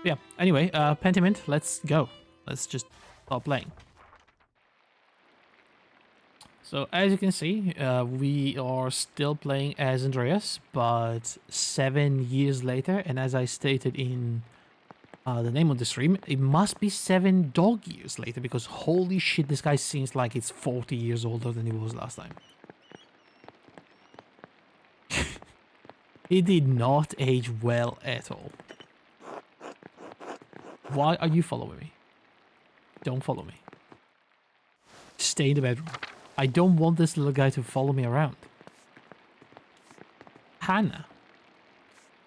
Yeah, anyway, Pentiment, let's go. Let's just start playing. So, as you can see, we are still playing as Andreas, but 7 years later, and as I stated in the name of the stream, it must be 7 dog years later, because holy shit, this guy seems like he's 40 years older than he was last time. He did not age well at all. Why are you following me? Don't follow me. Stay in the bedroom. I don't want this little guy to follow me around. Hannah.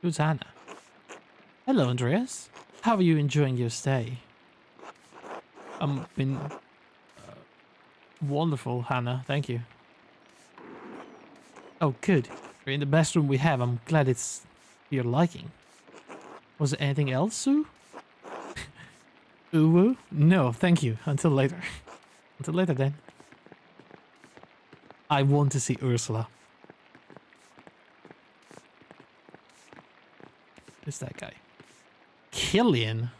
Who's Hannah? Hello, Andreas. How are you enjoying your stay? Been wonderful, Hannah. Thank you. Oh, good. You're in the best room we have. I'm glad it's to your liking. Was there anything else, Sue? Uwu? No, thank you. Until later. Until later, then. I want to see Ursula. Who's that guy? Killian?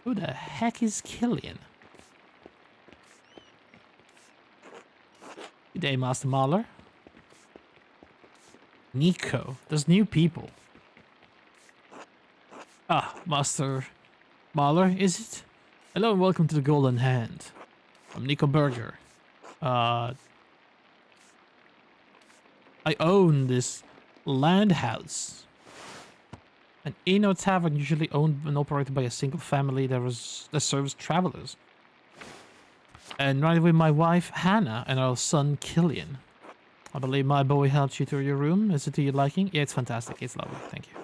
Who the heck is Killian? Good day, Master Mahler. Nico. There's new people. Ah, Master Mahler, is it? Hello and welcome to the Golden Hand. I'm Nico Berger. I own this land house. An inn or tavern usually owned and operated by a single family that serves travelers. And right with my wife, Hannah, and our son, Killian. I believe my boy helped you to your room. Is it to your liking? Yeah, it's fantastic. It's lovely. Thank you.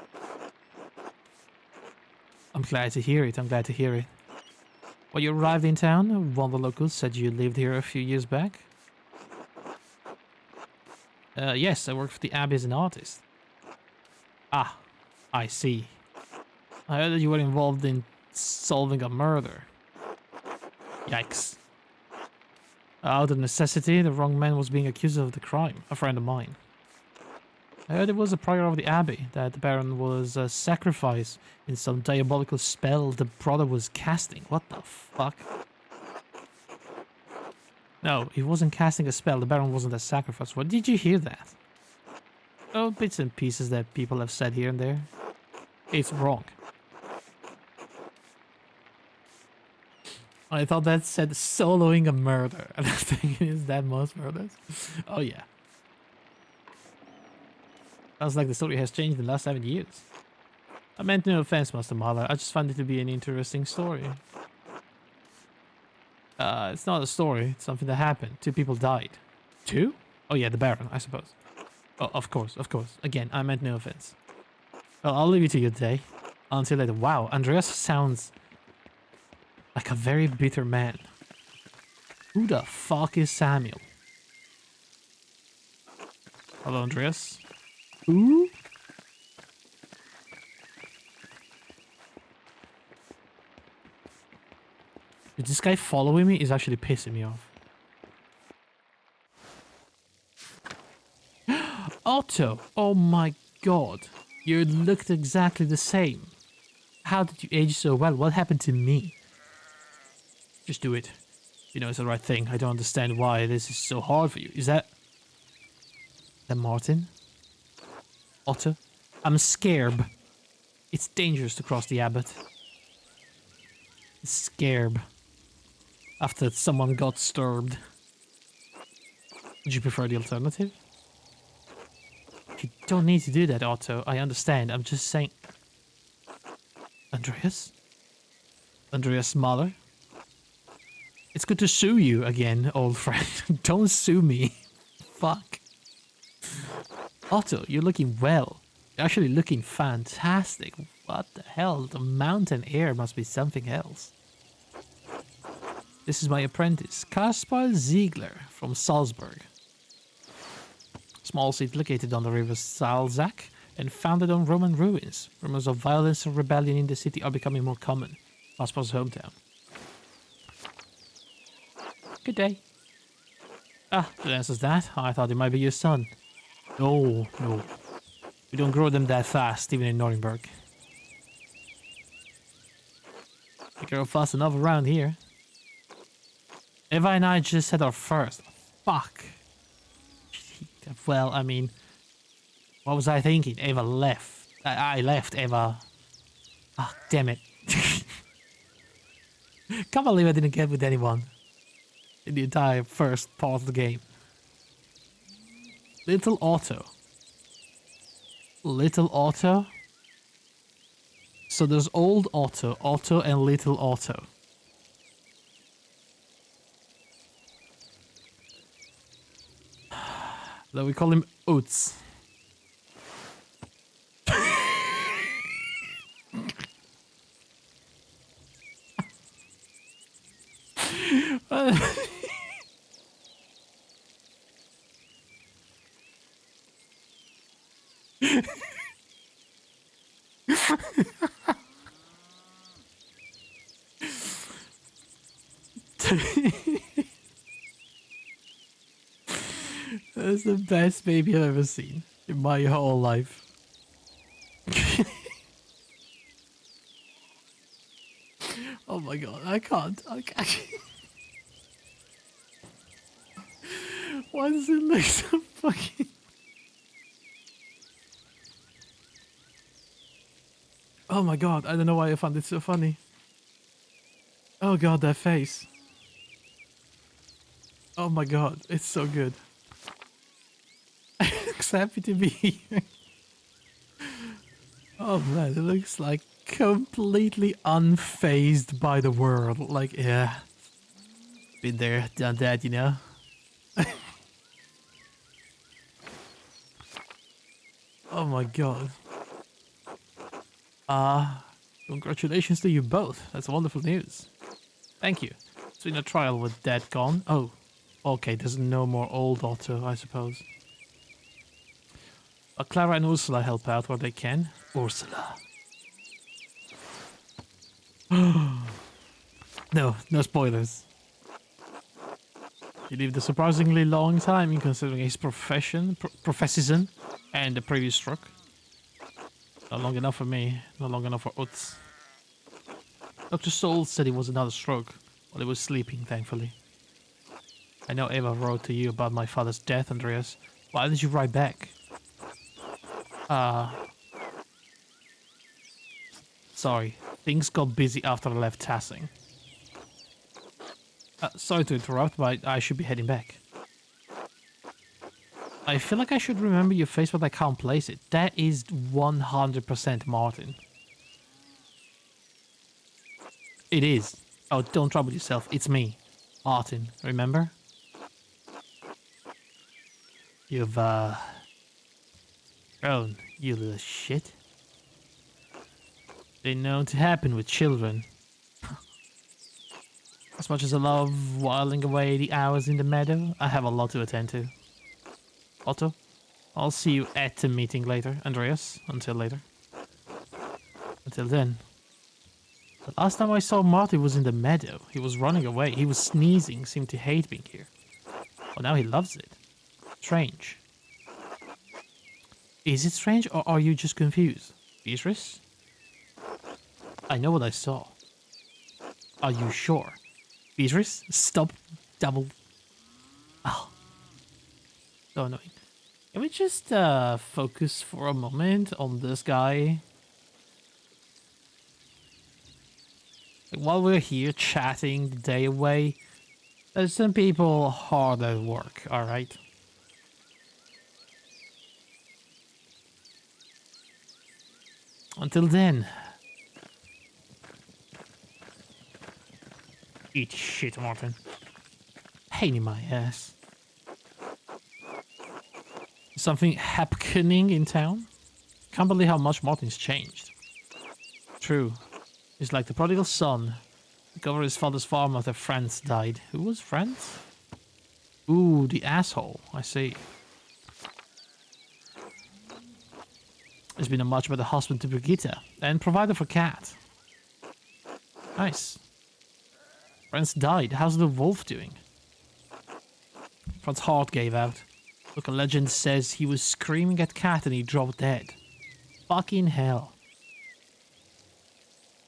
I'm glad to hear it. I'm glad to hear it. When you arrived in town, one of the locals said you lived here a few years back. Yes, I work for the Abbey as an artist. Ah, I see. I heard that you were involved in solving a murder. Yikes. Out of necessity, the wrong man was being accused of the crime, a friend of mine. I heard it was a prior of the Abbey that the Baron was sacrificed in some diabolical spell the brother was casting. What the fuck? No, he wasn't casting a spell. The Baron wasn't a sacrifice. What did you hear that? Oh, bits and pieces that people have said here and there. It's wrong. I thought that said soloing a murder. And I was thinking, is that most murders? Oh yeah. Sounds like the story has changed in the last 7 years. I meant no offense, Master Mahler. I just found it to be an interesting story. It's not a story. It's something that happened. 2 people died. 2? Oh yeah, the Baron, I suppose. Oh, of course, of course. Again, I meant no offense. Well, I'll leave you to your day. Until later. Wow, Andreas sounds like a very bitter man. Who the fuck is Samuel? Hello, Andreas. Who? Is this guy following me? Is actually pissing me off. Otto! Oh my god. You looked exactly the same. How did you age so well? What happened to me? Just do it. You know it's the right thing. I don't understand why this is so hard for you. Is that Martin? Otto? I'm scared. It's dangerous to cross the abbot. Scared. After someone got disturbed. Would you prefer the alternative? You don't need to do that, Otto. I understand. I'm just saying... Andreas? Andreas Mahler? It's good to sue you again, old friend. Don't sue me. Fuck. Otto, you're looking well. You're actually looking fantastic. What the hell? The mountain air must be something else. This is my apprentice, Kaspar Ziegler from Salzburg. Small city located on the river Salzach and founded on Roman ruins. Rumors of violence and rebellion in the city are becoming more common. Kaspar's hometown. Good day. Ah, that answers that. I thought it might be your son. No, no. We don't grow them that fast, even in Nuremberg. You go fast enough around here. Eva and I just had our first. Fuck. Well, I mean, what was I thinking? Eva left. I left Eva. Ah, damn it. Can't believe I didn't get with anyone in the entire first part of the game. Little Otto. Little Otto. So there's old Otto, Otto and little Otto. Then we call him Oats. That's the best baby I've ever seen in my whole life. Oh my god, I can't. Why does it look so fucking... Oh my god, I don't know why I found it so funny. Oh god, that face. Oh my god, it's so good. Looks happy to be here. Oh man, it looks like completely unfazed by the world. Like, yeah. Been there, done that, you know? Oh my god. Congratulations to you both. That's wonderful news. Thank you. It's been a trial with Dad gone. Oh, okay, there's no more old Otto, I suppose. But Clara and Ursula help out where they can. Ursula. No spoilers. He lived a surprisingly long time in considering his profession and the previous stroke. Not long enough for me, not long enough for Utz. Dr. Soul said it was another stroke, while he was sleeping, thankfully. I know Eva wrote to you about my father's death, Andreas. Why did you write back? Sorry, things got busy after I left Tassing. Sorry to interrupt, but I should be heading back. I feel like I should remember your face, but I can't place it. That is 100% Martin. It is. Oh, don't trouble yourself. It's me, Martin. Remember? You've, grown, you little shit. Been known to happen with children. As much as I love whiling away the hours in the meadow, I have a lot to attend to. Otto, I'll see you at the meeting later. Andreas, until later. Until then. The last time I saw Marty was in the meadow. He was running away. He was sneezing, seemed to hate being here. Well, now he loves it. Strange. Is it strange, or are you just confused? Beatrice? I know what I saw. Are you sure? Beatrice, stop double... Oh. So annoying. Can we just focus for a moment on this guy? Like, while we're here chatting the day away, there's some people hard at work, alright? Until then... Eat shit, Martin. Pain in my ass. Something happening in town? Can't believe how much Martin's changed. True. He's like the prodigal son. Took over his father's farm after Franz died. Who was Franz? Ooh, the asshole. I see. He's been a much better husband to Brigitte and provider for Kat. Nice. Franz died. How's the wolf doing? Franz's heart gave out. Look, a legend says he was screaming at Kat and he dropped dead. Fucking hell.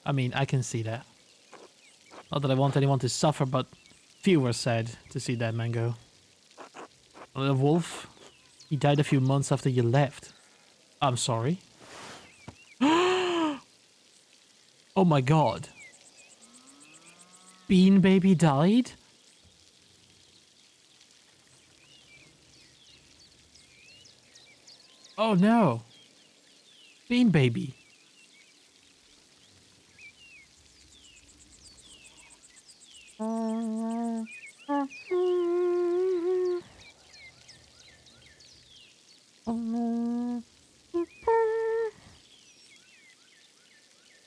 I mean, I can see that. Not that I want anyone to suffer, but few were sad to see that man go. A little wolf, he died a few months after you left. I'm sorry. Oh my god. Bean Baby died? Oh no. Bean Baby.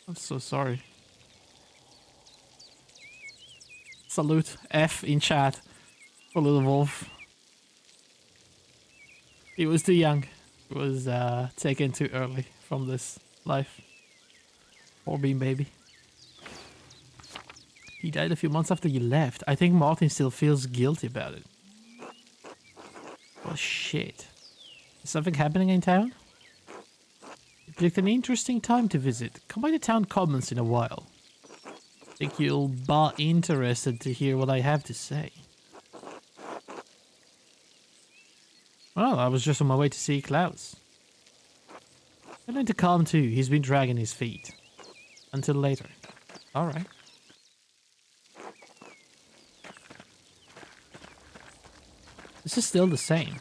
I'm so sorry. Salute F in chat for Little Wolf. He was too young. He was taken too early from this life. Poor Bean Baby. He died a few months after you left. I think Martin still feels guilty about it. Oh shit. Is something happening in town? You picked an interesting time to visit. Come by the town commons in a while. Think you'll be interested to hear what I have to say. Well, I was just on my way to see Klaus. I'm going to calm too. He's been dragging his feet. Until later. Alright. This is still the same.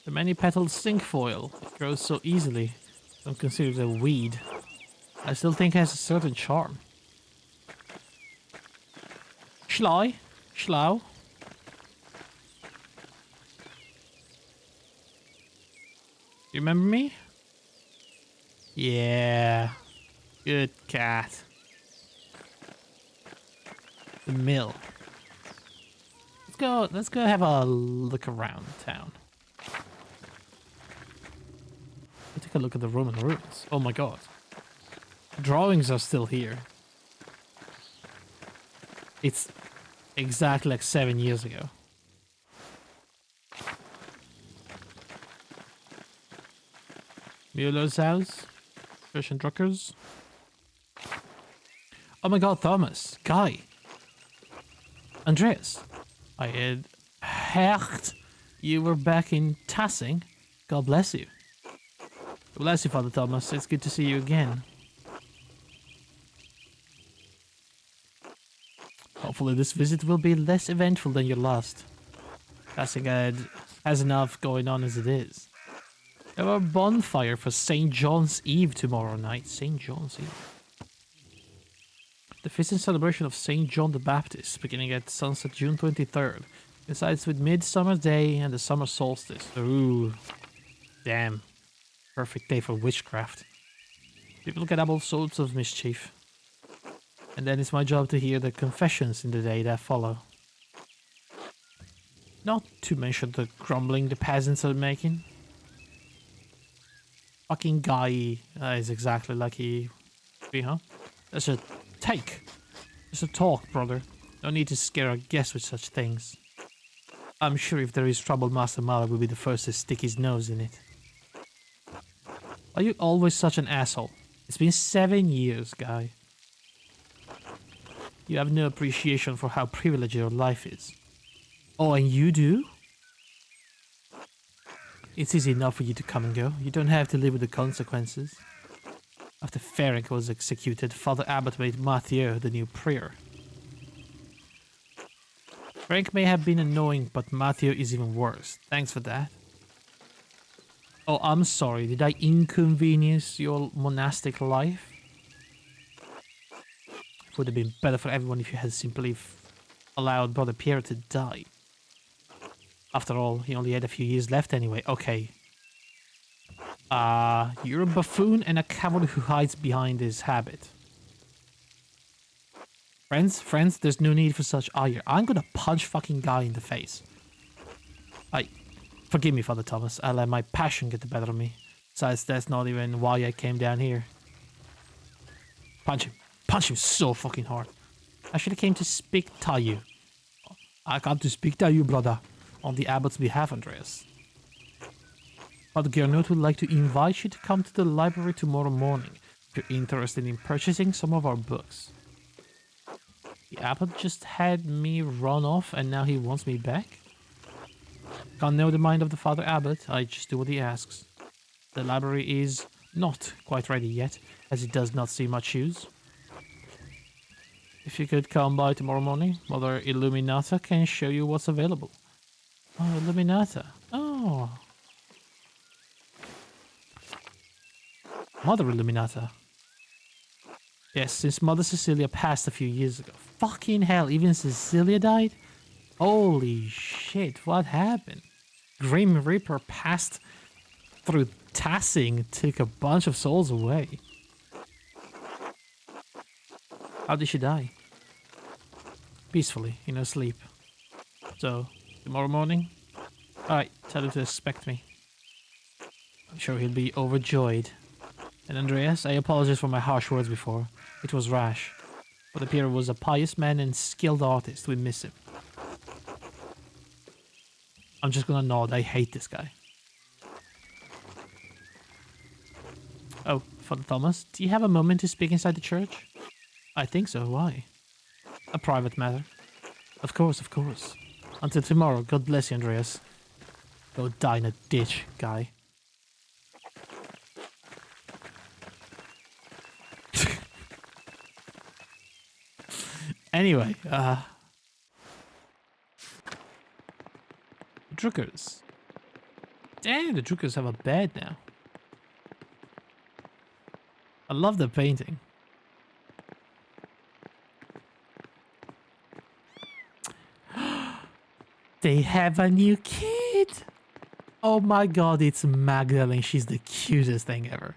The many-petaled cinquefoil. It grows so easily. Don't consider it a weed. I still think it has a certain charm. Schlei? Schlau? You remember me? Yeah. Good cat. The mill. Let's go have a look around town. Let's take a look at the Roman ruins. Oh my god. Drawings are still here. It's exactly like 7 years ago. Mueller's house. Fish and Druckers. Oh my god, Thomas. Guy. Andreas. I had heard you were back in Tassing. God bless you. God bless you, Father Thomas. It's good to see you again. Hopefully this visit will be less eventful than your last. Tassing has enough going on as it is. We have a bonfire for St. John's Eve tomorrow night. St. John's Eve. The feast and celebration of St. John the Baptist, beginning at sunset June 23rd, coincides with Midsummer Day and the summer solstice. Ooh, damn. Perfect day for witchcraft. People get up all sorts of mischief. And then it's my job to hear the confessions in the day that follow. Not to mention the grumbling the peasants are making. Fucking guy is exactly like he be, huh? That's a take. Just a talk, brother. No need to scare a guest with such things. I'm sure if there is trouble, Master Mala will be the first to stick his nose in it. Are you always such an asshole? It's been 7 years, guy. You have no appreciation for how privileged your life is. Oh, and you do? It's easy enough for you to come and go. You don't have to live with the consequences. After Ferenc was executed, Father Abbot made Mathieu the new prior. Ferenc may have been annoying, but Mathieu is even worse. Thanks for that. Oh, I'm sorry. Did I inconvenience your monastic life? It would have been better for everyone if you had simply allowed Brother Pierre to die. After all, he only had a few years left anyway. Okay. You're a buffoon and a coward who hides behind his habit. Friends, there's no need for such ire. I'm gonna punch fucking guy in the face. Forgive me, Father Thomas. I let my passion get the better of me. Besides, that's not even why I came down here. Punch him. Punch him so fucking hard. I should have came to speak to you. I come to speak to you, brother. On the Abbot's behalf, Andreas. Father Gernot would like to invite you to come to the library tomorrow morning if you're interested in purchasing some of our books. The abbot just had me run off and now he wants me back? Can't know the mind of the Father Abbot, I just do what he asks. The library is not quite ready yet, as it does not see much use. If you could come by tomorrow morning, Mother Illuminata can show you what's available. Oh, Illuminata. Oh. Mother Illuminata. Yes, since Mother Cecilia passed a few years ago. Fucking hell, even Cecilia died? Holy shit, what happened? Grim Reaper passed through Tassing, took a bunch of souls away. How did she die? Peacefully, in her sleep. So, tomorrow morning? Alright, tell him to expect me. I'm sure he'll be overjoyed. And Andreas, I apologize for my harsh words before. It was rash. But Pierre was a pious man and skilled artist. We miss him. I'm just gonna nod. I hate this guy. Oh, Father Thomas, do you have a moment to speak inside the church? I think so. Why? A private matter. Of course, of course. Until tomorrow, God bless you, Andreas. Go die in a ditch, guy. Anyway, Druckers. Damn, the Druckers have a bed now. I love the painting. They have a new kid! Oh my god, it's Magdalene. She's the cutest thing ever.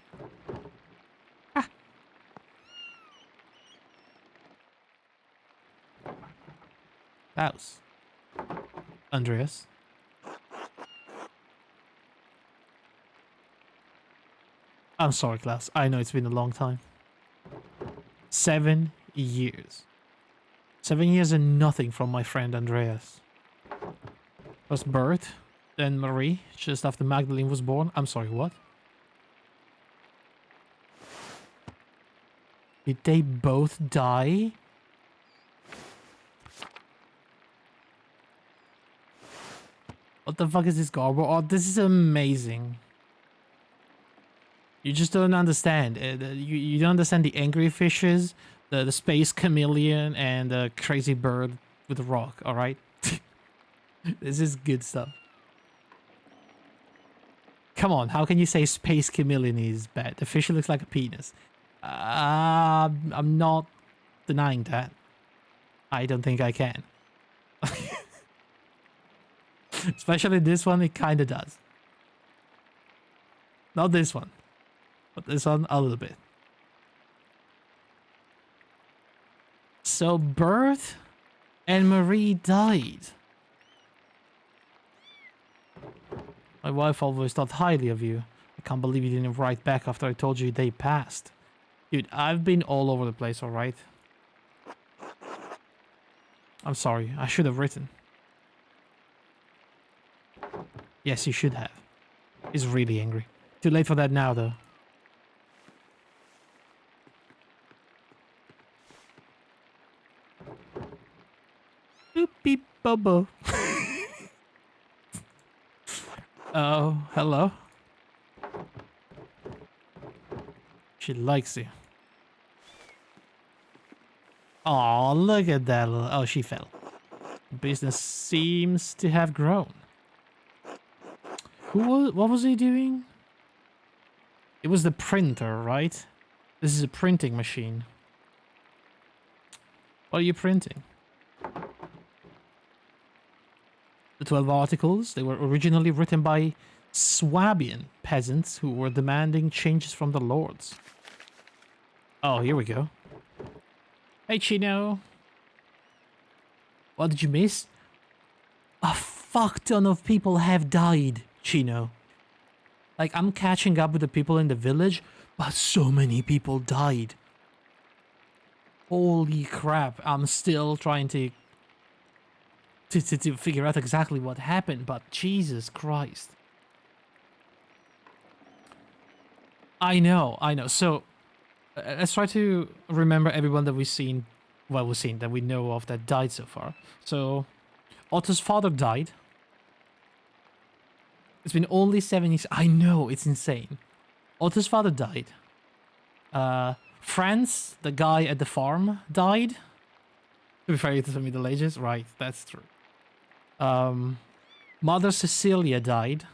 Ah. House. Andreas. I'm sorry, Klaus. I know it's been a long time. 7 years. 7 years and nothing from my friend Andreas. First Bert, then Marie, just after Magdalene was born. I'm sorry, what? Did they both die? What the fuck is this garble? Oh, this is amazing. You just don't understand. You don't understand the angry fishes, the space chameleon, and the crazy bird with a rock, alright? This is good stuff. Come on, how can you say space chameleon is bad? The fish looks like a penis. I'm not denying that. I don't think I can. Especially this one, it kind of does. Not this one. But this one, a little bit. So, Bert and Marie died. My wife always thought highly of you. I can't believe you didn't write back after I told you they passed. Dude, I've been all over the place, alright? I'm sorry, I should have written. Yes, you should have. He's really angry. Too late for that now, though. Boop beep bobo. Oh, hello. She likes you. Oh, look at that little... Oh, she fell. Business seems to have grown. What was he doing? It was the printer, right? This is a printing machine. What are you printing? The 12 articles, they were originally written by Swabian peasants who were demanding changes from the lords. Oh, here we go. Hey, Chino. What did you miss? A fuck ton of people have died, Chino. Like, I'm catching up with the people in the village, but so many people died. Holy crap, I'm still trying to figure out exactly what happened, but Jesus Christ. I know. So, let's try to remember everyone that we've seen well, we've seen that we know of that died so far. So Otto's father died. It's been only 7 years. I know, it's insane. Otto's father died. Franz, the guy at the farm, died. To be fair, it's the Middle Ages. Right, that's true. Mother Cecilia died.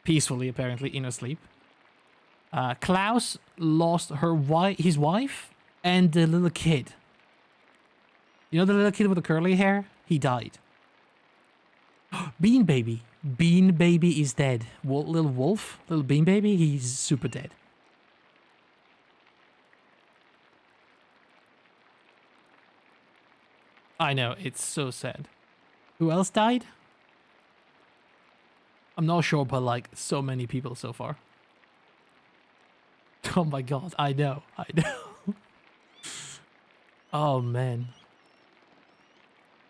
Peacefully, apparently, in her sleep. Klaus lost his wife and the little kid. You know the little kid with the curly hair? He died. Bean Baby. Bean Baby is dead. Little wolf, little Bean Baby, he's super dead. I know, it's so sad. Who else died? I'm not sure, but like so many people so far. Oh my god, I know. Oh man.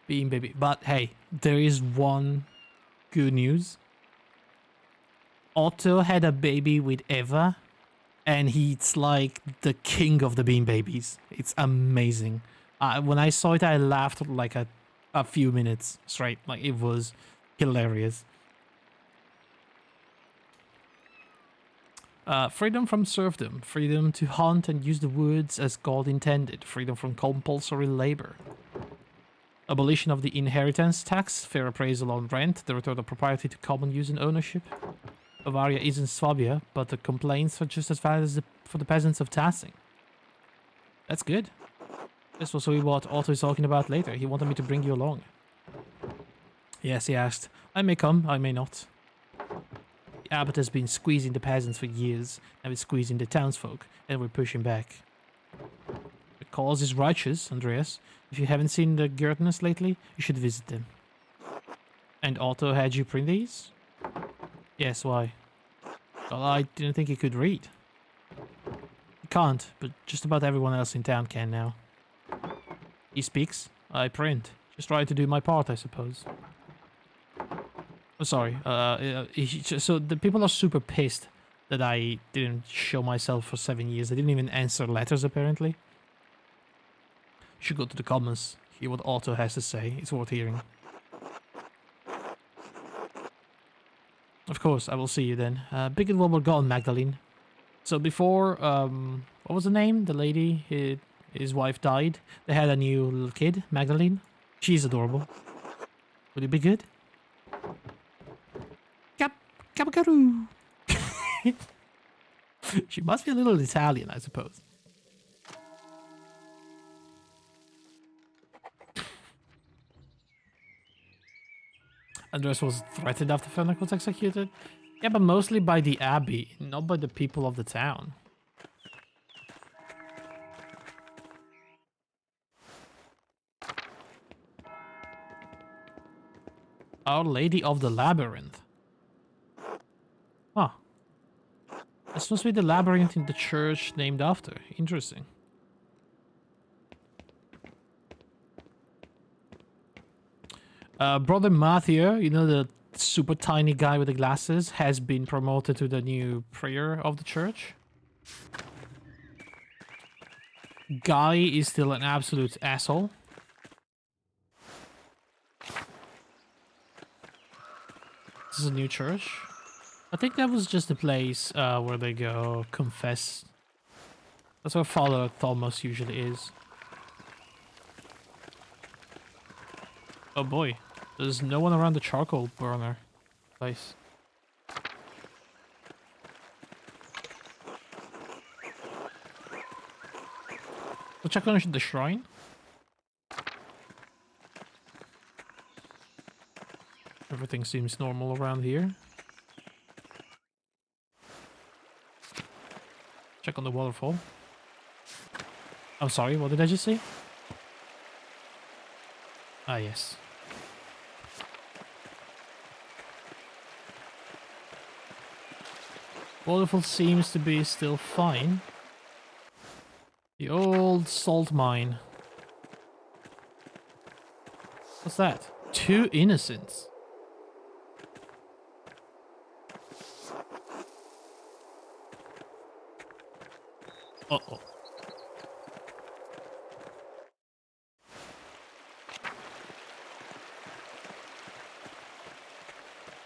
Bean Baby. But hey, there is one good news. Otto had a baby with Eva, and he's like the king of the Bean Babies. It's amazing. When I saw it, I laughed like a few minutes straight. Like, it was hilarious. Freedom from serfdom. Freedom to hunt and use the woods as God intended. Freedom from compulsory labor. Abolition of the inheritance tax. Fair appraisal on rent. The return of propriety to common use and ownership. Bavaria isn't Swabia, but the complaints are just as valid as for the peasants of Tassing. That's good. This was what Otto is talking about later. He wanted me to bring you along. Yes, he asked. I may come, I may not. The abbot has been squeezing the peasants for years. Now he's squeezing the townsfolk, and we're pushing back. The cause is righteous, Andreas. If you haven't seen the Gärtners lately, you should visit them. And Otto had you print these? Yes, why? Well, I didn't think he could read. He can't, but just about everyone else in town can now. He speaks, I print. Just try to do my part, I suppose. Oh, sorry. So the people are super pissed that I didn't show myself for 7 years. I didn't even answer letters, apparently. You should go to the comments, hear what Otto has to say. It's worth hearing. Of course, I will see you then. Big and warm, we're gone, Magdalene. So before, what was the name? The lady, his wife died. They had a new little kid, Magdalene. She's adorable. Would it be good? Capacaroo. She must be a little Italian, I suppose. Andres was threatened after Fenwick was executed. Yeah, but mostly by the abbey, not by the people of the town. Our Lady of the Labyrinth. Huh. This must be the labyrinth in the church named after. Interesting. Brother Matthew, you know, the super tiny guy with the glasses, has been promoted to the new prior of the church. Guy is still an absolute asshole. This is a new church. I think that was just the place where they go confess. That's where Father Thomas usually is. Oh boy, there's no one around the charcoal burner place. We'll check on the shrine. Everything seems normal around here. Check on the waterfall. I'm sorry, what did I just say? Ah, yes. Waterfall seems to be still fine. The old salt mine. What's that? 2 innocents. Uh-oh.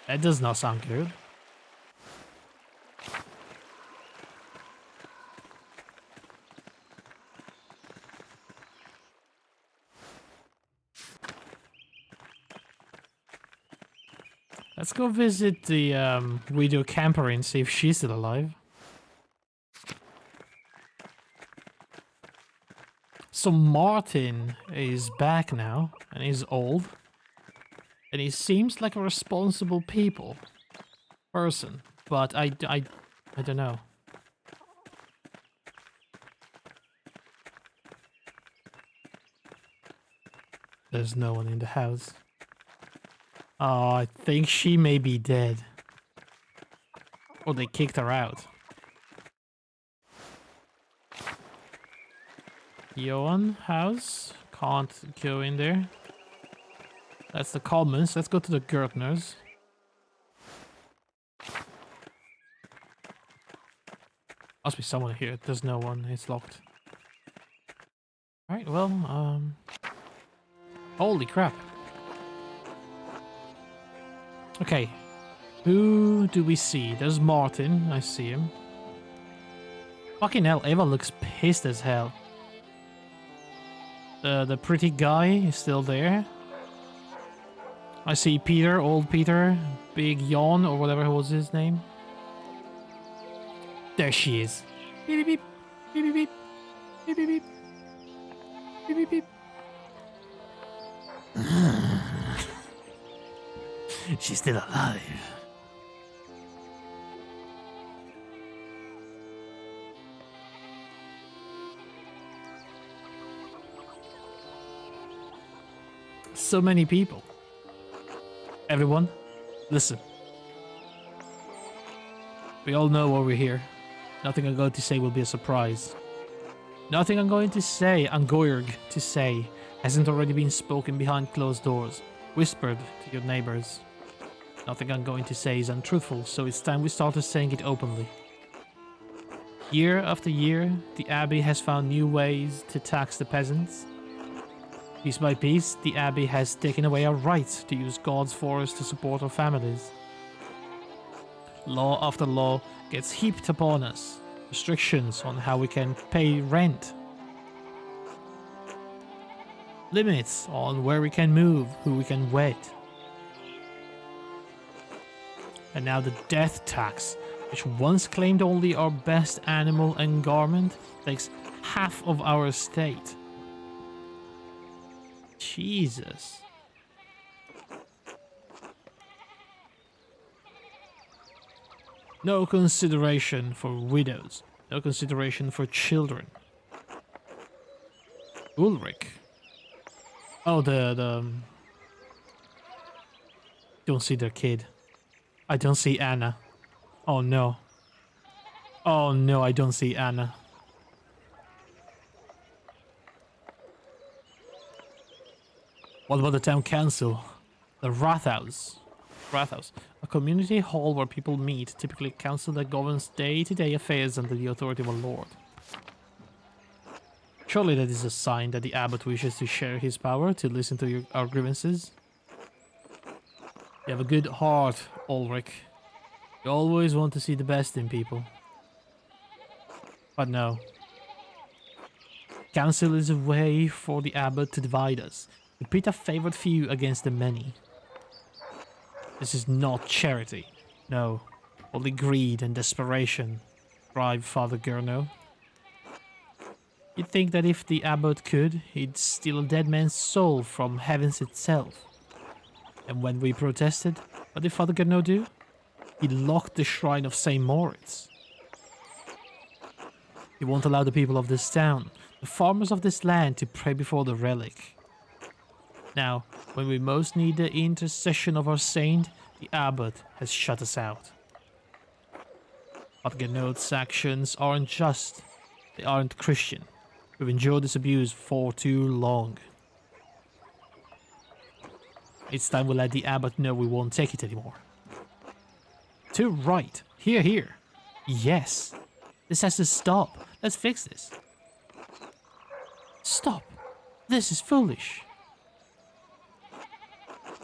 That does not sound good. Let's go visit the widow camper and see if she's still alive. So Martin is back now, and he's old. And he seems like a responsible person, but I don't know. There's no one in the house. Oh, I think she may be dead. Or they kicked her out. Johan house. Can't go in there. That's the commons. Let's go to the Gertners. Must be someone here. There's no one. It's locked. Alright, well, holy crap. Okay. Who do we see? There's Martin. I see him. Fucking hell, Eva looks pissed as hell. The pretty guy is still there. I see Peter, old Peter, Big Yawn, or whatever was his name. There she is. Beep beep beep. Beep beep beep. Beep beep beep. Beep beep beep. She's still alive. So many people. Everyone, listen. We all know why we're here. Nothing I'm going to say will be a surprise. Nothing I'm going to say, hasn't already been spoken behind closed doors, whispered to your neighbors. Nothing I'm going to say is untruthful, so it's time we started saying it openly. Year after year, the Abbey has found new ways to tax the peasants. Piece by piece, the Abbey has taken away our right to use God's forest to support our families. Law after law gets heaped upon us. Restrictions on how we can pay rent. Limits on where we can move, who we can wed. And now the death tax, which once claimed only our best animal and garment, takes half of our estate. Jesus. No consideration for widows. No consideration for children. Ulrich. Oh, don't see their kid. I don't see Anna. Oh no. Oh no, I don't see Anna. What about the town council? The Rathaus. Rathaus. A community hall where people meet, typically a council that governs day-to-day affairs under the authority of a lord. Surely that is a sign that the abbot wishes to share his power, to listen to our grievances. You have a good heart, Ulrich. You always want to see the best in people. But no. Council is a way for the abbot to divide us, to pit a favored few against the many. This is not charity. No, only greed and desperation drive Father Gurno. You'd think that if the abbot could, he'd steal a dead man's soul from heavens itself. And when we protested, what did Father Gurno do? He locked the shrine of St. Moritz. He won't allow the people of this town, the farmers of this land, to pray before the relic. Now, when we most need the intercession of our saint, the abbot has shut us out. Father Gurno's actions aren't just. They aren't Christian. We've endured this abuse for too long. It's time we let the abbot know we won't take it anymore. Too right. Here, here. Yes. This has to stop. Let's fix this. Stop. This is foolish.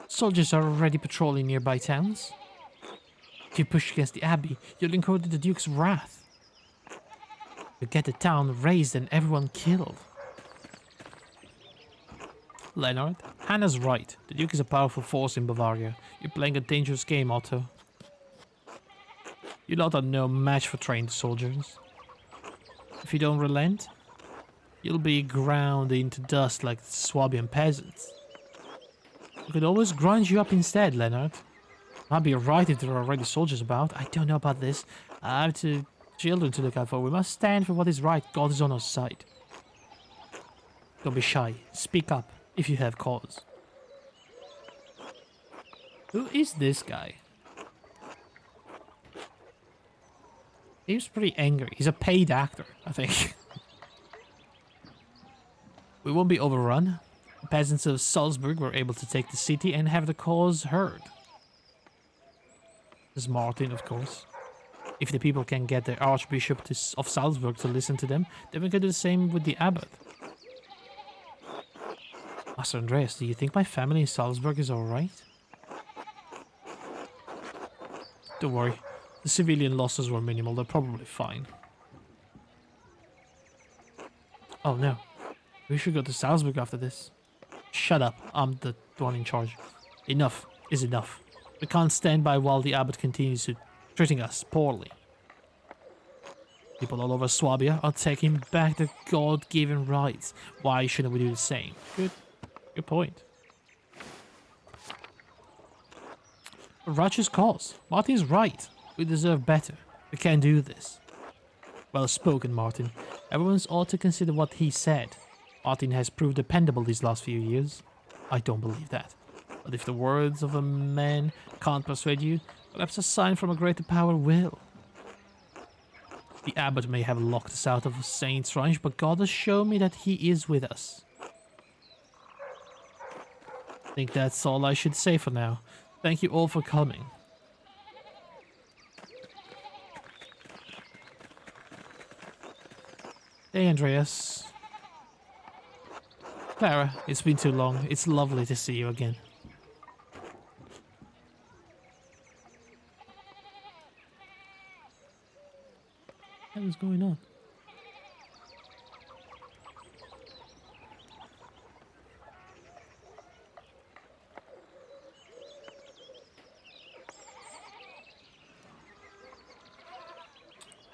Soldiers are already patrolling nearby towns. If you push against the Abbey, you'll incur the Duke's wrath. You get the town razed and everyone killed. Leonard, Hannah's right. The Duke is a powerful force in Bavaria. You're playing a dangerous game, Otto. You're not no match for trained soldiers. If you don't relent, you'll be ground into dust like Swabian peasants. We could always grind you up instead, Leonard. Might be right if there are already soldiers about. I don't know about this. I have two children to look out for. We must stand for what is right. God is on our side. Don't be shy. Speak up if you have cause. Who is this guy? He's pretty angry. He's a paid actor, I think. We won't be overrun. The peasants of Salzburg were able to take the city and have the cause heard. This is Martin, of course. If the people can get the Archbishop of Salzburg to listen to them, then we can do the same with the abbot. Master Andreas, do you think my family in Salzburg is alright? Don't worry. The civilian losses were minimal. They're probably fine. Oh no. We should go to Salzburg after this. Shut up. I'm the one in charge. Enough is enough. We can't stand by while the abbot continues to treating us poorly. People all over Swabia are taking back their God-given rights. Why shouldn't we do the same? Good point. A righteous cause. Martin's right. We deserve better. We can't do this. Well spoken, Martin. Everyone's ought to consider what he said. Martin has proved dependable these last few years. I don't believe that. But if the words of a man can't persuade you, perhaps a sign from a greater power will. The abbot may have locked us out of Saint's Ranch, but God has shown me that he is with us. I think that's all I should say for now. Thank you all for coming. Hey, Andreas. Clara, it's been too long. It's lovely to see you again. What is going on?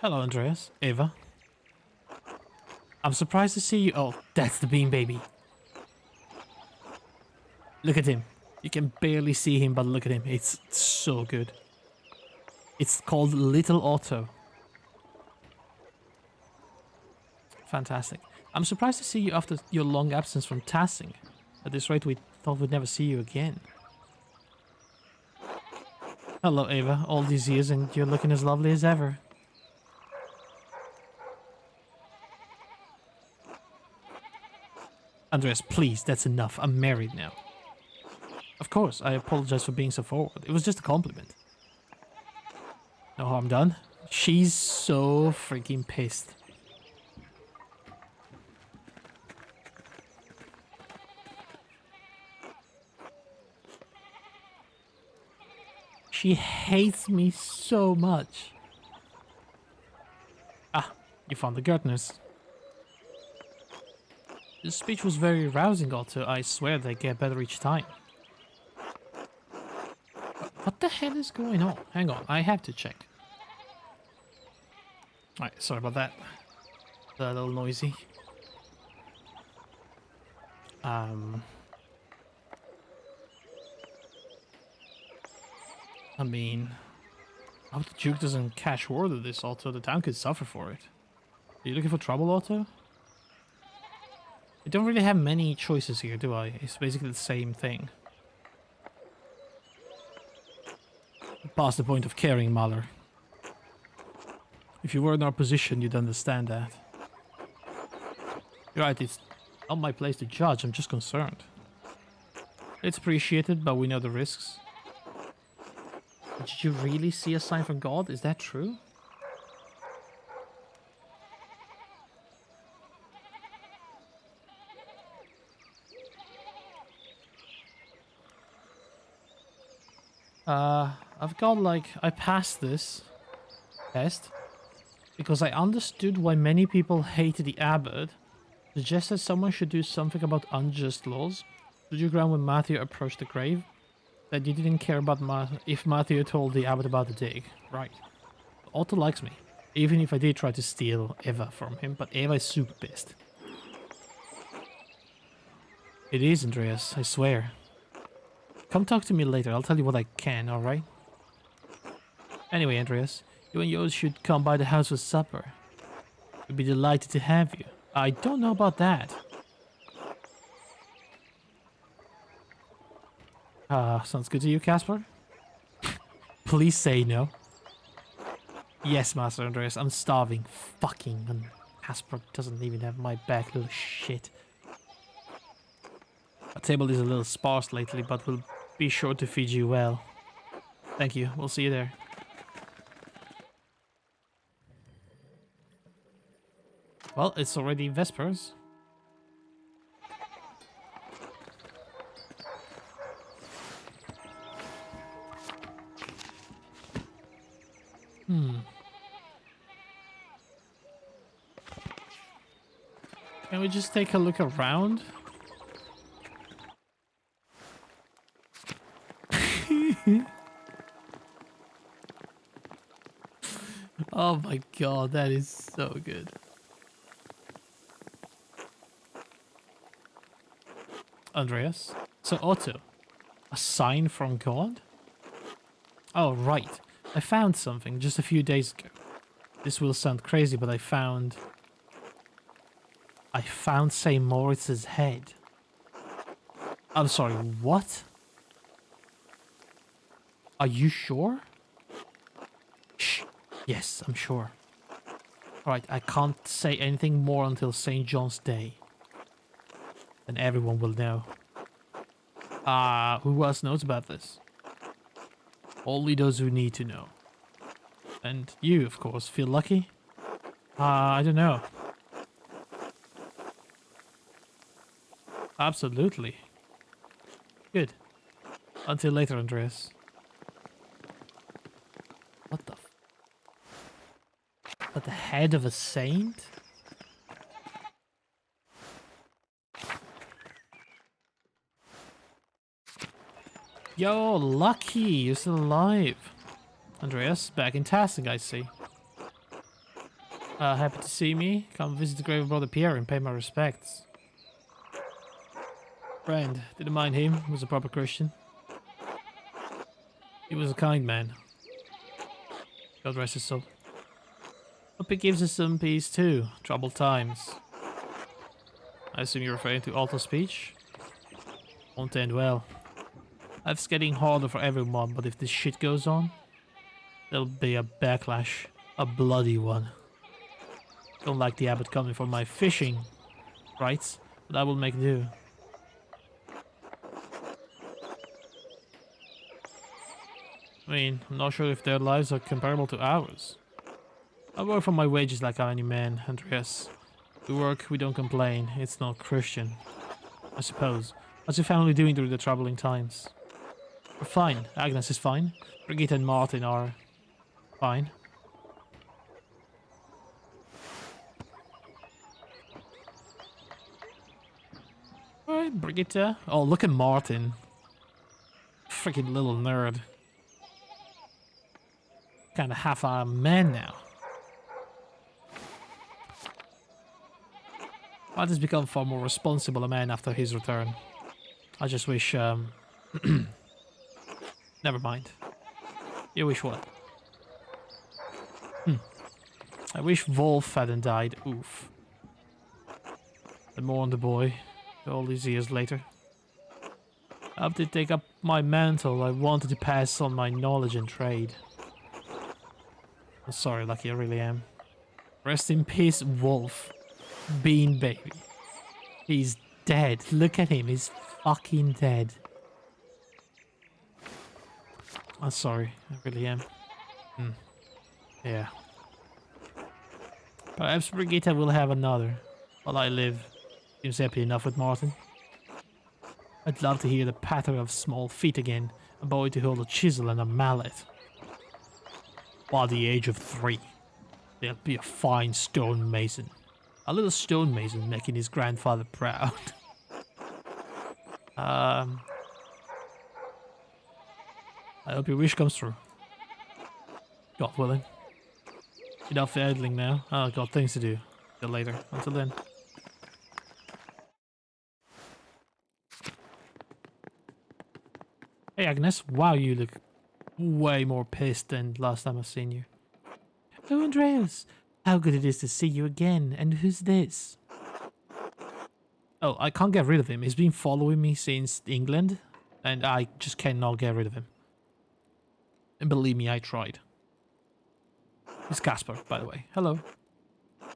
Hello, Andreas. Eva. I'm surprised to see you. Oh, that's the bean baby. Look at him. You can barely see him, but look at him. It's so good. It's called Little Otto. Fantastic. I'm surprised to see you after your long absence from Tassing. At this rate, we thought we'd never see you again. Hello, Eva. All these years and you're looking as lovely as ever. Andreas, please, that's enough. I'm married now. Of course, I apologize for being so forward. It was just a compliment. No harm done. She's so freaking pissed. She hates me so much. Ah, you found the gardeners. This speech was very rousing, Otto. I swear they get better each time. What the hell is going on? Hang on, I have to check. Alright, sorry about that. A little noisy. I mean, I hope the Duke doesn't catch word of this, Otto. The town could suffer for it. Are you looking for trouble, Otto? I don't really have many choices here, do I? It's basically the same thing. Past the point of caring, Mahler. If you were in our position, you'd understand that. You're right, it's not my place to judge, I'm just concerned. It's appreciated, but we know the risks. Did you really see a sign from God? Is that true? I've got like, I passed this test because I understood why many people hated the abbot, suggested someone should do something about unjust laws, stood your ground when Matthew approached the grave, that you didn't care about if Matthew told the abbot about the dig. Right. Otto likes me, even if I did try to steal Eva from him, but Eva is super pissed. It is, Andreas, I swear. Come talk to me later, I'll tell you what I can, alright? Anyway, Andreas, you and yours should come by the house for supper. We'd be delighted to have you. I don't know about that. Sounds good to you, Casper? Please say no. Yes, Master Andreas, I'm starving. Fucking, and Casper doesn't even have my back, little shit. Our table is a little sparse lately, but we'll be sure to feed you well. Thank you, we'll see you there. Well, it's already Vespers. Can we just take a look around? Oh my god, that is so good. Andreas? So Otto, a sign from God? Oh, right. I found something just a few days ago. This will sound crazy, but I found St. Moritz's head. I'm sorry, what? Are you sure? Shh. Yes, I'm sure. Alright, I can't say anything more until St. John's Day. Then everyone will know. Who else knows about this? Only those who need to know. And you, of course, feel lucky? I don't know. Absolutely. Good. Until later, Andreas. What the f... But the head of a saint? Yo, Lucky, you're still alive. Andreas, back in Tassing, I see. Happy to see me. Come visit the grave of Brother Pierre and pay my respects. Friend, didn't mind him, he was a proper Christian. He was a kind man. God rest his soul. Hope he gives us some peace too. Troubled times. I assume you're referring to Alto's speech? Won't end well. Life's getting harder for everyone, but if this shit goes on, there'll be a backlash. A bloody one. Don't like the abbot coming for my fishing rights, but I will make do. I mean, I'm not sure if their lives are comparable to ours. I work for my wages like any man, Andreas. We work, we don't complain. It's not Christian. I suppose. What's your family doing during the troubling times? We're fine. Agnes is fine. Brigitte and Martin are fine. Alright, Brigitte. Oh, look at Martin. Freaking little nerd. Kinda half a man now. Martin's become far more responsible a man after his return. I just wish, never mind. You wish what? I wish Wolf hadn't died. Oof. I mourn the boy all these years later. After to take up my mantle, I wanted to pass on my knowledge and trade. I'm sorry, Lucky, I really am. Rest in peace, Wolf. Bean baby. He's dead. Look at him, he's fucking dead. I'm sorry, I really am. Yeah. Perhaps Brigitte will have another while I live. Seems happy enough with Martin. I'd love to hear the patter of small feet again A boy to hold a chisel and a mallet. By the age of 3, they'll be a fine stonemason. A little stonemason making his grandfather proud. I hope your wish comes true. God willing. Enough idling now. Oh, got things to do. Till later. Until then. Hey Agnes, wow, you look way more pissed than last time I've seen you. Oh, Andreas, how good it is to see you again. And who's this? Oh, I can't get rid of him. He's been following me since England, and I just cannot get rid of him. And believe me, I tried. It's Casper, by the way. Hello.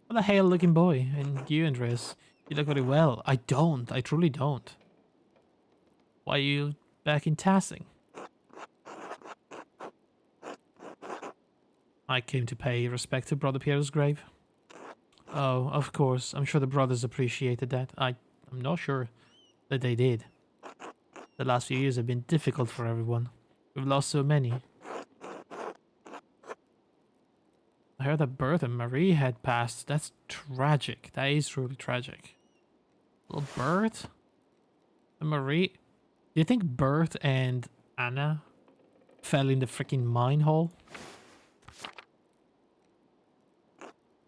What a hale looking boy. And you, Andreas, you look very well. I don't. I truly don't. Why are you back in Tassing? I came to pay respect to Brother Pierre's grave. Oh, of course. I'm sure the brothers appreciated that. I'm not sure that they did. The last few years have been difficult for everyone. We've lost so many. I heard that Bert and Marie had passed. That's tragic. That is truly tragic. Little Bert and Marie. Do you think Bert and Anna fell in the freaking mine hole?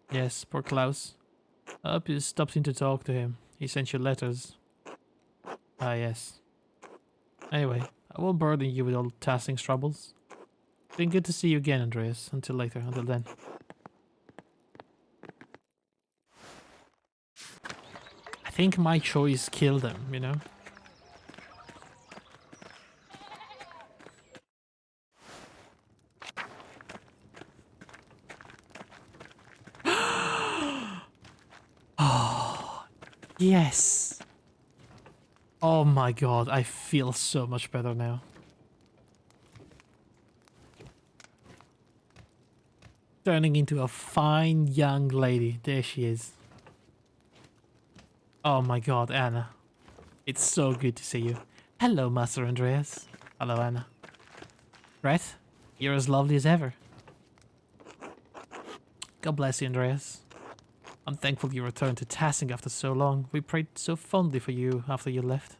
Yes, poor Klaus. I hope you stopped in to talk to him. He sent you letters. Ah, yes. Anyway, I won't burden you with all Tassing's troubles. Been good to see you again, Andreas. Until later. Until then. I think my choice killed him, you know? Oh, yes. Oh my god, I feel so much better now. Turning into a fine young lady. There she is. Oh my god, Anna. It's so good to see you. Hello, Master Andreas. Hello, Anna. Brett, you're as lovely as ever. God bless you, Andreas. I'm thankful you returned to Tassing after so long. We prayed so fondly for you after you left.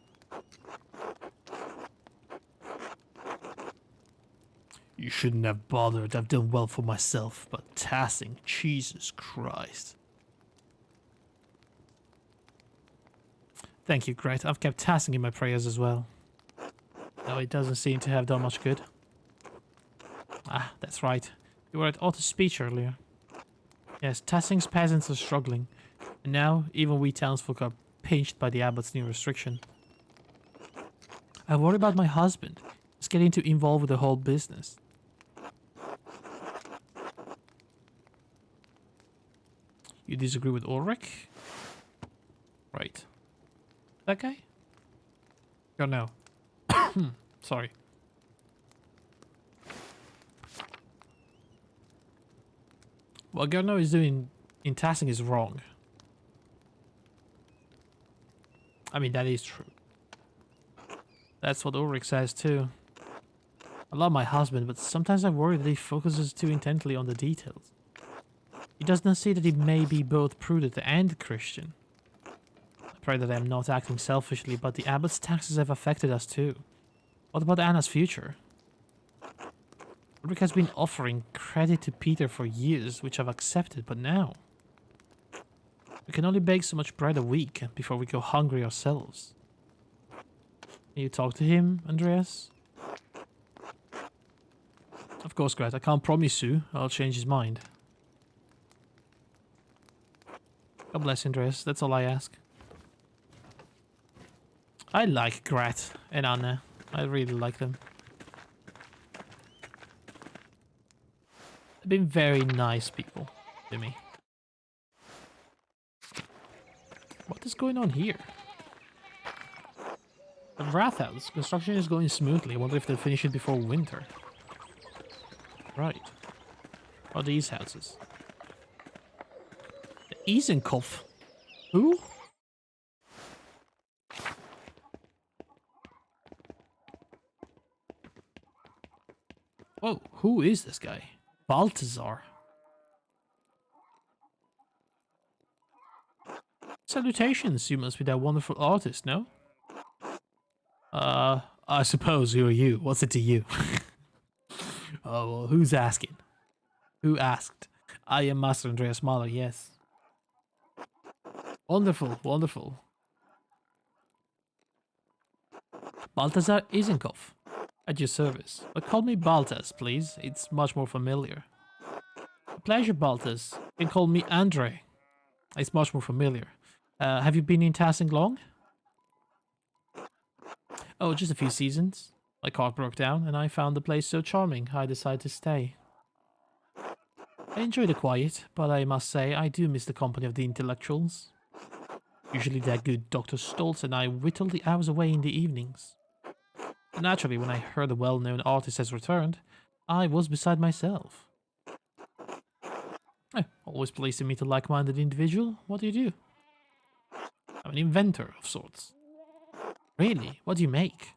You shouldn't have bothered. I've done well for myself, but Tassing, Jesus Christ. Thank you, Gret. I've kept Tassing in my prayers as well. Though it doesn't seem to have done much good. Ah, that's right. You were at Otto's speech earlier. Yes, Tassing's peasants are struggling. And now, even we townsfolk are pinched by the abbot's new restriction. I worry about my husband. He's getting too involved with the whole business. You disagree with Ulrich? Right. That guy? Oh no. Sorry. What Garno is doing in Tassing is wrong. I mean, that is true. That's what Ulrich says too. I love my husband, but sometimes I worry that he focuses too intently on the details. He does not see that he may be both prudent and Christian. I pray that I am not acting selfishly, but the abbot's taxes have affected us too. What about Anna's future? Ulrich has been offering credit to Peter for years, which I've accepted, but now... we can only bake so much bread a week before we go hungry ourselves. Can you talk to him, Andreas? Of course, Gret. I can't promise you I'll change his mind. God bless, Andreas. That's all I ask. I like Gret and Anna. I really like them. They've been very nice people to me. What is going on here? The Rathouse. Construction is going smoothly. I wonder if they'll finish it before winter. Right. What are these houses? The Isenkopf. Who? Oh, who is this guy? Balthazar. Salutations, you must be that wonderful artist, no? I suppose who are you? What's it to you? Oh, well, who's asking? Who asked? I am Master Andreas Mahler, yes. Wonderful, wonderful. Balthazar Isenkov, at your service. But call me Baltas, please. It's much more familiar. A pleasure, Baltas. You can call me Andre. It's much more familiar. Have you been in Tassing long? Oh, just a few seasons. My car broke down, and I found the place so charming, I decided to stay. I enjoy the quiet, but I must say I do miss the company of the intellectuals. Usually that good Dr. Stoltz and I whittle the hours away in the evenings. Naturally, when I heard the well-known artist has returned, I was beside myself. Always pleased to meet a like-minded individual. What do you do? I'm an inventor of sorts. Really? What do you make?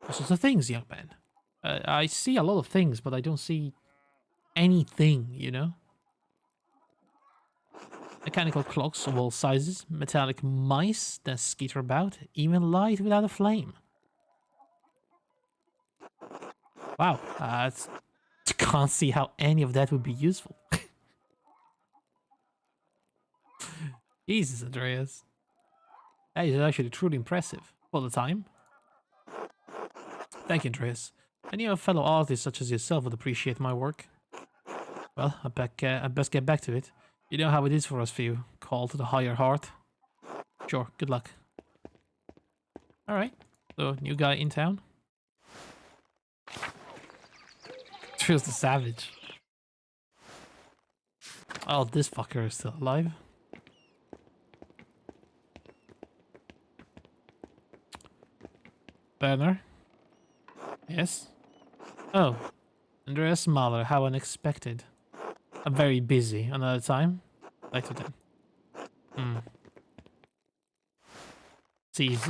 All sorts of things, young man. I see a lot of things, but I don't see anything, you know? Mechanical clocks of all sizes, metallic mice that skitter about, even light without a flame. Wow, can't see how any of that would be useful. Jesus, Andreas. That is actually truly impressive. For the time. Thank you, Andreas. Any of fellow artists such as yourself would appreciate my work. Well, I best get back to it. You know how it is for us few. Call to the higher heart. Sure, good luck. Alright, so new guy in town. Feels the savage. Oh, this fucker is still alive. Werner? Yes? Oh, Andreas Mahler, how unexpected. I'm very busy. Another time? Later then. He's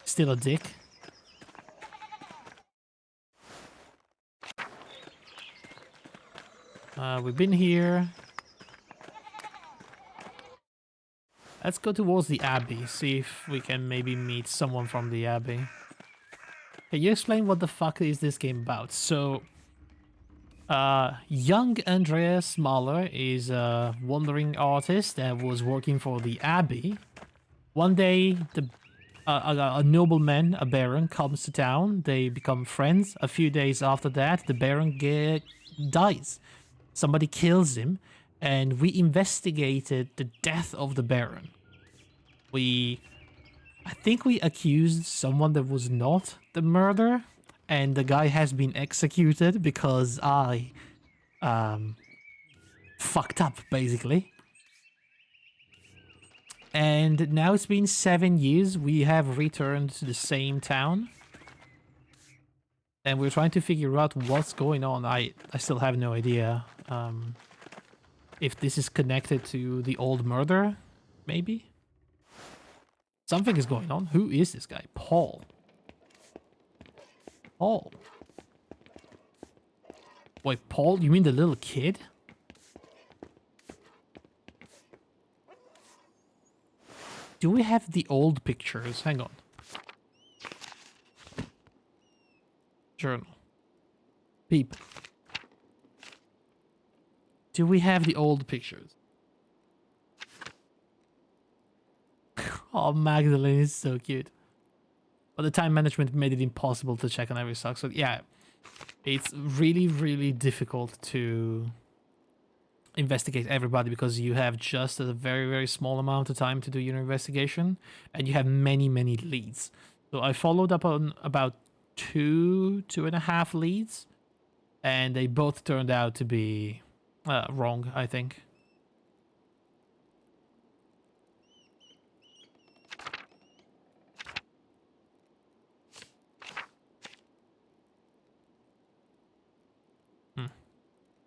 still a dick. We've been here. Let's go towards the Abbey, see if we can maybe meet someone from the Abbey. Can you explain what the fuck is this game about? So, young Andreas Mahler is a wandering artist that was working for the Abbey. One day, a nobleman, a baron, comes to town. They become friends. A few days after that, the baron dies. Somebody kills him, and we investigated the death of the baron. I think we accused someone that was not the murderer, and the guy has been executed because I fucked up, basically. And now it's been 7 years. We have returned to the same town. And we're trying to figure out what's going on. I still have no idea if this is connected to the old murder, maybe? Something is going on. Who is this guy? Paul. Paul. Wait, Paul? You mean the little kid? Do we have the old pictures? Hang on. Journal. Peep. Do we have the old pictures? Oh, Magdalene is so cute. But the time management made it impossible to check on every sock. So yeah, it's really, really difficult to investigate everybody because you have just a very, very small amount of time to do your investigation, and you have many, many leads. So I followed up on about two and a half leads, and they both turned out to be wrong, I think.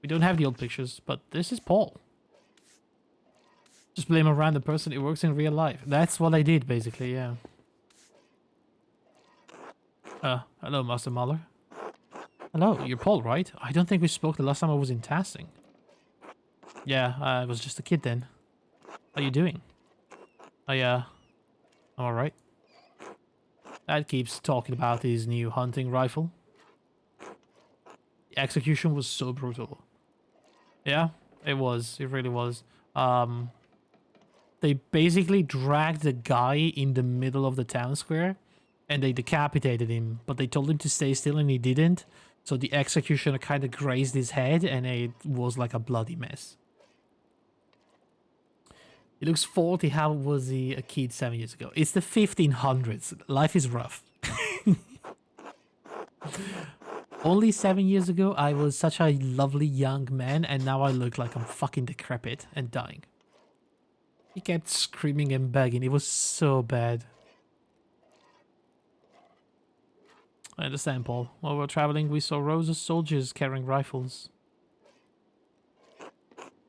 We don't have the old pictures, but this is Paul. Just blame a random person, it works in real life. That's what I did, basically, yeah. Hello, Master Mahler. Hello, you're Paul, right? I don't think we spoke the last time I was in Tassing. Yeah, I was just a kid then. How you doing? I'm alright. Dad keeps talking about his new hunting rifle. The execution was so brutal. Yeah, it was. It really was. Um, they basically dragged the guy in the middle of the town square and they decapitated him, but they told him to stay still and he didn't. So the executioner kind of grazed his head and it was like a bloody mess. He looks 40. How was he a kid 7 years ago? It's the 1500s. Life is rough. Only 7 years ago, I was such a lovely young man, and now I look like I'm fucking decrepit and dying. He kept screaming and begging. It was so bad. I understand, Paul. While we were traveling, we saw rows of soldiers carrying rifles.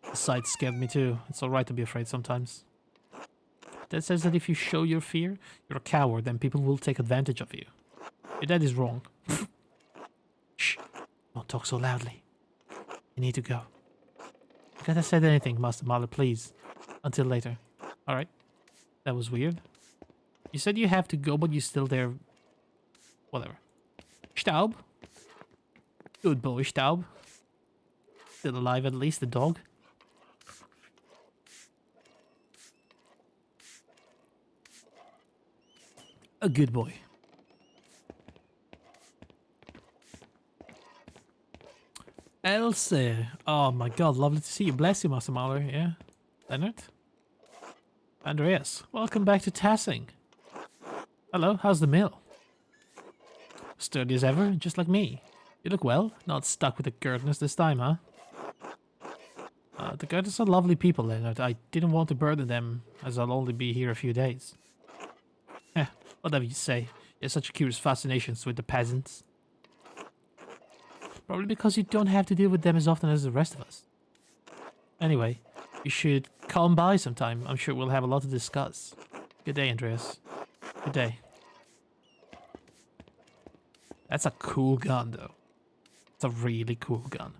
The sight scared me too. It's alright to be afraid sometimes. Dad says that if you show your fear, you're a coward, then people will take advantage of you. Your dad is wrong. Shh. Don't talk so loudly. You need to go. You could have said anything, Master Mahler, please. Until later. Alright. That was weird. You said you have to go, but you're still there. Whatever. Staub? Good boy, Staub. Still alive at least, the dog. A good boy. Elsa. Oh my god, lovely to see you. Bless you, Master Mahler. Yeah. Leonard? Andreas. Welcome back to Tassing. Hello, how's the mill? Sturdy as ever, just like me. You look well, not stuck with the Gurtners this time, huh? The Gurtners are lovely people, Leonard. I didn't want to burden them, as I'll only be here a few days. Whatever you say. You have such curious fascinations with the peasants. Probably because you don't have to deal with them as often as the rest of us. Anyway, you should come by sometime. I'm sure we'll have a lot to discuss. Good day, Andreas. Good day. That's a cool gun, though. It's a really cool gun.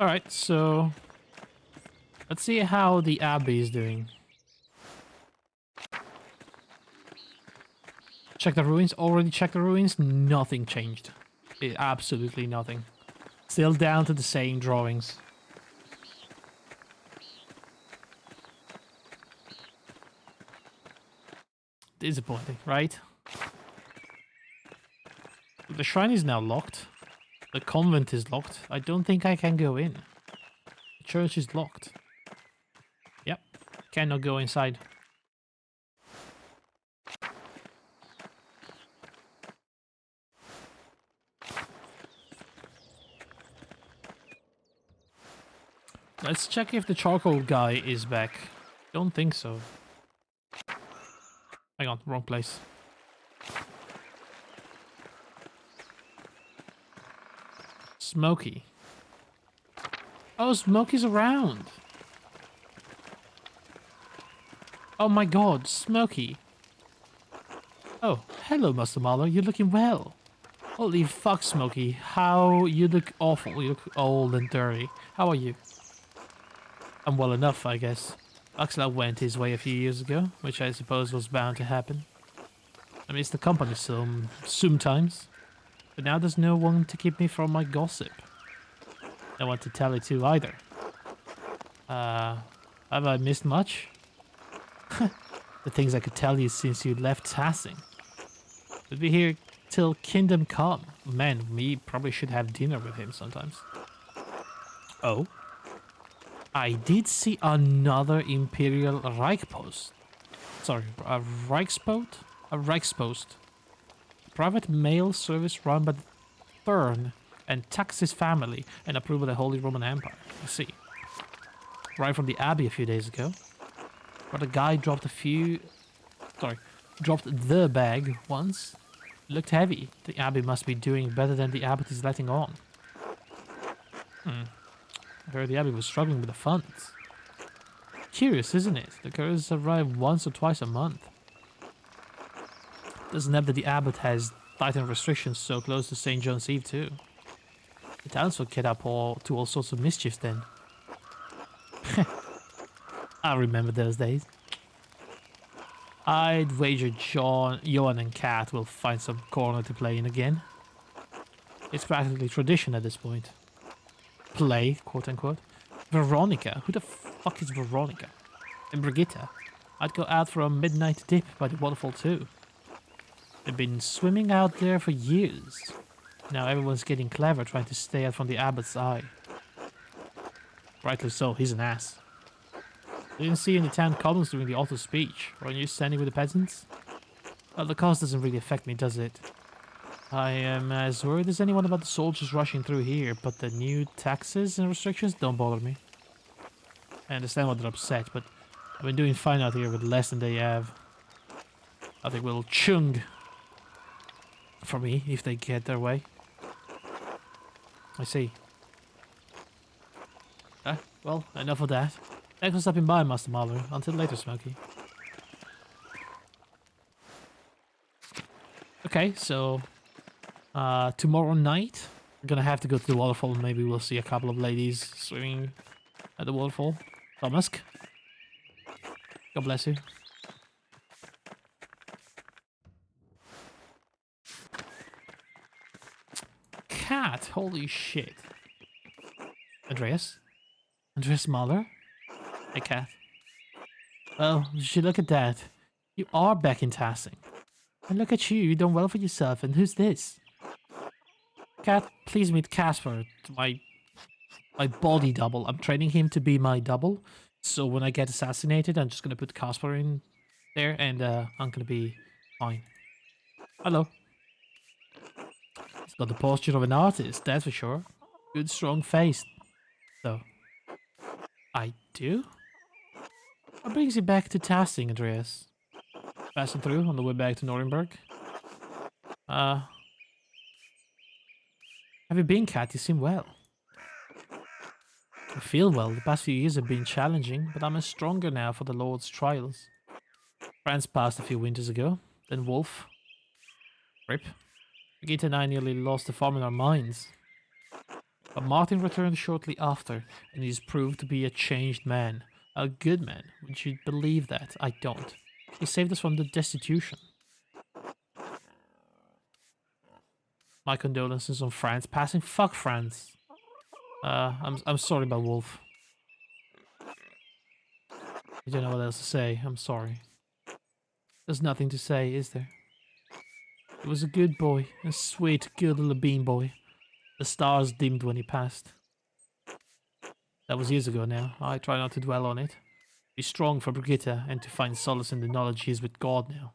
Alright, so... let's see how the Abbey is doing. Check the ruins. Already checked the ruins. Nothing changed. Absolutely nothing. Still down to the same drawings. Disappointing, right? The shrine is now locked. The convent is locked. I don't think I can go in. The church is locked. Yep. Cannot go inside. Let's check if the charcoal guy is back. Don't think so. Hang on, wrong place. Smokey. Oh, Smokey's around. Oh my god, Smokey. Oh, hello, Master Mahler. You're looking well. Holy fuck, Smokey. How you look awful. You look old and dirty. How are you? I'm well enough, I guess. Axel went his way a few years ago, which I suppose was bound to happen. I miss the company sometimes. But now there's no one to keep me from my gossip. No one to tell it to either. Have I missed much? The things I could tell you since you left Tassing. We'll be here till Kingdom Come. Man, we probably should have dinner with him sometimes. Oh? I did see another Imperial Reichpost. Sorry, a Reichspost? A Reichspost. Private mail service run by the Thurn and Taxis family and approved by the Holy Roman Empire. I see. Right from the Abbey a few days ago. But a guy dropped dropped the bag once. It looked heavy. The Abbey must be doing better than the Abbot is letting on. I heard the Abbey was struggling with the funds. Curious, isn't it? The couriers arrive once or twice a month. Doesn't help that the abbot has tightened restrictions so close to St. John's Eve too. The townsfolk get up to all sorts of mischief then. I remember those days. I'd wager Johan and Kat will find some corner to play in again. It's practically tradition at this point. Play, quote unquote. Veronica? Who the fuck is Veronica? And Brigitta? I'd go out for a midnight dip by the waterfall too. They've been swimming out there for years. Now everyone's getting clever trying to stay out from the abbot's eye. Rightly so, he's an ass. I didn't see you in the town commons during the auto speech. Weren't you standing with the peasants? Well, the cost doesn't really affect me, does it? I am as worried as anyone about the soldiers rushing through here, but the new taxes and restrictions don't bother me. I understand why they're upset, but I've been doing fine out here with less than they have. I think we'll chung for me if they get their way. I see. Well, enough of that. Thanks for stopping by, Master Mahler. Until later, Smokey. Okay, so tomorrow night we're gonna have to go to the waterfall. Maybe we'll see a couple of ladies swimming at the waterfall. Tomask. God bless you. Cat, holy shit. Andreas? Andreas Mahler? Hey, Cat. Well, you should look at that. You are back in Tassing. And look at you, you've done well for yourself. And who's this? Cat, please meet Casper, my body double. I'm training him to be my double. So when I get assassinated, I'm just gonna put Casper in there and I'm gonna be fine. Hello. He's got the posture of an artist, that's for sure. Good strong face, though. I do? What brings you back to Tassing, Andreas? Passing through on the way back to Nuremberg? Have you been, Cat? You seem well. I feel well. The past few years have been challenging, but I'm stronger now for the Lord's trials. Franz passed a few winters ago. Then Wolf. Rip. Brigitte and I nearly lost the farm in our minds. But Martin returned shortly after, and he's proved to be a changed man. A good man. Would you believe that? I don't. He saved us from the destitution. My condolences on Franz passing. Fuck Franz. I'm sorry about Wolf. I don't know what else to say. I'm sorry. There's nothing to say, is there? He was a good boy. A sweet, good little bean boy. The stars dimmed when he passed. That was years ago now. I try not to dwell on it. Be strong for Brigitte and to find solace in the knowledge he is with God now.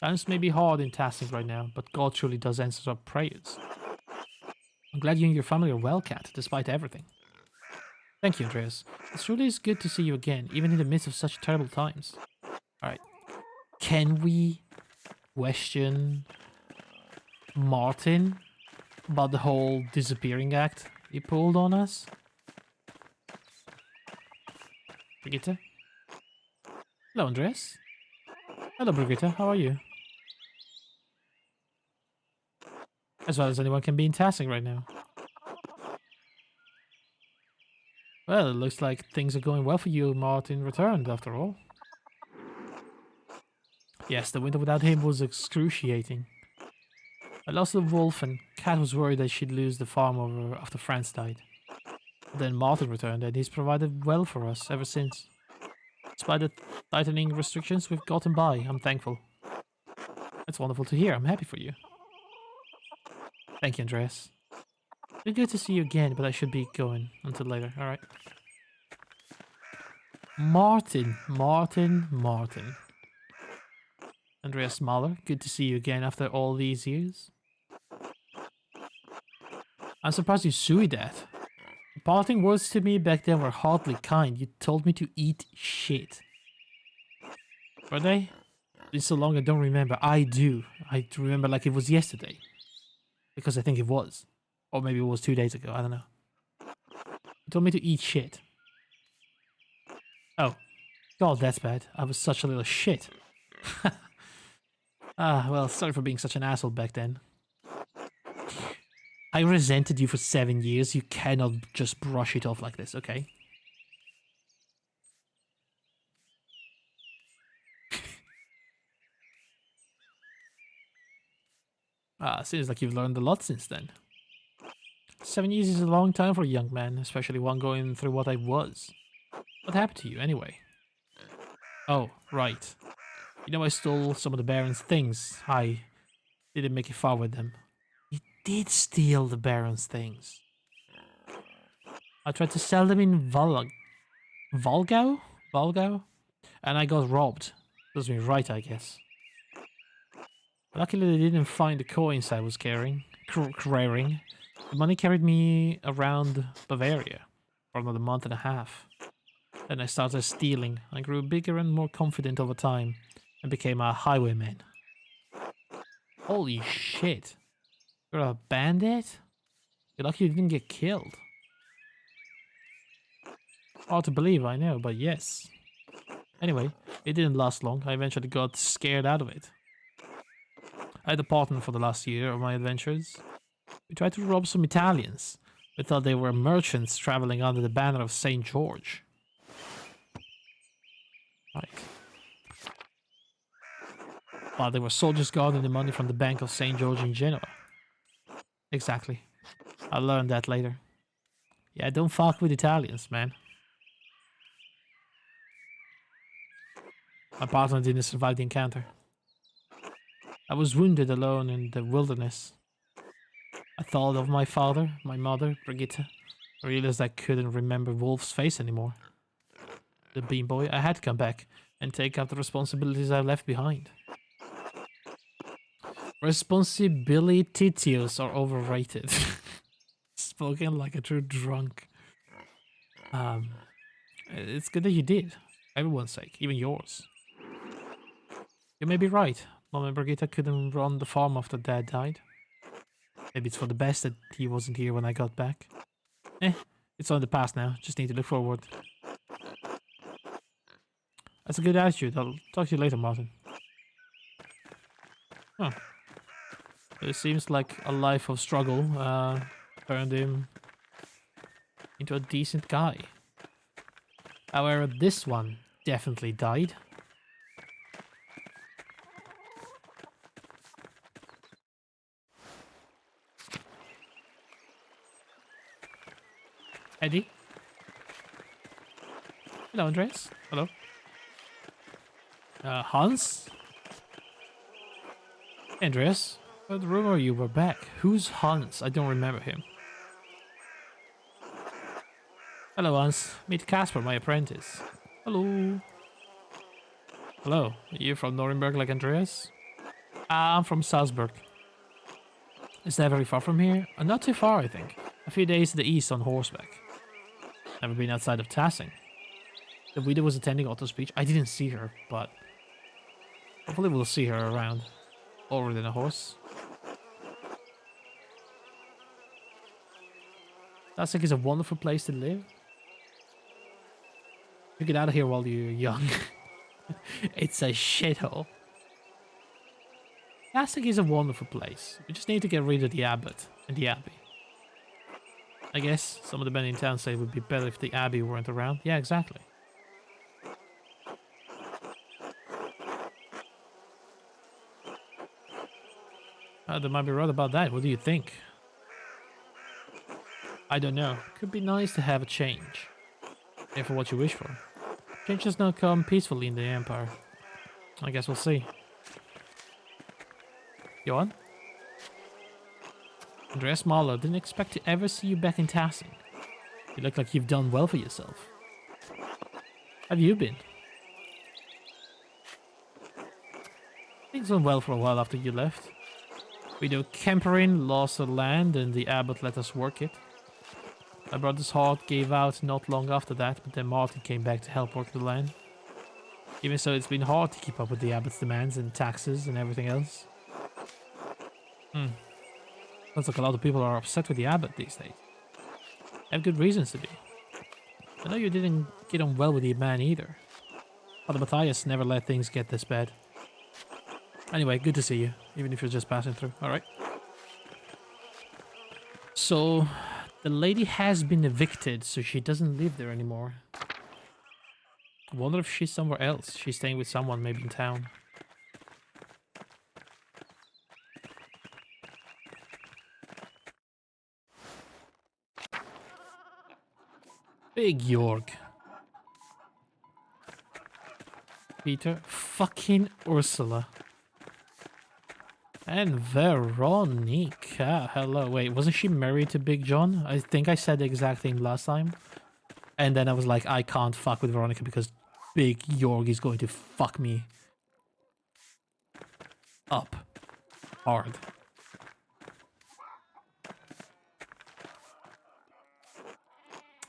Times may be hard in Tassing right now, but God truly does answer our prayers. I'm glad you and your family are well, Cat, despite everything. Thank you, Andreas. It really is good to see you again, even in the midst of such terrible times. Alright. Can we question Martin about the whole disappearing act he pulled on us? Brigitte? Hello, Andreas. Hello, Brigitte. How are you? As well as anyone can be in Tassing right now. Well, it looks like things are going well for you. Martin returned, after all. Yes, the winter without him was excruciating. I lost the wolf, and Kat was worried that she'd lose the farm over after Franz died. Then Martin returned, and he's provided well for us ever since. Despite the tightening restrictions, we've gotten by. I'm thankful. That's wonderful to hear. I'm happy for you. Thank you, Andreas. It's good to see you again, but I should be going until later. Alright. Martin. Andreas Mahler, good to see you again after all these years. I'm surprised you sued that. Parting words to me back then were hardly kind. You told me to eat shit. Were they? It's so long I don't remember. I do. I remember like it was yesterday. Because I think it was. Or maybe it was 2 days ago. I don't know. You told me to eat shit. Oh, God, that's bad. I was such a little shit. Ah, well, sorry for being such an asshole back then. I resented you for 7 years. You cannot just brush it off like this, okay? Seems like you've learned a lot since then. 7 years is a long time for a young man, especially one going through what I was. What happened to you, anyway? Oh, right. You know I stole some of the Baron's things. I didn't make it far with them. You did steal the Baron's things. I tried to sell them in Volgau? Volgau? And I got robbed. Does me right, I guess. Luckily, they didn't find the coins I was carrying. The money carried me around Bavaria for another month and a half. Then I started stealing. I grew bigger and more confident over time and became a highwayman. Holy shit. You're a bandit? You're lucky you didn't get killed. Hard to believe, I know, but yes. Anyway, it didn't last long. I eventually got scared out of it. I had a partner for the last year of my adventures. We tried to rob some Italians. We thought they were merchants traveling under the banner of St. George. Right. But they were soldiers guarding the money from the Bank of St. George in Genoa. Exactly. I learned that later. Yeah, don't fuck with Italians, man. My partner didn't survive the encounter. I was wounded alone in the wilderness. I thought of my father, my mother, Brigitte. I realized I couldn't remember Wolf's face anymore. The bean boy, I had to come back and take up the responsibilities I left behind. Responsibilities are overrated. Spoken like a true drunk. It's good that you did. For everyone's sake, even yours. You may be right. Mom and Brigitte couldn't run the farm after Dad died. Maybe it's for the best that he wasn't here when I got back. It's all in the past now. Just need to look forward. That's a good attitude. I'll talk to you later, Martin. Huh. It seems like a life of struggle turned him into a decent guy. However, this one definitely died. Eddie? Hello, Andreas. Hello. Hans? Andreas? The rumor you were back. Who's Hans? I don't remember him. Hello, Hans. Meet Casper, my apprentice. Hello. Hello. Are you from Nuremberg like Andreas? I'm from Salzburg. Is that very far from here? Not too far, I think. A few days to the east on horseback. Never been outside of Tassing. The widow was attending Otto's speech. I didn't see her, but hopefully we'll see her around. Or within a horse. Tassing is a wonderful place to live. You get out of here while you're young. It's a shithole. Tassing is a wonderful place. We just need to get rid of the abbot and the abbey. I guess some of the men in town say it would be better if the abbey weren't around. Yeah, exactly. They might be right about that. What do you think? I don't know. Could be nice to have a change. Careful what you wish for. Change does not come peacefully in the Empire. I guess we'll see. Johan? Andreas Mahler, didn't expect to ever see you back in Tassing. You look like you've done well for yourself. How have you been? Things went well for a while after you left. Widow Kemperin lost her land and the abbot let us work it. My brother's heart gave out not long after that, but then Martin came back to help work the land. Even so, it's been hard to keep up with the abbot's demands and taxes and everything else. Sounds like a lot of people are upset with the abbot these days. They have good reasons to be. I know you didn't Get on well with the man either. Father Matthias never let things get this bad. Anyway, good to see you, even if you're just passing through. Alright. So, the lady has been evicted, so she doesn't live there anymore. I wonder if she's somewhere else. She's staying with someone, maybe in town. Big Jorg. Peter. Fucking Ursula. And Veronica. Hello. Wait, wasn't she married to Big John? I think I said the exact thing last time. And then I was like, I can't fuck with Veronica because Big Jorg is going to fuck me up hard.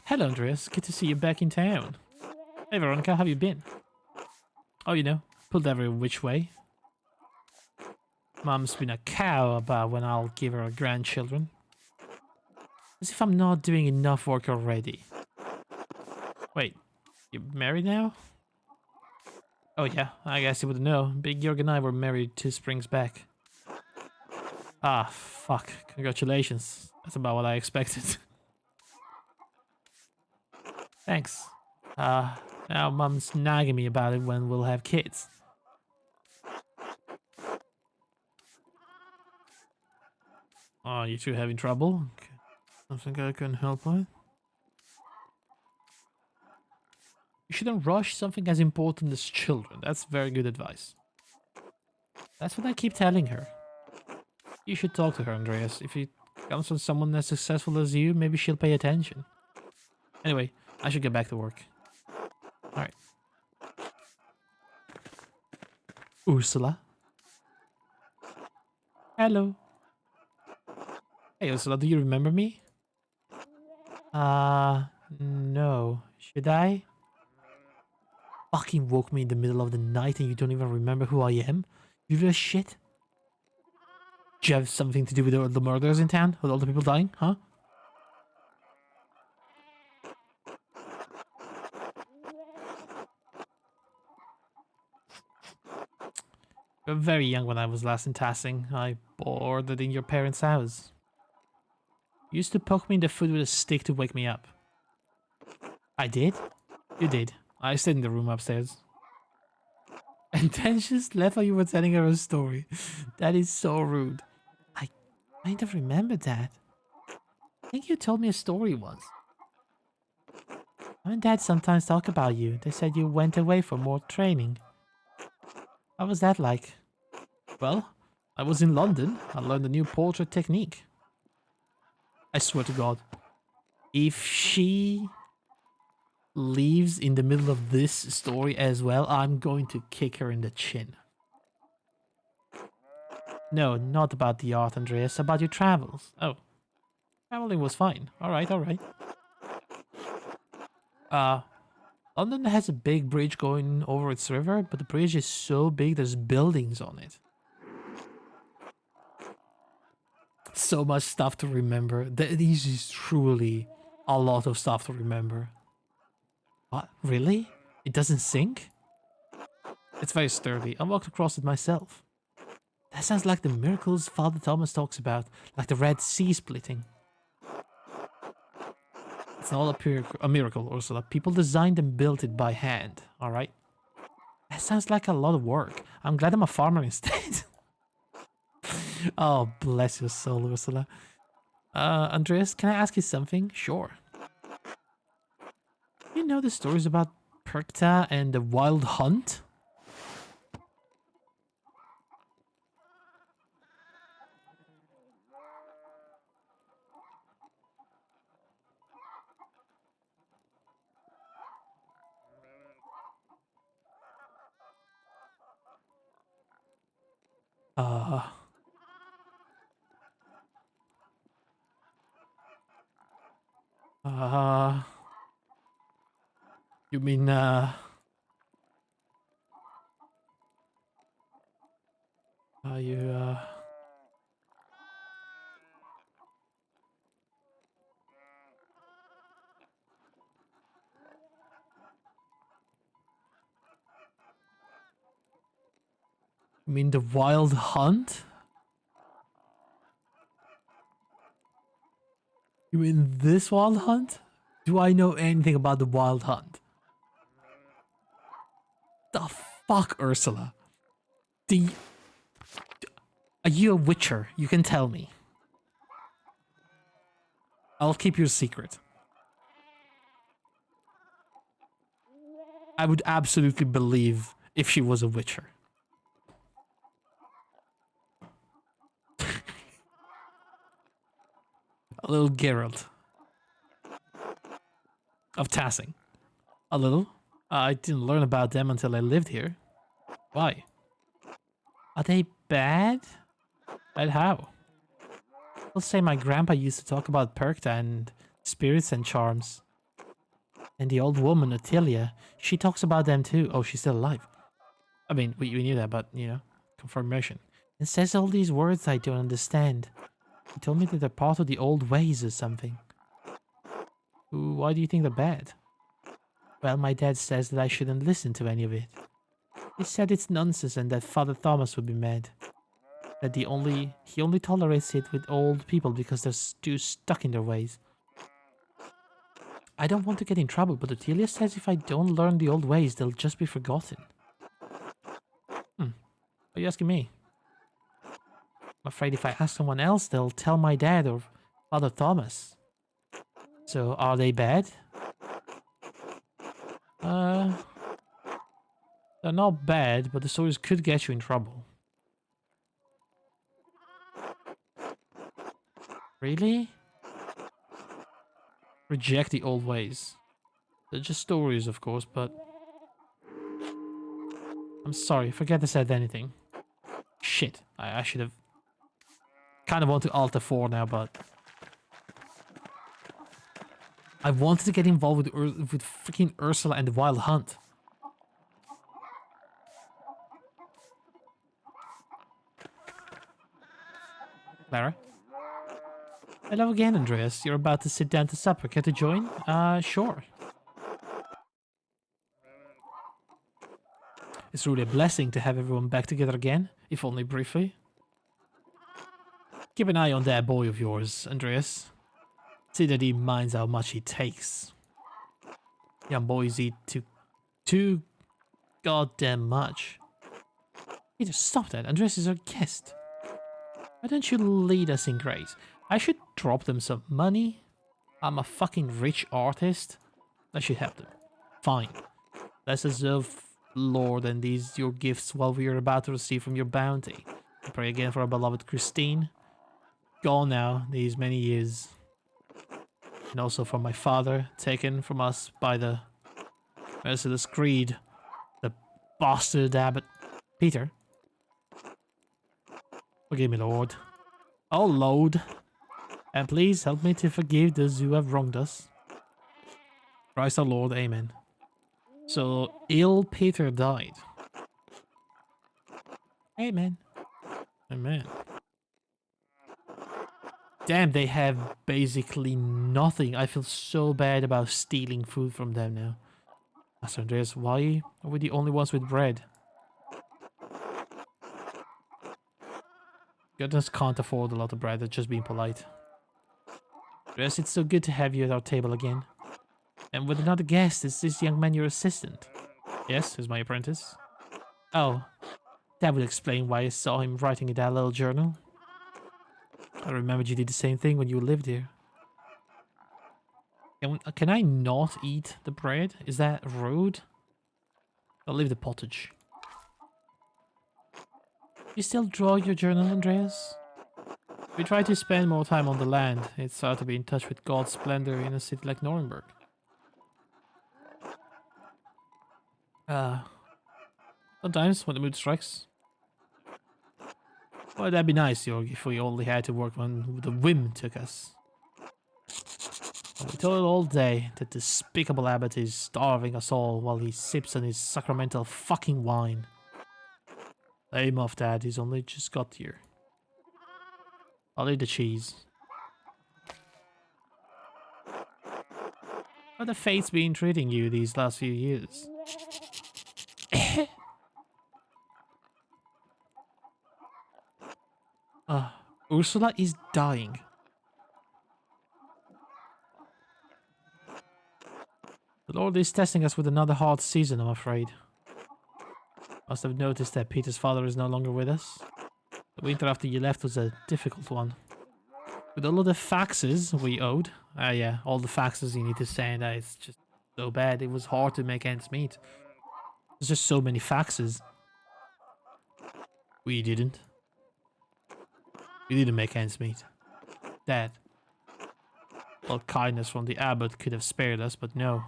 Hello, Andreas. Good to see you back in town. Hey, Veronica, how have you been? Oh, you know, pulled every which way. Mom's been a cow about when I'll give her grandchildren. As if I'm not doing enough work already. Wait, you married now? Oh yeah, I guess you wouldn't know. Big Jorg and I were married 2 springs back. Ah, fuck. Congratulations. That's about what I expected. Thanks. Now Mum's nagging me about it when we'll have kids. Oh, you two having trouble? Okay. Something I can help with? You shouldn't rush something as important as children. That's very good advice. That's what I keep telling her. You should talk to her, Andreas. If it comes from someone as successful as you, maybe she'll pay attention. Anyway, I should get back to work. Alright. Ursula? Hello. Hey, Ursula, do you remember me? No. Should I? Fucking woke me in the middle of the night and you don't even remember who I am? You little shit. Do you have something to do with all the murders in town? With all the people dying, huh? You were very young when I was last in Tassing. I boarded in your parents' house. You used to poke me in the foot with a stick to wake me up. I did? You did. I stayed in the room upstairs. And then just left while you were telling her a story. That is so rude. I kind of remember that. I think you told me a story once. Mom and Dad sometimes talk about you. They said you went away for more training. What was that like? Well, I was in London. I learned a new portrait technique. I swear to God, if she leaves in the middle of this story as well, I'm going to kick her in the chin. No, not about the art, Andreas. About your travels. Oh, traveling was fine. Alright, alright. London has a big bridge going over its river, but the bridge is so big there's buildings on it. So much stuff to remember. This is truly a lot of stuff to remember. What? Really? It doesn't sink? It's very sturdy. I walked across it myself. That sounds like the miracles Father Thomas talks about, like the Red Sea splitting. It's not a miracle, Ursula. People designed and built it by hand, alright? That sounds like a lot of work. I'm glad I'm a farmer instead. Oh, bless your soul, Ursula. Andreas, can I ask you something? Sure. You know the stories about Perkta and the Wild Hunt? Uh, uh, you mean, you, You mean the Wild Hunt? You mean this Wild Hunt? Do I know anything about the Wild Hunt? The fuck, Ursula? The... Are you a witcher? You can tell me. I'll keep your secret. I would absolutely believe if she was a witcher. A little Geralt. Of Tassing. A little. I didn't learn about them until I lived here. Why? Are they bad? Bad how? I'll say my grandpa used to talk about Perkta and spirits and charms. And the old woman, Attilia, she talks about them too. Oh, she's still alive. I mean, we knew that, but, you know, confirmation. It says all these words I don't understand. He told me that they're part of the old ways or something. Why do you think they're bad? Well, my dad says that I shouldn't listen to any of it. He said it's nonsense and that Father Thomas would be mad. That he only tolerates it with old people because they're too stuck in their ways. I don't want to get in trouble, but Attilia says if I don't learn the old ways, they'll just be forgotten. Are you asking me? I'm afraid if I ask someone else, they'll tell my dad or Father Thomas. So, are they bad? They're not bad, but the stories could get you in trouble. Really? Reject the old ways. They're just stories, of course, but... I'm sorry, forget I said anything. Shit, I should have... Kind of want to Alt F4 now, but... I wanted to get involved with freaking Ursula and the Wild Hunt. Clara? Hello again, Andreas. You're about to sit down to supper. Care to join? Sure. It's really a blessing to have everyone back together again, if only briefly. Keep an eye on that boy of yours, Andreas. See that he minds how much he takes. Young boys eat too goddamn much. Peter, stop that. Andreas is our guest. Why don't you lead us in grace? I should drop them some money. I'm a fucking rich artist. I should help them. Fine. Let's observe, Lord, and these your gifts while we are about to receive from your bounty. I pray again for our beloved Christine. Gone now these many years. And also for my father, taken from us by the merciless greed. The bastard abbot. Peter. Forgive me, Lord. Oh, Lord. And please help me to forgive those who have wronged us. Christ our Lord, amen. So, ill Peter died. Amen. Amen. Damn, they have basically nothing. I feel so bad about stealing food from them now. Master Andreas, why are we the only ones with bread? You just can't afford a lot of bread, that's just being polite. Andreas, it's so good to have you at our table again. And with another guest, is this young man your assistant? Yes, he's my apprentice. Oh, that would explain why I saw him writing in that little journal. I remembered you did the same thing when you lived here. Can I not eat the bread? Is that rude? I'll leave the pottage. You still draw your journal, Andreas? We try to spend more time on the land. It's hard to be in touch with God's splendor in a city like Nuremberg. Sometimes when the mood strikes. Well, that'd be nice, Jorg, if we only had to work when the whim took us. We told all day that the despicable abbot is starving us all while he sips on his sacramental fucking wine. Lame off that, he's only just got here. I'll eat the cheese. How the fate's been treating you these last few years? Ursula is dying. The Lord is testing us with another hard season, I'm afraid. Must have noticed that Peter's father is no longer with us. The winter after you left was a difficult one. With all of the faxes we owed. Yeah, all the faxes you need to send. It's just so bad. It was hard to make ends meet. There's just so many faxes. We didn't. We didn't make ends meet. Dad. Well, kindness from the abbot could have spared us, but no.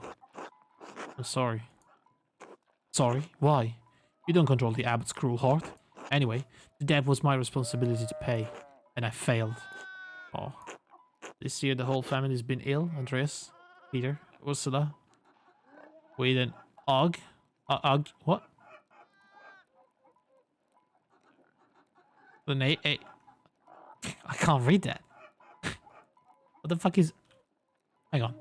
I'm sorry. Sorry? Why? You don't control the abbot's cruel heart. Anyway, the debt was my responsibility to pay, and I failed. Oh. This year the whole family's been ill. Andreas, Peter, Ursula. Wait, and Og? What? The name? I can't read that. What the fuck is... Hang on.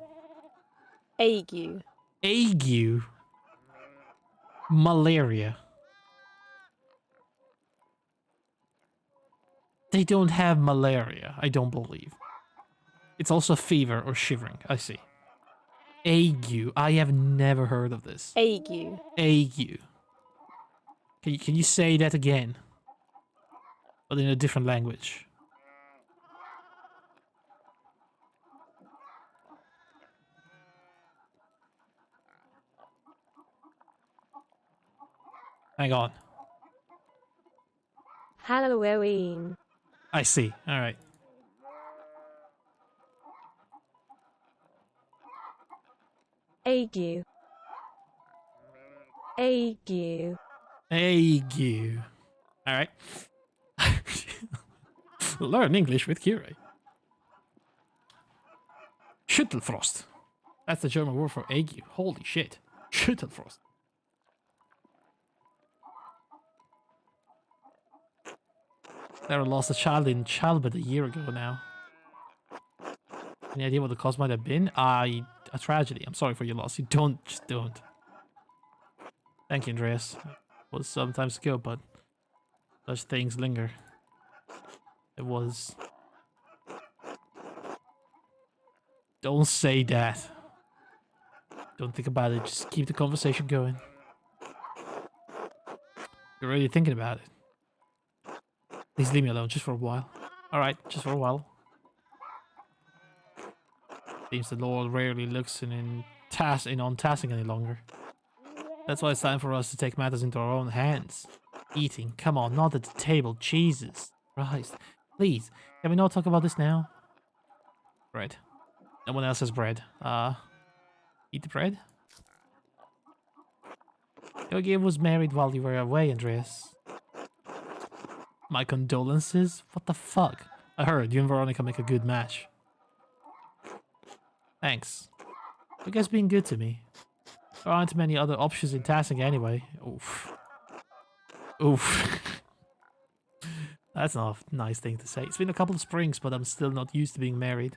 Ague. Ague. Malaria. They don't have malaria, I don't believe. It's also fever or shivering, I see. Ague. I have never heard of this. Ague. Ague. Can you say that again? But in a different language. Hang on. Halloween. I see. Alright. Ague. Ague. Ague. Alright. Learn English with Kira. Schüttelfrost. That's the German word for ague. Holy shit. Schüttelfrost. Sarah lost a child in childbirth a year ago now. Any idea what the cause might have been? A tragedy. I'm sorry for your loss. You don't. Just don't. Thank you, Andreas. It was some time ago, but such things linger. It was... Don't say that. Don't think about it. Just keep the conversation going. You're already thinking about it. Please leave me alone just for a while. Alright, just for a while. Seems the Lord rarely looks in on Tassing any longer. That's why it's time for us to take matters into our own hands. Eating. Come on, not at the table. Jesus Christ. Please, can we not talk about this now? Bread. No one else has bread. Eat the bread? Yogi was married while you were away, Andreas. My condolences? What the fuck? I heard you and Veronica make a good match. Thanks. You guys being good to me. There aren't many other options in Tassing anyway. Oof. Oof. That's not a nice thing to say. It's been a couple of springs, but I'm still not used to being married.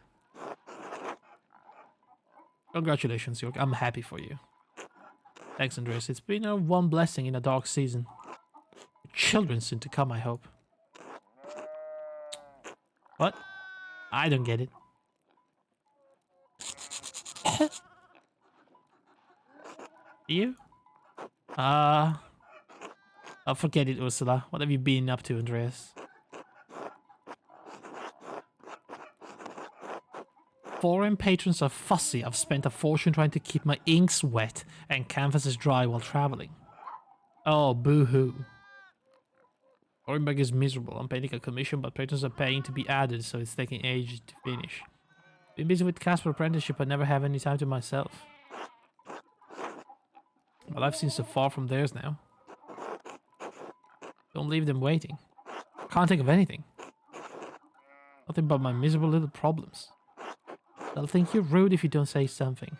Congratulations, York. I'm happy for you. Thanks, Andreas. It's been a one blessing in a dark season. Children soon to come, I hope. What? I don't get it. You? I'll forget it, Ursula. What have you been up to, Andreas? Foreign patrons are fussy. I've spent a fortune trying to keep my inks wet and canvases dry while traveling. Oh, boo-hoo. Orenberg is miserable. I'm paying a commission, but patrons are paying to be added, so it's taking ages to finish. Been busy with Casper apprenticeship, I never have any time to myself. My life seems so far from theirs now. Don't leave them waiting. Can't think of anything. Nothing but my miserable little problems. They'll think you're rude if you don't say something.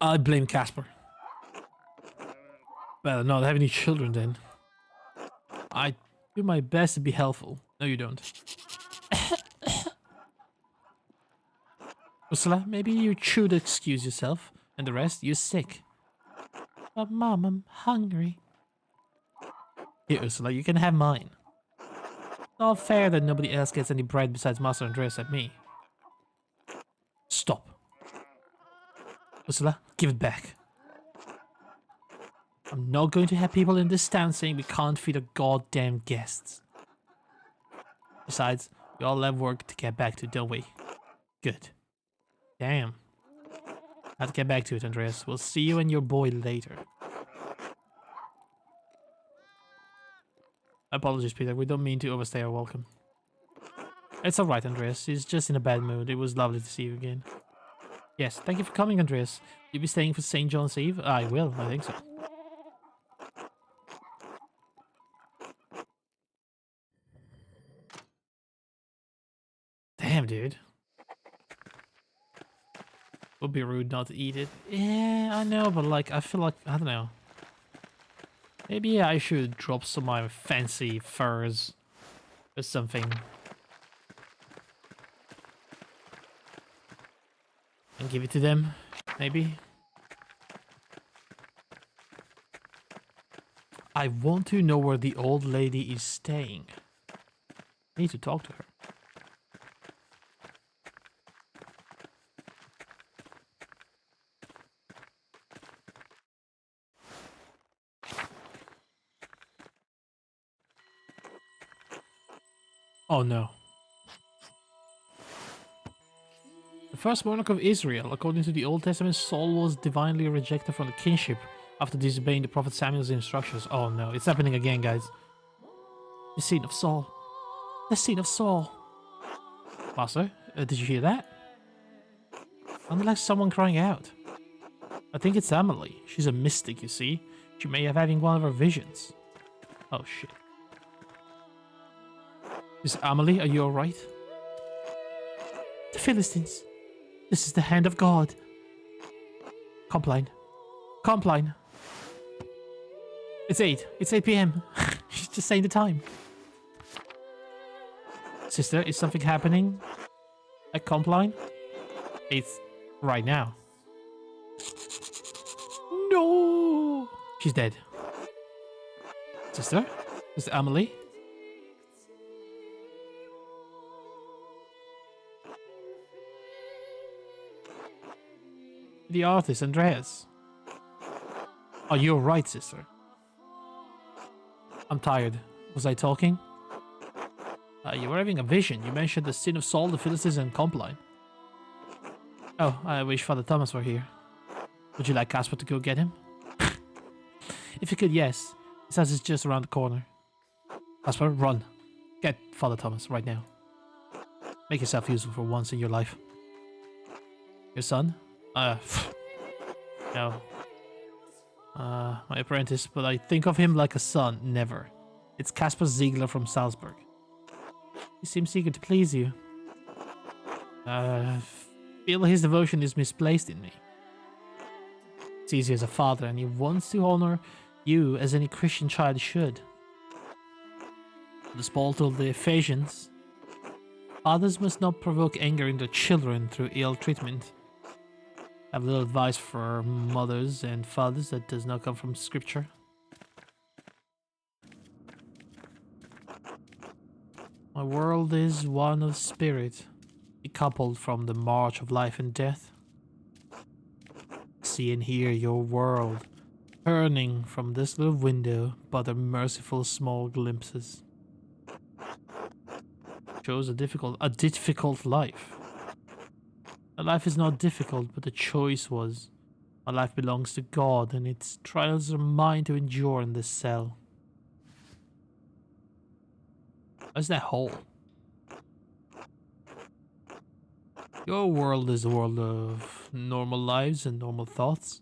I blame Casper. Better not have any children then. I do my best to be helpful, No, you don't. Ursula, maybe you should excuse yourself. And the rest, you're sick. But Mom, I'm hungry. Here, Ursula, you can have mine. It's not fair that nobody else gets any bread besides Master Andreas and me. Stop. Ursula, give it back. I'm not going to have people in this town saying we can't feed our goddamn guests. Besides, we all have work to get back to, don't we? Good. Damn. I have to get back to it, Andreas. We'll see you and your boy later. Apologies, Peter. We don't mean to overstay our welcome. It's alright, Andreas. He's just in a bad mood. It was lovely to see you again. Yes, thank you for coming, Andreas. You'll be staying for St. John's Eve? I will, I think so. Damn, dude. Would be rude not to eat it. Yeah, I know, but like, I feel like, I don't know. Maybe I should drop some of my fancy furs or something. And give it to them, maybe. I want to know where the old lady is staying. I need to talk to her. Oh no. The first monarch of Israel, according to the Old Testament, Saul was divinely rejected from the kingship after disobeying the prophet Samuel's instructions. Oh no, it's happening again, guys. The scene of Saul. The scene of Saul. Master, did you hear that? Sounded like someone crying out. I think it's Emily. She's a mystic, you see. She may have having one of her visions. Oh shit. Miss Amelie, are you alright? The Philistines. This is the hand of God. Compline. Compline. It's 8. It's 8 p.m. She's just saying the time. Sister, is something happening at Compline? It's right now. No! She's dead. Sister? Is it Amelie? The artist, Andreas. Oh, you're right, sister. I'm tired. Was I talking? You were having a vision. You mentioned the sin of Saul, the Philistines, and Compline. Oh, I wish Father Thomas were here. Would you like Casper to go get him? If you could, yes. His house is just around the corner. Casper, run. Get Father Thomas right now. Make yourself useful for once in your life. Your son? No. My apprentice, but I think of him like a son. Never. It's Caspar Ziegler from Salzburg. He seems eager to please you. Feel his devotion is misplaced in me. It's easy as a father, and he wants to honor you as any Christian child should. As Paul told the Ephesians, fathers must not provoke anger in their children through ill treatment. I have a little advice for mothers and fathers that does not come from scripture. My world is one of spirit, decoupled from the march of life and death. See and hear your world, turning from this little window, but a merciful small glimpses. Chose a difficult life. A life is not difficult, but the choice was. My life belongs to God, and its trials are mine to endure in this cell. What's that hole? Your world is a world of normal lives and normal thoughts.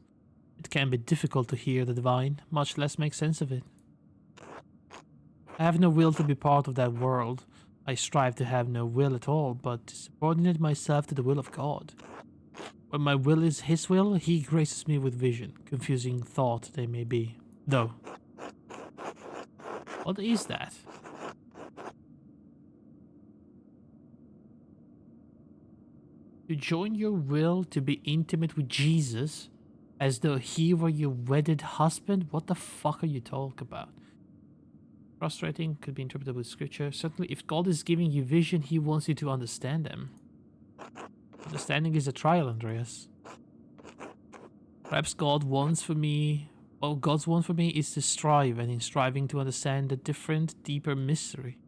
It can be difficult to hear the divine, much less make sense of it. I have no will to be part of that world. I strive to have no will at all, but to subordinate myself to the will of God. When my will is His will, He graces me with vision, confusing thought they may be. Though. What is that? To join your will to be intimate with Jesus as though he were your wedded husband? What the fuck are you talking about? Frustrating, could be interpreted with scripture. Certainly, if God is giving you vision, he wants you to understand them. Understanding is a trial, Andreas. Perhaps God wants for me, well, God's want for me is to strive, and in striving to understand the different, deeper mystery.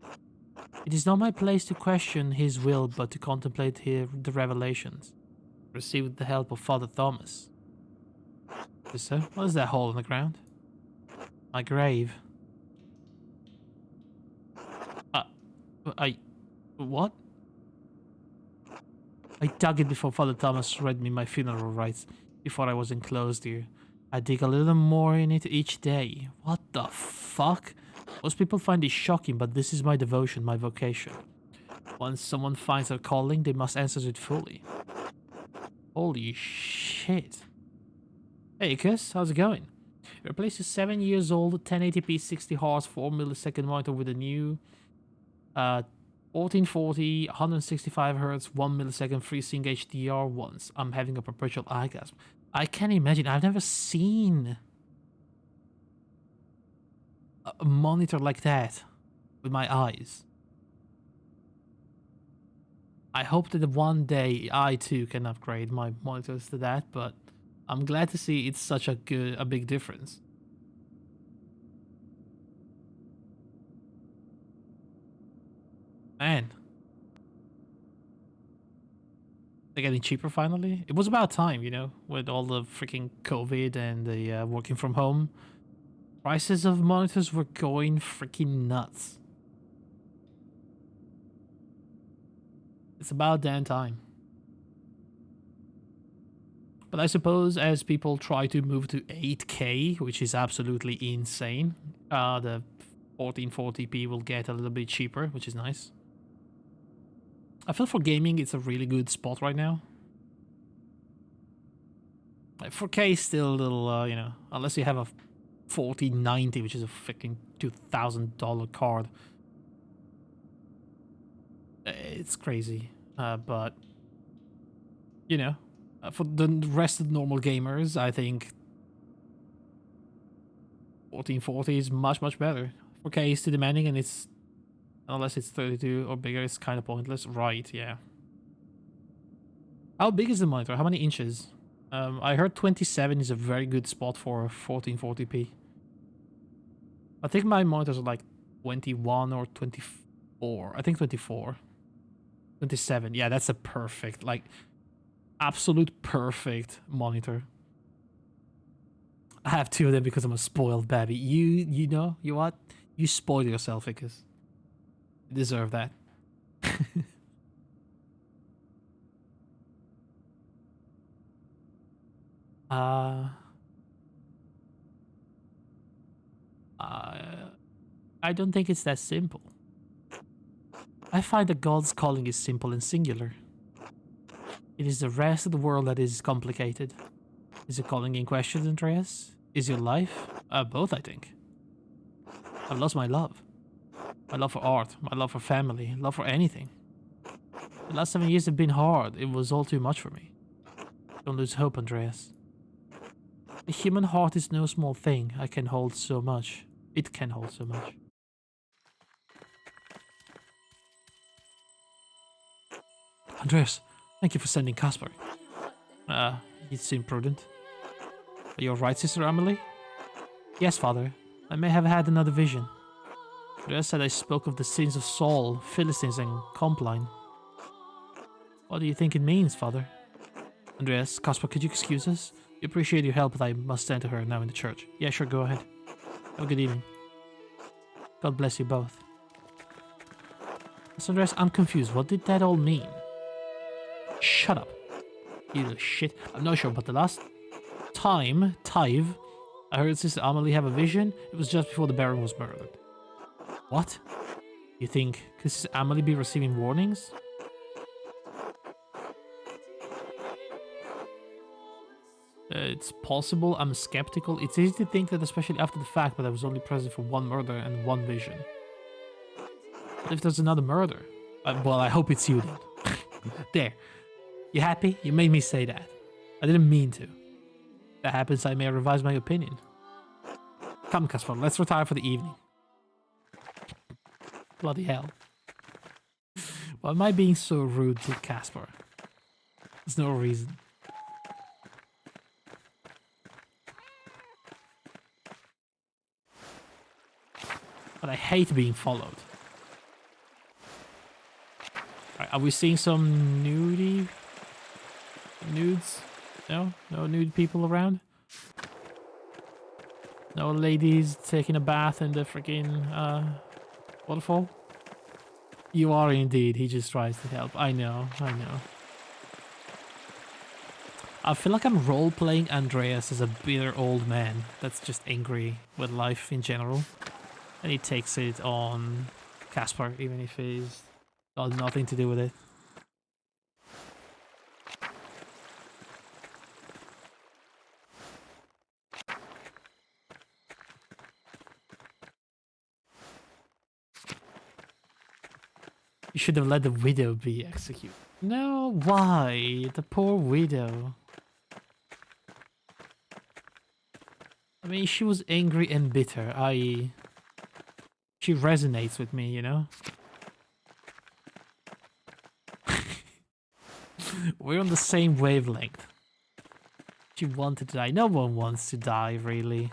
It is not my place to question his will, but to contemplate the revelations. Receive with the help of Father Thomas. Sister, what is that hole in the ground? My grave. What? I dug it before Father Thomas read me my funeral rites, before I was enclosed here. I dig a little more in it each day. What the fuck? Most people find this shocking, but this is my devotion, my vocation. Once someone finds their calling, they must answer it fully. Holy shit. Hey, Cuz, how's it going? Replace a 7 years old 1080p 60 Hz 4 millisecond monitor with a new 1440 165 Hz 1 millisecond FreeSync HDR once. I'm having a perpetual orgasm. I can't imagine. I've never seen a monitor like that with my eyes. I hope that one day I too can upgrade my monitors to that, but I'm glad to see it's such a big difference. Man. They're getting cheaper finally. It was about time, you know, with all the freaking COVID and the working from home. Prices of monitors were going freaking nuts. It's about damn time. But I suppose as people try to move to 8K, which is absolutely insane, the 1440p will get a little bit cheaper, which is nice. I feel for gaming, it's a really good spot right now. 4K is still a little, you know, unless you have a 4090, which is a freaking $2,000 card. It's crazy, but you know, for the rest of the normal gamers, I think 1440 is much better. 4K is too demanding, and it's unless it's 32 or bigger, it's kind of pointless. Right? Yeah. How big is the monitor? How many inches? I heard 27 is a very good spot for 1440p. I think my monitors are like 21 or 24. I think 24. 27. Yeah, that's a perfect, like, absolute perfect monitor. I have two of them because I'm a spoiled baby. You know, you what? You spoil yourself, Icarus. You deserve that. I don't think it's that simple. I find that God's calling is simple and singular. It is the rest of the world that is complicated. Is your calling in question, Andreas? Is your life? Both, I think. I've lost my love. My love for art, my love for family, love for anything. The last 7 years have been hard. It was all too much for me. Don't lose hope, Andreas. The human heart is no small thing. I can hold so much. It can hold so much. Andreas, thank you for sending Casper. He seemed prudent. Are you alright, Sister Amelie? Yes, Father. I may have had another vision. Andreas said I spoke of the sins of Saul, Philistines, and Compline. What do you think it means, Father? Andreas, Casper, could you excuse us? We appreciate your help, but I must stand to her now in the church. Yeah, sure, go ahead. Have a good evening. God bless you both. So, Andreas, I'm confused. What did that all mean? Shut up. You little shit. I'm not sure, but the last time, Tive, I heard Sister Amelie have a vision. It was just before the Baron was murdered. What? You think, could Sister Amelie be receiving warnings? It's possible. I'm skeptical. It's easy to think that, especially after the fact, but I was only present for one murder and one vision. What if there's another murder? Well, I hope it's you then. There. You happy? You made me say that. I didn't mean to. If that happens, I may revise my opinion. Come, Casper, let's retire for the evening. Bloody hell. Why am I being so rude to Casper? There's no reason. But I hate being followed. Right, are we seeing some nudes? No? No nude people around? No ladies taking a bath in the freaking waterfall? You are indeed. He just tries to help. I know. I feel like I'm role-playing Andreas as a bitter old man that's just angry with life in general. And he takes it on Caspar, even if he's got nothing to do with it. You should have let the widow be executed. No, why? The poor widow. I mean, she was angry and bitter, i.e. she resonates with me, you know? We're on the same wavelength. She wanted to die. No one wants to die, really.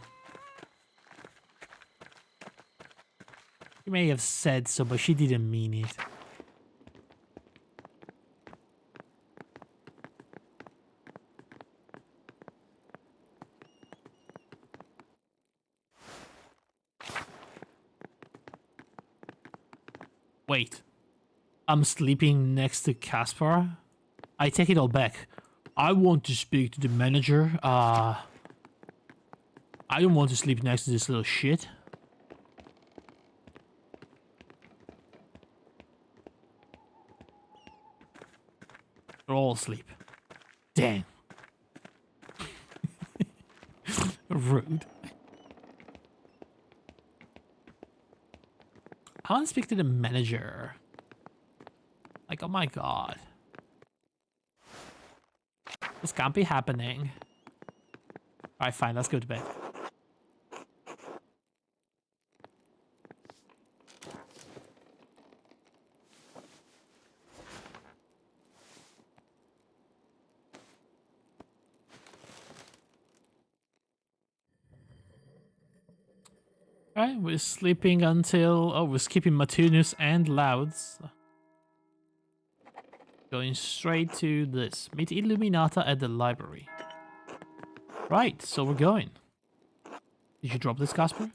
She may have said so, but she didn't mean it. Wait. I'm sleeping next to Caspar? I take it all back. I want to speak to the manager. I don't want to sleep next to this little shit. They're all asleep. Damn. Rude. I want to speak to the manager. Like, oh my god. This can't be happening. Alright, fine, let's go to bed. Alright, we're sleeping until... Oh, we're skipping Matunus and Louds. Going straight to this. Meet Illuminata at the library. Right, so we're going. Did you drop this, Casper?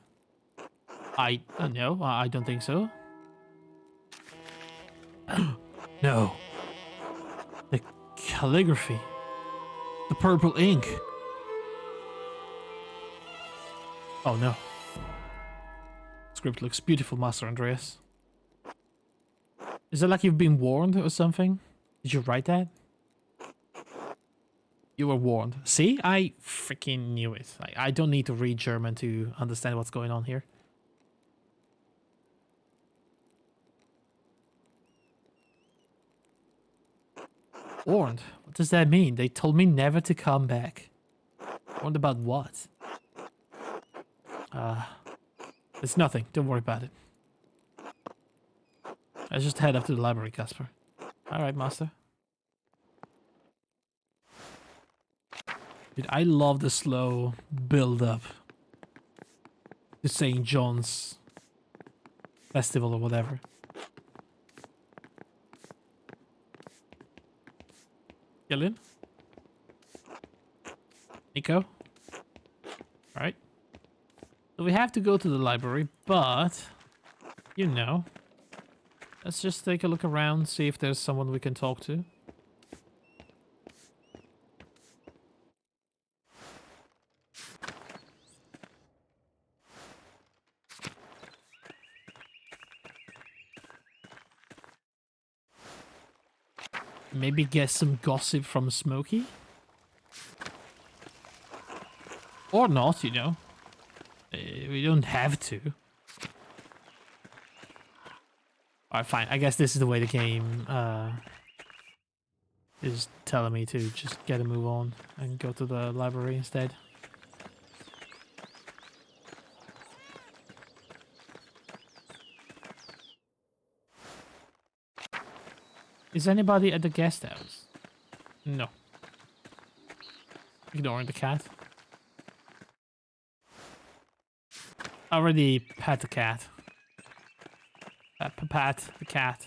I don't know. I don't think so. No. The calligraphy. The purple ink. Oh no. Script looks beautiful, Master Andreas. Is it like you've been warned or something? Did you write that? You were warned. See? I freaking knew it. I don't need to read German to understand what's going on here. Warned? What does that mean? They told me never to come back. Warned about what? It's nothing. Don't worry about it. I just head up to the library, Casper. Alright, Master. Dude, I love the slow build-up to St. John's Festival or whatever. Gillian? Nico? Alright. So we have to go to the library, but... You know. Let's just take a look around, see if there's someone we can talk to. Maybe get some gossip from Smokey? Or not, you know. We don't have to. Alright, fine. I guess this is the way the game Is telling me to just get a move on and go to the library instead. Is anybody at the guest house? No. Ignoring the cat. I already pet the cat. Pat the cat.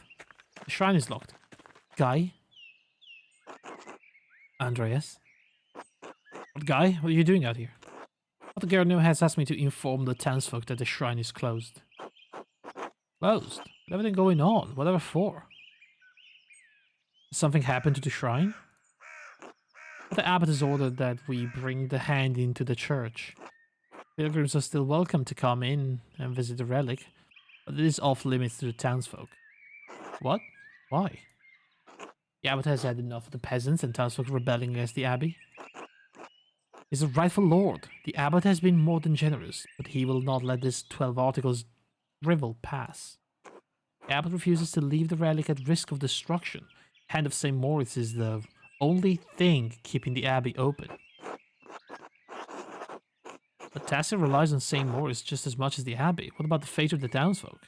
The shrine is locked. Guy? Andreas? What guy? What are you doing out here? The Gardener has asked me to inform the townsfolk that the shrine is closed. Closed? With everything going on? Whatever for? Did something happen to the shrine? The abbot has ordered that we bring the hand into the church. Pilgrims are still welcome to come in and visit the relic, but it is off limits to the townsfolk. What? Why? The abbot has had enough of the peasants and townsfolk rebelling against the abbey. He's a rightful lord. The abbot has been more than generous, but he will not let this 12 articles drivel pass. The abbot refuses to leave the relic at risk of destruction. Hand of St. Moritz is the only thing keeping the abbey open. But Tassing relies on St. Moritz just as much as the abbey. What about the fate of the townsfolk?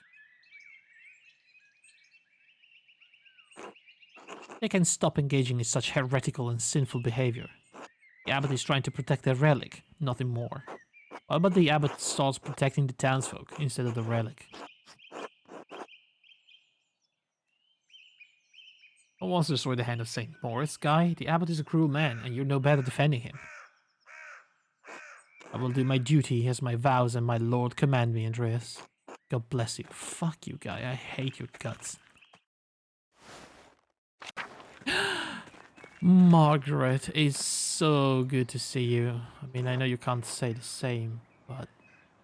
They can stop engaging in such heretical and sinful behavior. The abbot is trying to protect their relic, nothing more. What about the abbot starts protecting the townsfolk instead of the relic? Who wants to destroy the hand of St. Moritz, guy? The abbot is a cruel man, and you're no better defending him. I will do my duty as my vows and my lord command me, Andreas. God bless you. Fuck you, guy. I hate your guts. Margaret, it's so good to see you. I mean, I know you can't say the same, but...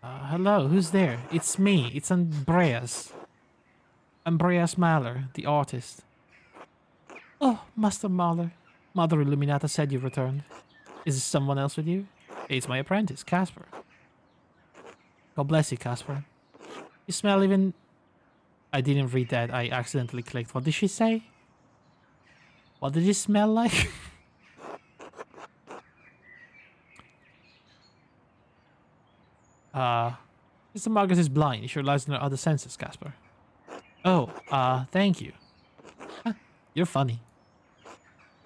hello, who's there? It's me. It's Andreas. Andreas Mahler, the artist. Oh, Master Mahler. Mother Illuminata said you returned. Is there someone else with you? It's my apprentice, Casper. God bless you, Casper. You smell even... I didn't read that. I accidentally clicked. What did she say? What did it smell like? Mr. Marcus is blind. She relies on her other senses, Casper. Oh, thank you. Huh, you're funny.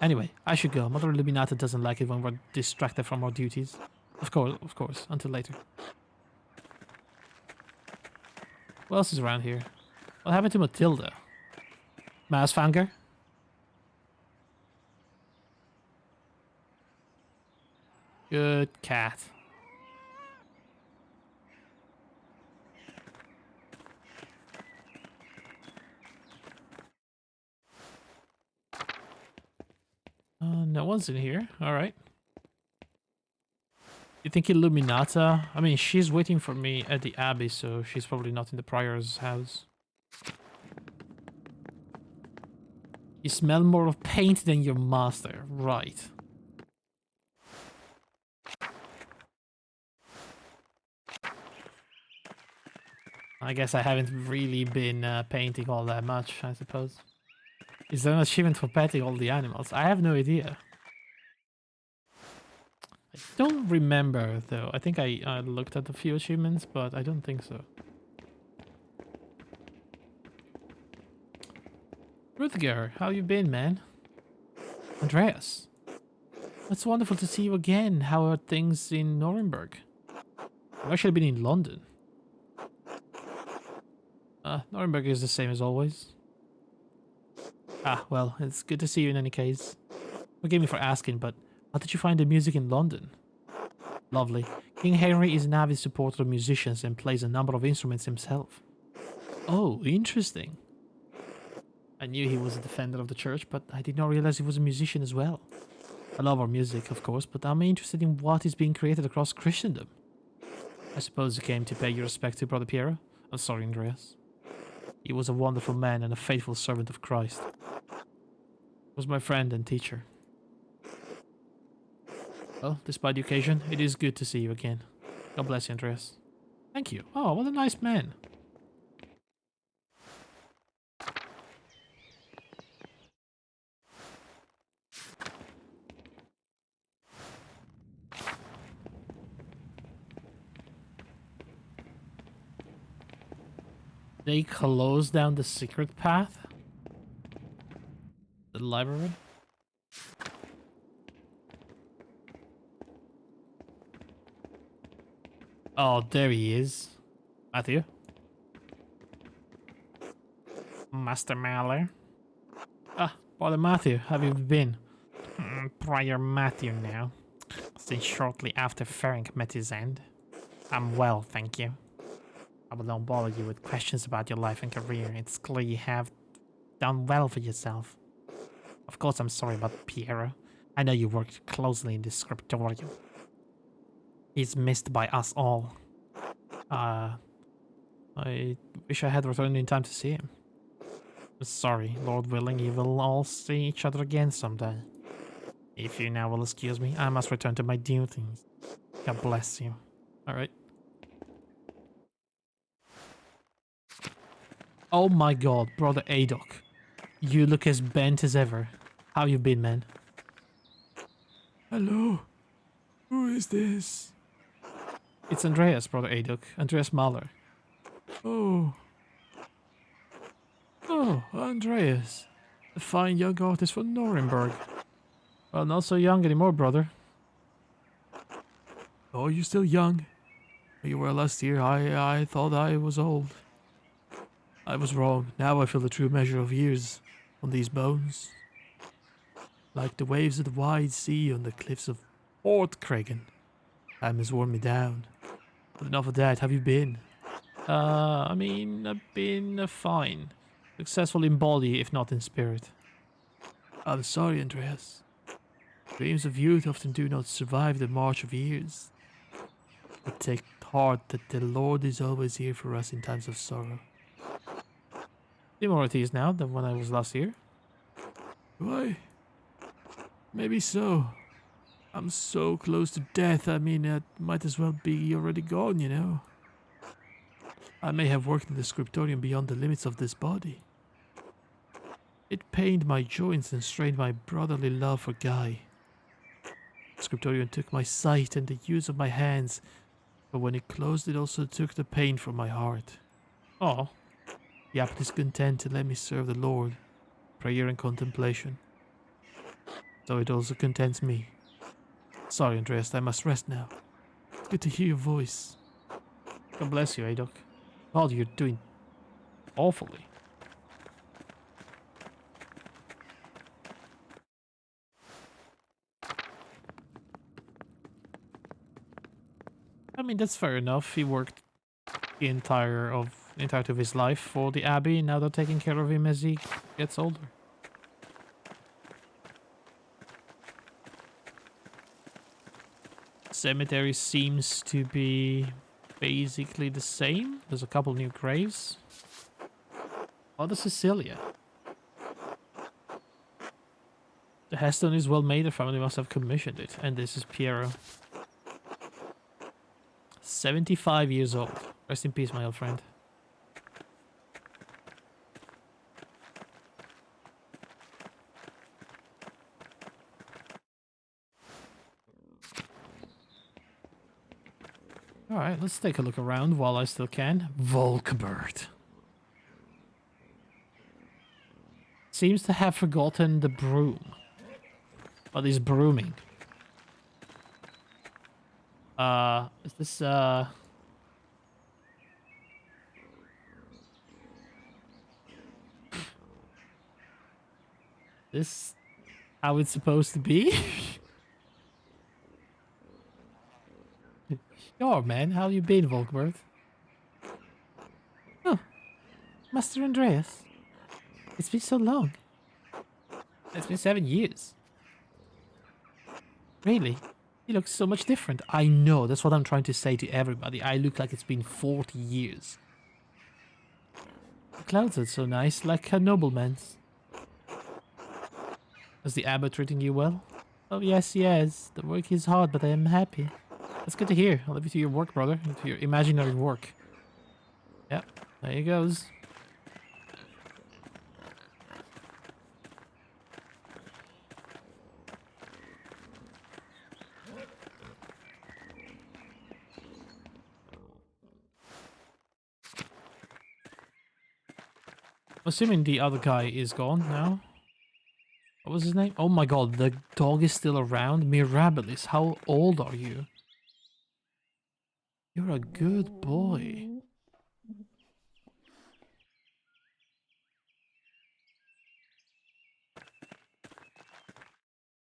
Anyway, I should go. Mother Illuminata doesn't like it when we're distracted from our duties. Of course. Until later. What else is around here? What happened to Matilda? Maasvanger? Good cat. No one's in here. Alright. You think Illuminata? I mean, she's waiting for me at the Abbey, so she's probably not in the Prior's house. You smell more of paint than your master. Right. I guess I haven't really been painting all that much, I suppose. Is there an achievement for petting all the animals? I have no idea. I don't remember, though. I think I looked at a few achievements, but I don't think so. Rutger, how you been, man? Andreas. It's wonderful to see you again. How are things in Nuremberg? I've actually been in London. Nuremberg is the same as always. Ah, well, it's good to see you in any case. Forgive me for asking, but how did you find the music in London? Lovely. King Henry is an avid supporter of musicians and plays a number of instruments himself. Oh, interesting. I knew he was a defender of the church, but I did not realize he was a musician as well. I love our music, of course, but I'm interested in what is being created across Christendom. I suppose you came to pay your respect to Brother Piero? I'm sorry, Andreas. He was a wonderful man and a faithful servant of Christ. He was my friend and teacher. Well, despite the occasion, it is good to see you again. God bless you, Andreas. Thank you. Oh, what a nice man. They closed down the secret path? The library? Oh, there he is. Matthew? Master Maller? Ah, Brother Matthew, have you been? Prior Matthew now. Since shortly after Ferenc met his end. I'm well, thank you. I will not bother you with questions about your life and career. It's clear you have done well for yourself. Of course, I'm sorry about Piero. I know you worked closely in the scriptorium. He's missed by us all. I wish I had returned in time to see him. Sorry, Lord willing, you will all see each other again someday. If you now will excuse me, I must return to my duties. God bless you. Alright. Oh my god, Brother Adok. You look as bent as ever. How you been, man? Hello? Who is this? It's Andreas, Brother Adok. Andreas Mahler. Oh. Oh, Andreas. The fine young artist from Nuremberg. Well, not so young anymore, brother. Oh, you're still young. When you were last year, I thought I was old. I was wrong. Now I feel the true measure of years on these bones. Like the waves of the wide sea on the cliffs of Fort Kragen. Time has worn me down. But enough of that. Have you been? I mean, I've been fine. Successful in body, if not in spirit. I'm sorry, Andreas. Dreams of youth often do not survive the march of years. But take heart that the Lord is always here for us in times of sorrow. Similarities now than when I was last year. Why? Maybe so. I'm so close to death, I mean, it might as well be already gone, you know. I may have worked in the scriptorium beyond the limits of this body. It pained my joints and strained my brotherly love for Guy. The scriptorium took my sight and the use of my hands, but when it closed, it also took the pain from my heart. Oh. The abbot is content to let me serve the Lord, prayer and contemplation. So it also contents me. Sorry, Andreas, I must rest now. It's good to hear your voice. God bless you, Adok. God, you're doing awfully. I mean, that's fair enough. He worked the entirety of his life for the abbey. Now they're taking care of him as he gets older. Cemetery seems to be basically the same. There's a couple new graves. Mother Cecilia. The headstone is well made. The family must have commissioned it. And this is Piero. 75 years old. Rest in peace, my old friend. Alright, let's take a look around while I still can. Volkbert. Seems to have forgotten the broom. But he's brooming. Is this, this how it's supposed to be? Sure, man. How you been, Volkbert? Oh, Master Andreas. It's been so long. It's been 7 years. Really? You look so much different. I know, that's what I'm trying to say to everybody. I look like it's been 40 years. The clothes are so nice, like a nobleman's. Is the abbot treating you well? Oh yes, yes. The work is hard, but I am happy. That's good to hear. I'll leave you to your work, brother. To your imaginary work. Yep, there he goes. Assuming the other guy is gone now. What was his name? Oh my god, the dog is still around? Mirabilis, how old are you? You're a good boy.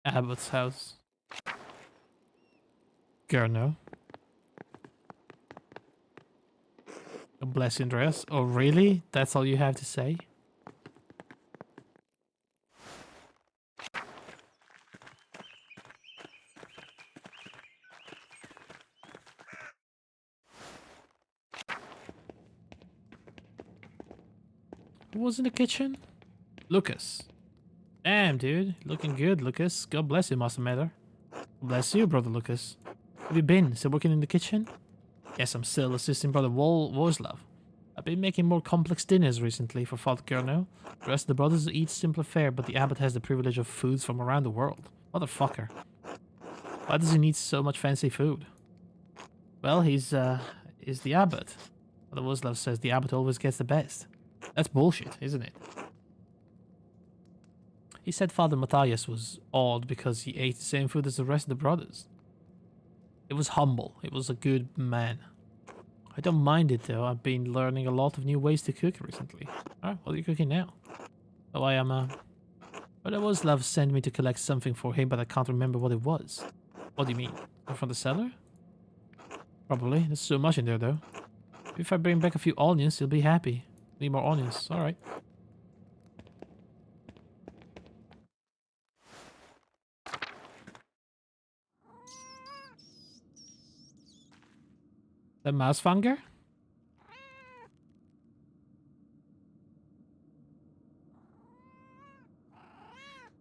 Abbott's house. Gurno. God bless you, Andreas. Oh, really? That's all you have to say? Who was in the kitchen? Lucas. Damn, dude. Looking good, Lucas. God bless you, Master Matter. Bless you, Brother Lucas. Have you been? Still working in the kitchen? Yes, I'm still assisting Brother Voslav. I've been making more complex dinners recently for Father Gurno. The rest of the brothers eat simpler fare, but the abbot has the privilege of foods from around the world. Motherfucker. Why does he need so much fancy food? Well, he's the abbot. Father Voslav says the abbot always gets the best. That's bullshit, isn't it? He said Father Matthias was odd because he ate the same food as the rest of the brothers. It was humble. It was a good man. I don't mind it though. I've been learning a lot of new ways to cook recently. Alright, what are you cooking now? Oh, I am, But I was love sent me to collect something for him, but I can't remember what it was. What do you mean? From the cellar? Probably. There's so much in there though. If I bring back a few onions, he'll be happy. Need more onions. Alright. The mouse fanger?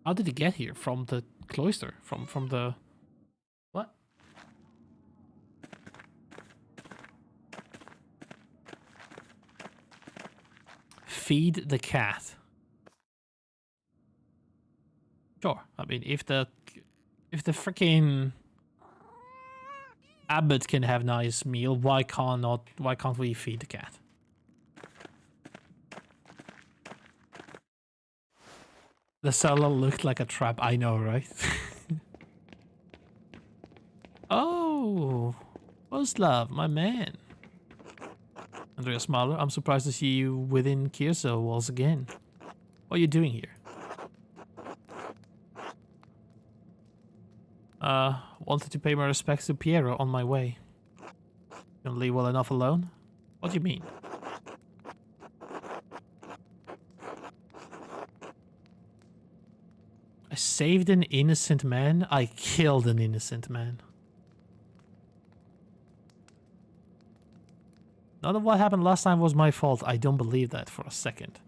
How did he get here? From the cloister? From the... What? Feed the cat. Sure. I mean, if the freaking abbot can have nice meal, why can't we feed the cat? The cellar looked like a trap. I know, right? Oh, Oslav, my man. Andreas Mahler, I'm surprised to see you within Kierso walls again. What are you doing here? Wanted to pay my respects to Piero on my way. Don't leave well enough alone? What do you mean? I saved an innocent man? I killed an innocent man. None of what happened last time was my fault. I don't believe that for a second.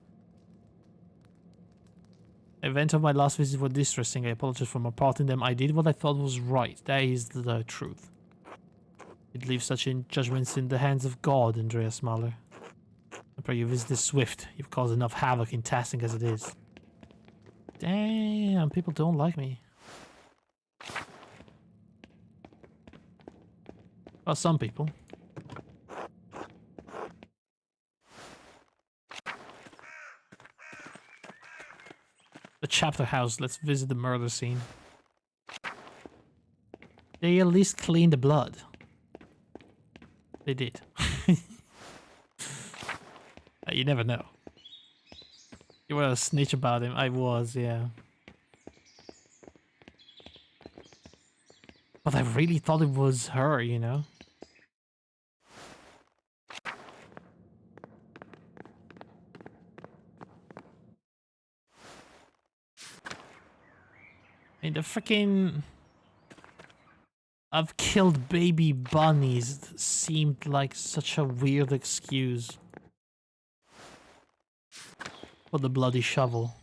Events of my last visit were distressing. I apologize for my part in them. I did what I thought was right. That is the truth. It leaves such judgments in the hands of God, Andreas Mahler. I pray you visit this swift. You've caused enough havoc in Tassing as it is. Damn, people don't like me. Well, some people. The chapter house. Let's visit the murder scene. They at least cleaned the blood. They did. You never know. You were a snitch about him. I was, yeah. But I really thought it was her, you know? I mean, the freaking... I've killed baby bunnies seemed like such a weird excuse for the bloody shovel.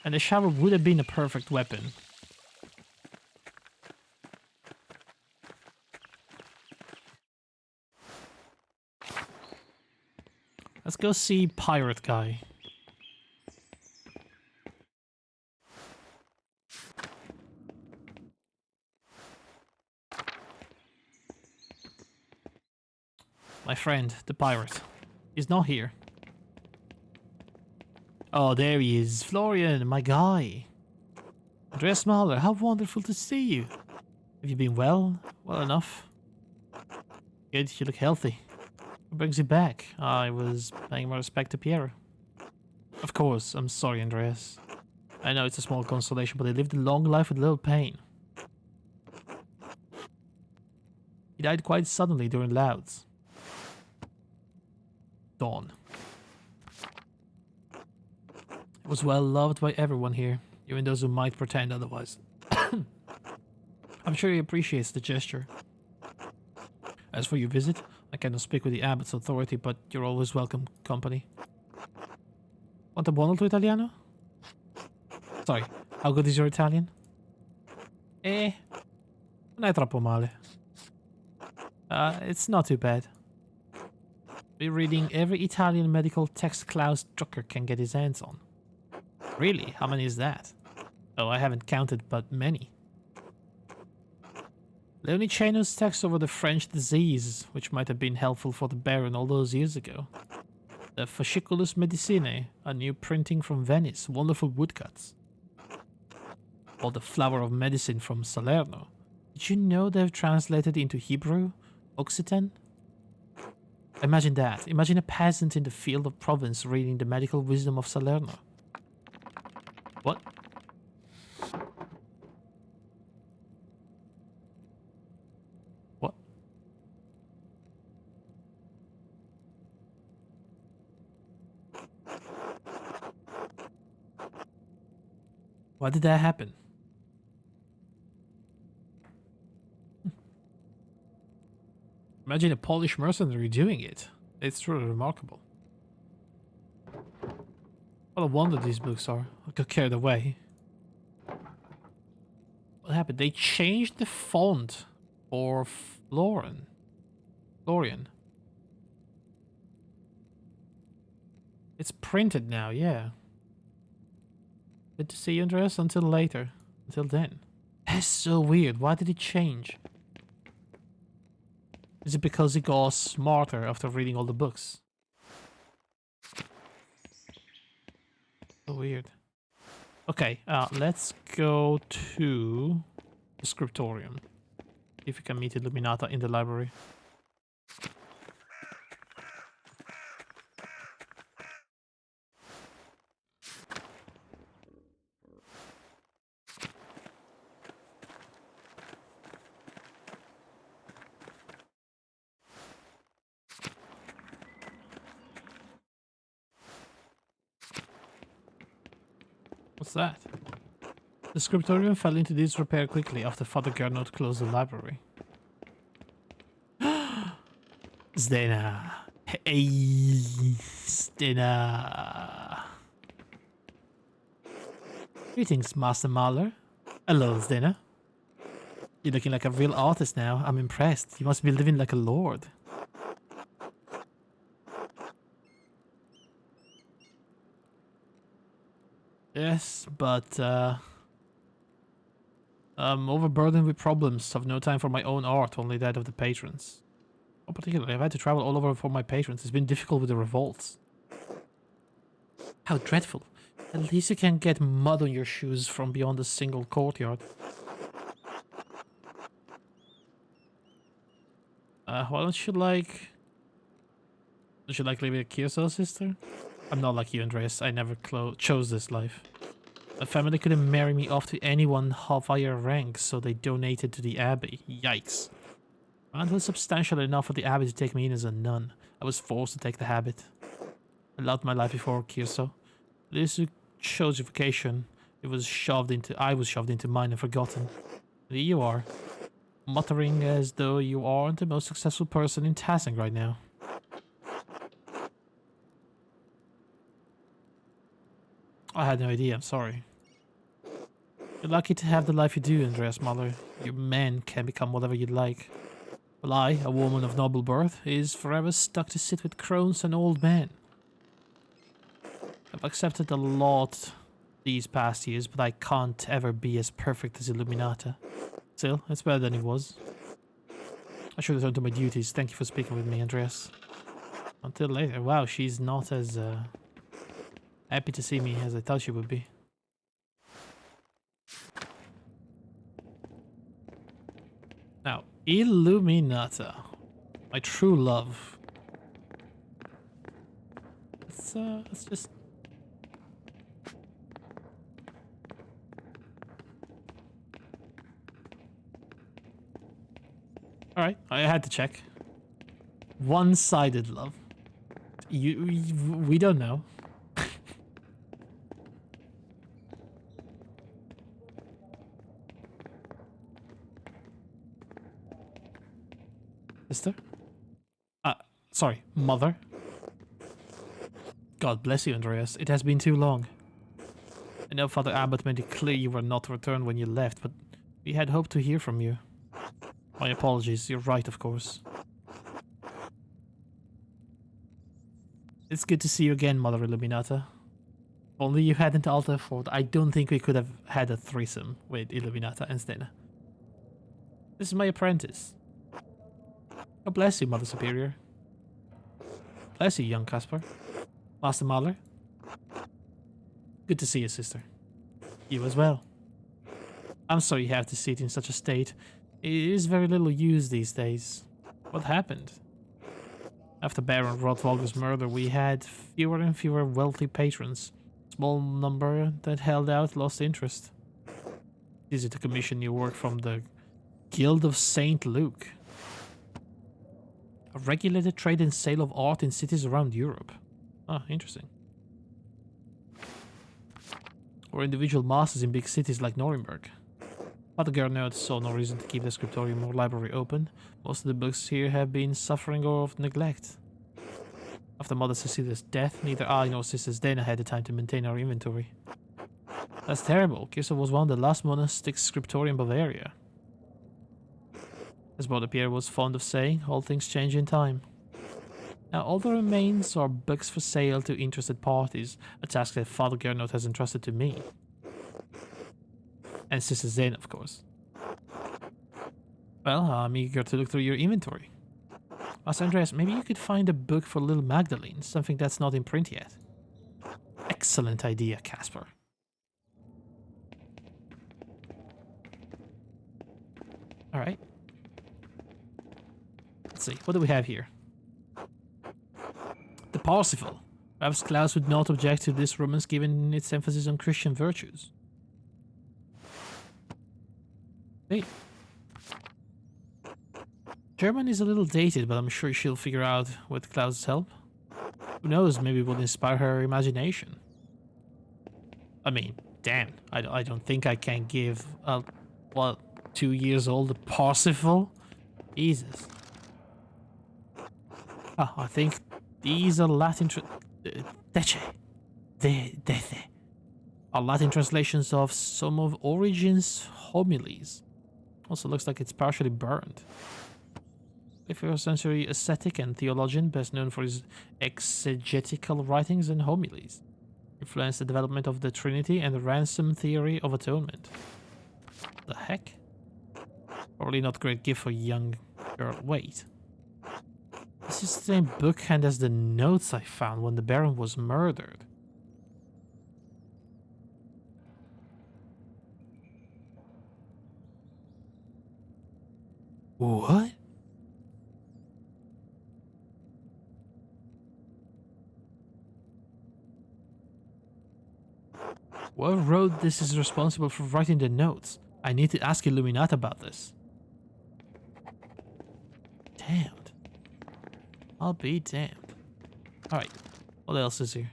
And the shovel would have been a perfect weapon. Let's go see Pirate Guy. friend, the pirate. He's not here. Oh, there he is. Florian, my guy. Andreas Mahler, how wonderful to see you. Have you been well? Well enough? Good, you look healthy. What brings you back? I was paying my respect to Piero. Of course, I'm sorry, Andreas. I know it's a small consolation, but he lived a long life with little pain. He died quite suddenly during Louds. Dawn. He was well loved by everyone here, even those who might pretend otherwise. I'm sure he appreciates the gesture. As for your visit, I cannot speak with the abbot's authority, but you're always welcome company. Want a buono to Italiano? Sorry, how good is your Italian? Non è troppo male. It's not too bad. We're reading every Italian medical text Klaus Drucker can get his hands on. Really? How many is that? Oh, I haven't counted, but many. Leoniceno's text over the French disease, which might have been helpful for the Baron all those years ago. The Fasciculus Medicinae, a new printing from Venice, wonderful woodcuts. Or the Flower of Medicine from Salerno. Did you know they've translated into Hebrew? Occitan? Imagine that. Imagine a peasant in the field of Provence reading the medical wisdom of Salerno. What? What? Why did that happen? Imagine a Polish mercenary doing it. It's truly remarkable. What a wonder these books are. I got carried away. What happened? They changed the font for Florian. It's printed now, yeah. Good to see you, Andreas. Until later. Until then. That's so weird. Why did it change? Is it because he got smarter after reading all the books? So weird. Okay, let's go to the scriptorium. If we can meet Illuminata in the library. What's that? The scriptorium fell into disrepair quickly after Father Gernot closed the library. Zdena. Hey, Zdena. Greetings, Master Mahler. Hello, Zdena. You're looking like a real artist now. I'm impressed. You must be living like a lord. Yes, but I'm overburdened with problems. I've no time for my own art, only that of the patrons. Oh, particularly, I've had to travel all over for my patrons. It's been difficult with the revolts. How dreadful. At least you can get mud on your shoes from beyond a single courtyard. Why don't you like... Don't you like living at Kyoto, sister? I'm not like you, Andreas. I never chose this life. My family couldn't marry me off to anyone half higher rank, so they donated to the abbey. Yikes. And it was substantial enough for the abbey to take me in as a nun. I was forced to take the habit. I loved my life before Kyoto. This chose your vocation. I was shoved into mine and forgotten. Here you are, muttering as though you aren't the most successful person in Tassing right now. I had no idea, I'm sorry. You're lucky to have the life you do, Andreas Mahler. Your man can become whatever you'd like. Well, I, a woman of noble birth, is forever stuck to sit with crones and old men. I've accepted a lot these past years, but I can't ever be as perfect as Illuminata. Still, it's better than it was. I should return to my duties. Thank you for speaking with me, Andreas. Until later. Wow, she's not as happy to see me as I thought she would be. Now, Illuminata. My true love. Let's just... Alright, I had to check. One-sided love. We don't know. Sister? Sorry, mother. God bless you, Andreas. It has been too long. I know Father Abbot made it clear you were not to return when you left, but we had hoped to hear from you. My apologies, you're right, of course. It's good to see you again, Mother Illuminata. If only you hadn't altered for I don't think we could have had a threesome with Illuminata and Stena. This is my apprentice. God bless you, Mother Superior. Bless you, young Casper. Master Mahler. Good to see you, sister. You as well. I'm sorry you have to see it in such a state. It is very little used these days. What happened? After Baron Rothwalder's murder, we had fewer and fewer wealthy patrons. Small number that held out lost interest. It's easy to commission new work from the Guild of St. Luke. A regulated trade and sale of art in cities around Europe. Ah, interesting. Or individual masters in big cities like Nuremberg. Father Gernot saw no reason to keep the scriptorium or library open. Most of the books here have been suffering of neglect. After Mother Cecilia's death, neither I nor Sister Zdena had the time to maintain our inventory. That's terrible. Kirsa was one of the last monastic scriptoria in Bavaria. As Brother Pierre was fond of saying, all things change in time. Now, all that remains are books for sale to interested parties, a task that Father Gernot has entrusted to me. And Sister Zdena, of course. Well, I'm eager to look through your inventory. Master Andreas, maybe you could find a book for little Magdalene, something that's not in print yet. Excellent idea, Casper. Alright. Let's see, what do we have here? The Parsifal. Perhaps Klaus would not object to this romance given its emphasis on Christian virtues. Hey. German is a little dated, but I'm sure she'll figure out with Klaus's help. Who knows, maybe it will inspire her imagination. I mean, damn, I don't think I can give a, what, 2 years old a Parsifal? Jesus. Ah, I think these are Latin are Latin translations of some of Origen's homilies. Also looks like it's partially burned. A 1st century ascetic and theologian, best known for his exegetical writings and homilies, influenced the development of the Trinity and the ransom theory of atonement. The heck? Probably not a great gift for a young girl. Wait. This is the same bookhand as the notes I found when the Baron was murdered. What? Whoever wrote this is responsible for writing the notes. I need to ask Illuminati about this. Damned. I'll be damned. Alright, what else is here?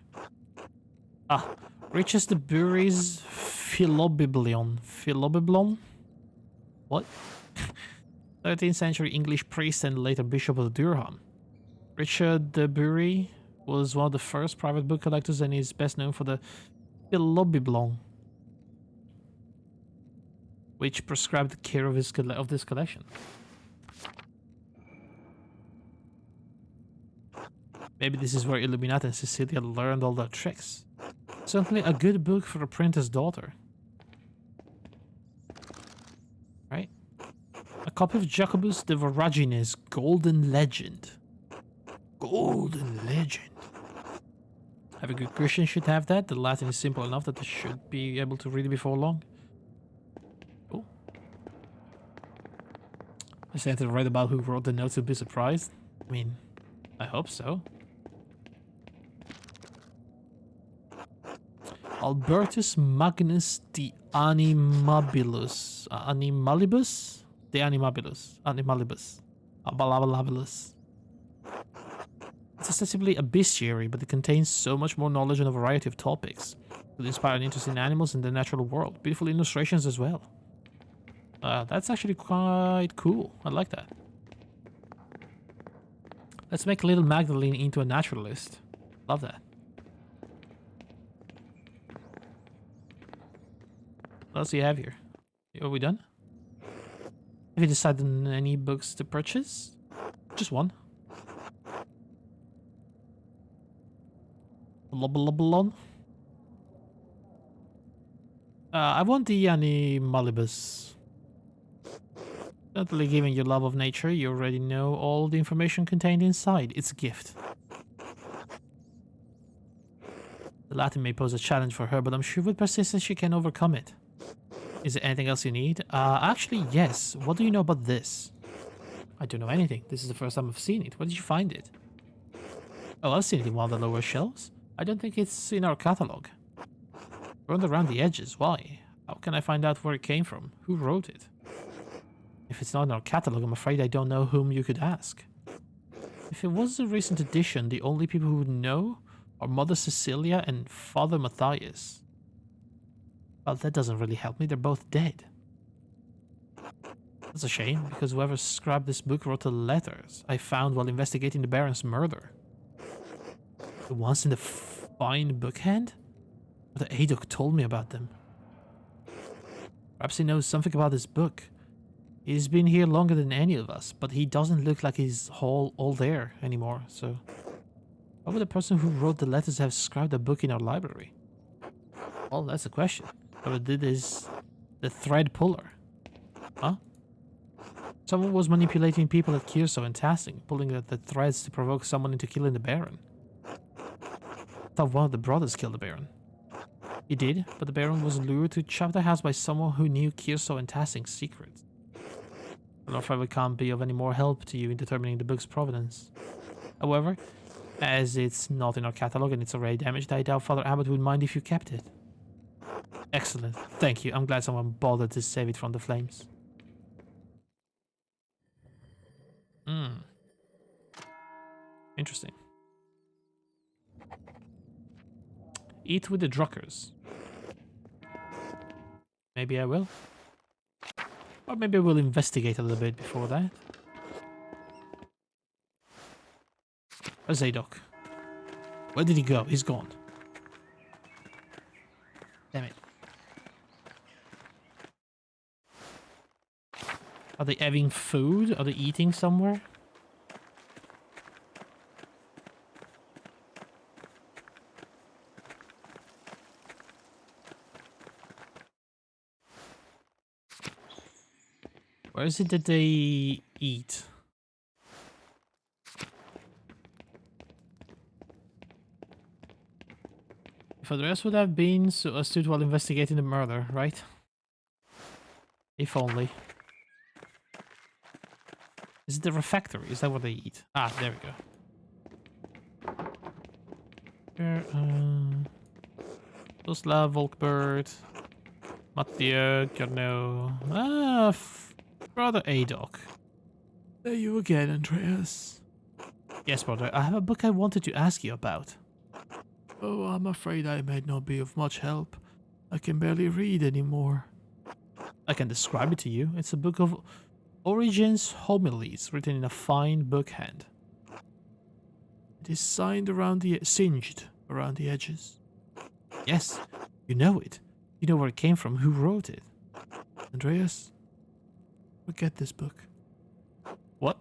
Ah, Richard de Bury's Philobiblon. Philobiblon? What? 13th century English priest and later Bishop of Durham. Richard de Bury was one of the first private book collectors and is best known for the Philobiblon, which prescribed the care of this collection. Maybe this is where Illuminati and Cecilia learned all their tricks. Certainly a good book for a printer's daughter. Right? A copy of Jacobus de Voragine's Golden Legend. Golden legend. Every good Christian should have that. The Latin is simple enough that they should be able to read it before long. Cool. I just have to write about who wrote the notes to be surprised. I mean, I hope so. Albertus Magnus de Animabilis. Animalibus? De Animabilis. Animalibus. Abalabalabilis. It's ostensibly a bestiary, but it contains so much more knowledge on a variety of topics. It could inspire an interest in animals and the natural world. Beautiful illustrations as well. That's actually quite cool. I like that. Let's make little Magdalene into a naturalist. Love that. What else do you have here? Are we done? Have you decided on any books to purchase? Just one. Bloblobblon. I want the Animalibus. Certainly, given your love of nature, you already know all the information contained inside. It's a gift. The Latin may pose a challenge for her, but I'm sure with persistence she can overcome it. Is there anything else you need? Actually, yes. What do you know about this? I don't know anything. This is the first time I've seen it. Where did you find it? Oh, I've seen it in one of the lower shelves. I don't think it's in our catalog. Burned around the edges. Why? How can I find out where it came from? Who wrote it? If it's not in our catalog, I'm afraid I don't know whom you could ask. If it was a recent edition, the only people who would know are Mother Cecilia and Father Matthias. Well, that doesn't really help me. They're both dead. That's a shame, because whoever scribed this book wrote the letters I found while investigating the Baron's murder. The ones in the fine bookhand? The Adok told me about them. Perhaps he knows something about this book. He's been here longer than any of us, but he doesn't look like he's all there anymore, so... Why would the person who wrote the letters have scribed a book in our library? Well, that's the question. Whoever did is the thread puller. Huh? Someone was manipulating people at Kierso and Tassing, pulling at the threads to provoke someone into killing the Baron. I thought one of the brothers killed the Baron. He did, but the Baron was lured to Chapter House by someone who knew Kierso and Tassing's secrets. I'm afraid we can't be of any more help to you in determining the book's provenance. However, as it's not in our catalog and it's already damaged, I doubt Father Abbot would mind if you kept it. Excellent. Thank you. I'm glad someone bothered to save it from the flames. Interesting. Eat with the Druckers. Maybe I will. Or maybe I will investigate a little bit before that. Where's Zadok? Where did he go? He's gone. Damn it. Are they having food? Are they eating somewhere? Where is it that they eat? If the rest would have been so astute while investigating the murder, right? If only. Is it the refectory? Is that what they eat? Ah, there we go. Here, Toslav, Volkbert, Mathieu, Carnot. Ah, Brother Adok. There you again, Andreas. Yes, brother, I have a book I wanted to ask you about. Oh, I'm afraid I may not be of much help. I can barely read anymore. I can describe it to you. It's a book of Origen's homilies, written in a fine bookhand. It is singed around the edges. Yes, you know it. You know where it came from, who wrote it. Andreas, forget this book. What?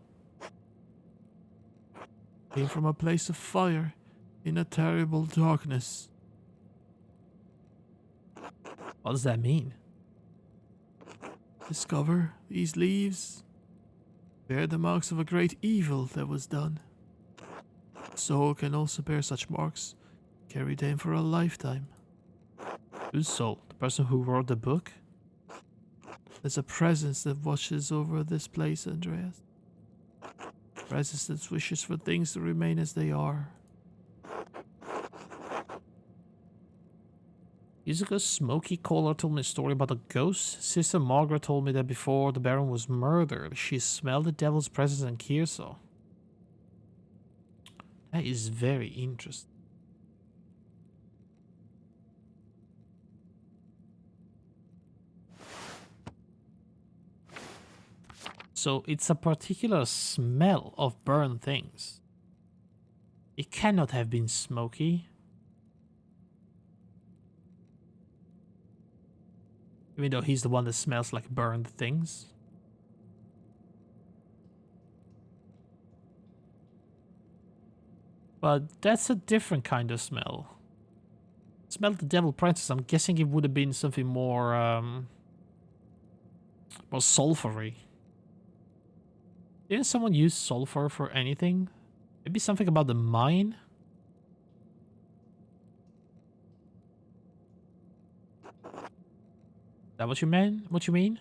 Came from a place of fire, in a terrible darkness. What does that mean? Discover these leaves bear the marks of a great evil that was done. Soul can also bear such marks. Carry them for a lifetime. Whose soul? The person who wrote the book? There's a presence that watches over this place, Andreas. Presence that wishes for things to remain as they are. Years ago, Smoky Caller told me a story about a ghost. Sister Margaret told me that before the Baron was murdered, she smelled the devil's presence in Kierso. That is very interesting. So it's a particular smell of burned things. It cannot have been smoky. Even though he's the one that smells like burned things. But that's a different kind of smell. Smell the devil princess. I'm guessing it would have been something more more sulfury. Didn't someone use sulfur for anything? Maybe something about the mine? Is that what you meant? What you mean?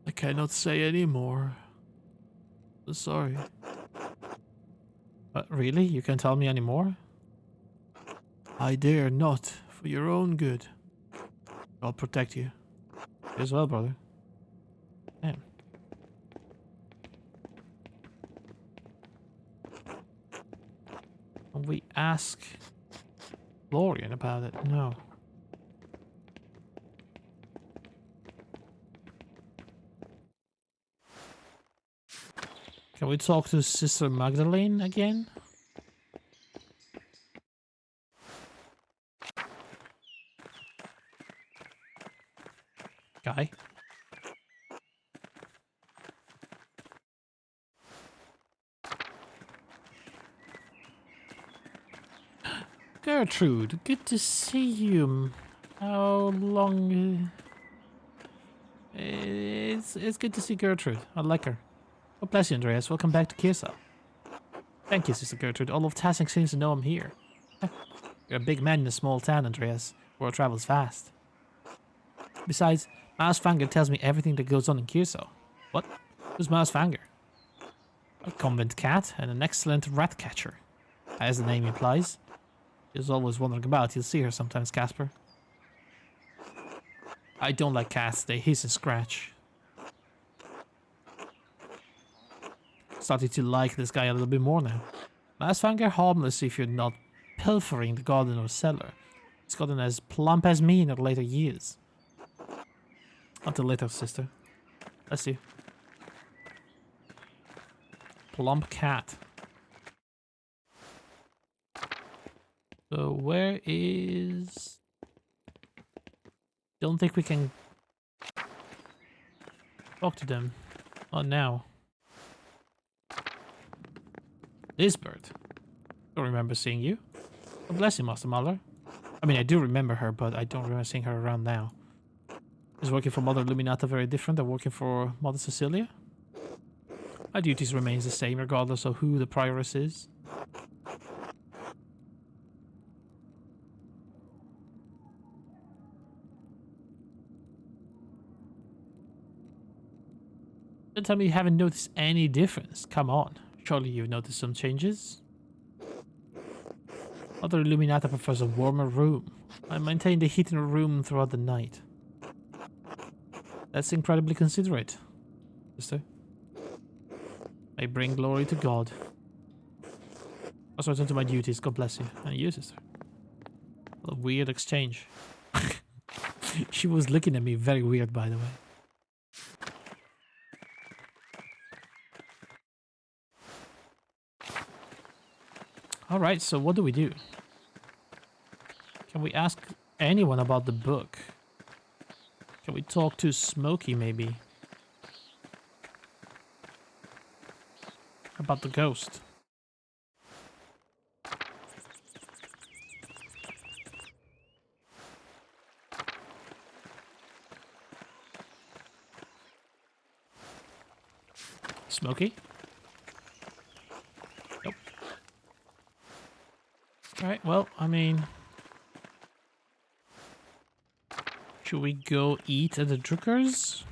I cannot say any more. Sorry. Really? You can't tell me anymore? I dare not, for your own good. I'll protect you. You as well, brother. Damn. Can we ask Florian about it? No. Can we talk to Sister Magdalene again? Guy? Gertrude, good to see you. How long? It's good to see Gertrude. I like her. Oh, bless you, Andreas. Welcome back to Kisa. Thank you, Sister Gertrude. All of Tassing seems to know I'm here. You're a big man in a small town, Andreas. World travels fast. Besides, Mausfanger tells me everything that goes on in Kisa. What? Who's Mausfanger? A convent cat and an excellent rat catcher. As the name implies. She's always wandering about. You'll see her sometimes, Casper. I don't like cats. They hiss and scratch. Starting to like this guy a little bit more now. Mausfanger harmless if you're not pilfering the garden or cellar. He's gotten as plump as me in her later years. Until later, sister. Bless you. Plump cat. So where is... Don't think we can talk to them. Not now. This bird. Don't remember seeing you. Oh, bless you, Master Muller. I mean, I do remember her, but I don't remember seeing her around now. Is working for Mother Luminata very different than working for Mother Cecilia? My duties remains the same regardless of who the prioress is. Don't tell me you haven't noticed any difference. Come on. Surely you've noticed some changes? Mother Illuminata prefers a warmer room. I maintain the heat in her room throughout the night. That's incredibly considerate, sister. I bring glory to God. Also return to my duties. God bless you. And you, sister. What a weird exchange. She was looking at me very weird, by the way. Alright, so what do we do? Can we ask anyone about the book? Can we talk to Smokey, maybe? About the ghost. Smokey? Right, well, I mean... Should we go eat at the Druckers?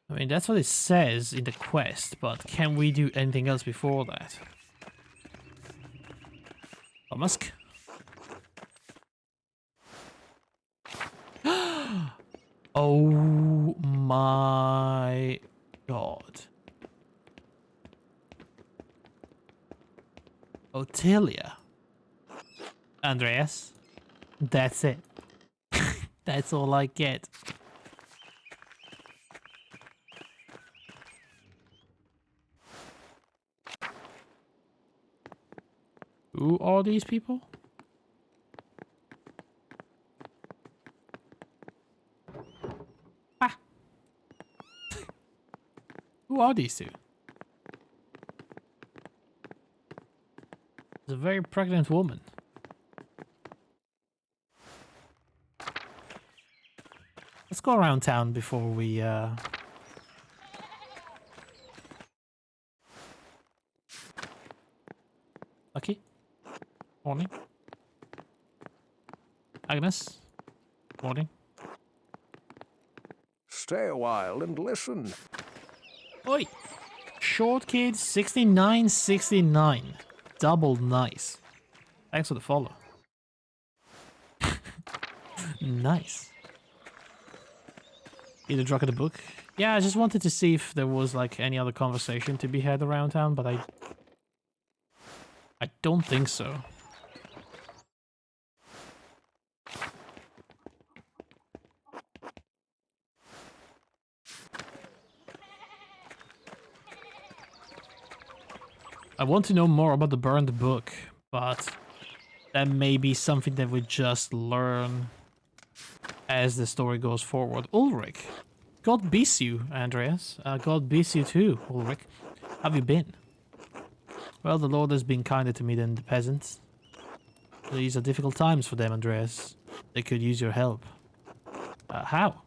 I mean, that's what it says in the quest, but can we do anything else before that? Musk. Oh my god. Otilia. Andreas. That's it. That's all I get. Who are these people? Ah. Who are these two? It's a very pregnant woman. Let's go around town before we, Lucky? Morning. Agnes? Morning. Stay a while and listen. Oi! Short Kid 6969. Double nice. Thanks for the follow. Nice. Either drunk at the book. Yeah, I just wanted to see if there was like any other conversation to be had around town, but I don't think so. I want to know more about the burned book, but that may be something that we just learn as the story goes forward. Ulrich, God bless you, Andreas. God bless you too, Ulrich. How have you been? Well, the Lord has been kinder to me than the peasants. These are difficult times for them, Andreas. They could use your help. How?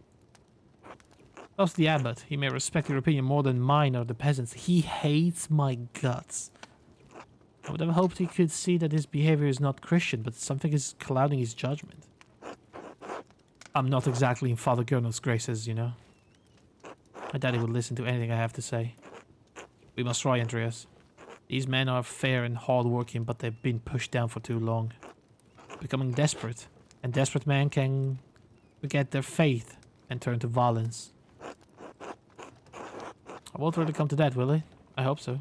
Ask the abbot. He may respect your opinion more than mine or the peasants. He hates my guts. I would have hoped he could see that his behavior is not Christian, but something is clouding his judgment. I'm not exactly in Father Gernot's graces, you know. My daddy would listen to anything I have to say. We must try, Andreas. These men are fair and hard-working, but they've been pushed down for too long. Becoming desperate, and desperate men can forget their faith and turn to violence. I won't really come to that, will it? I hope so.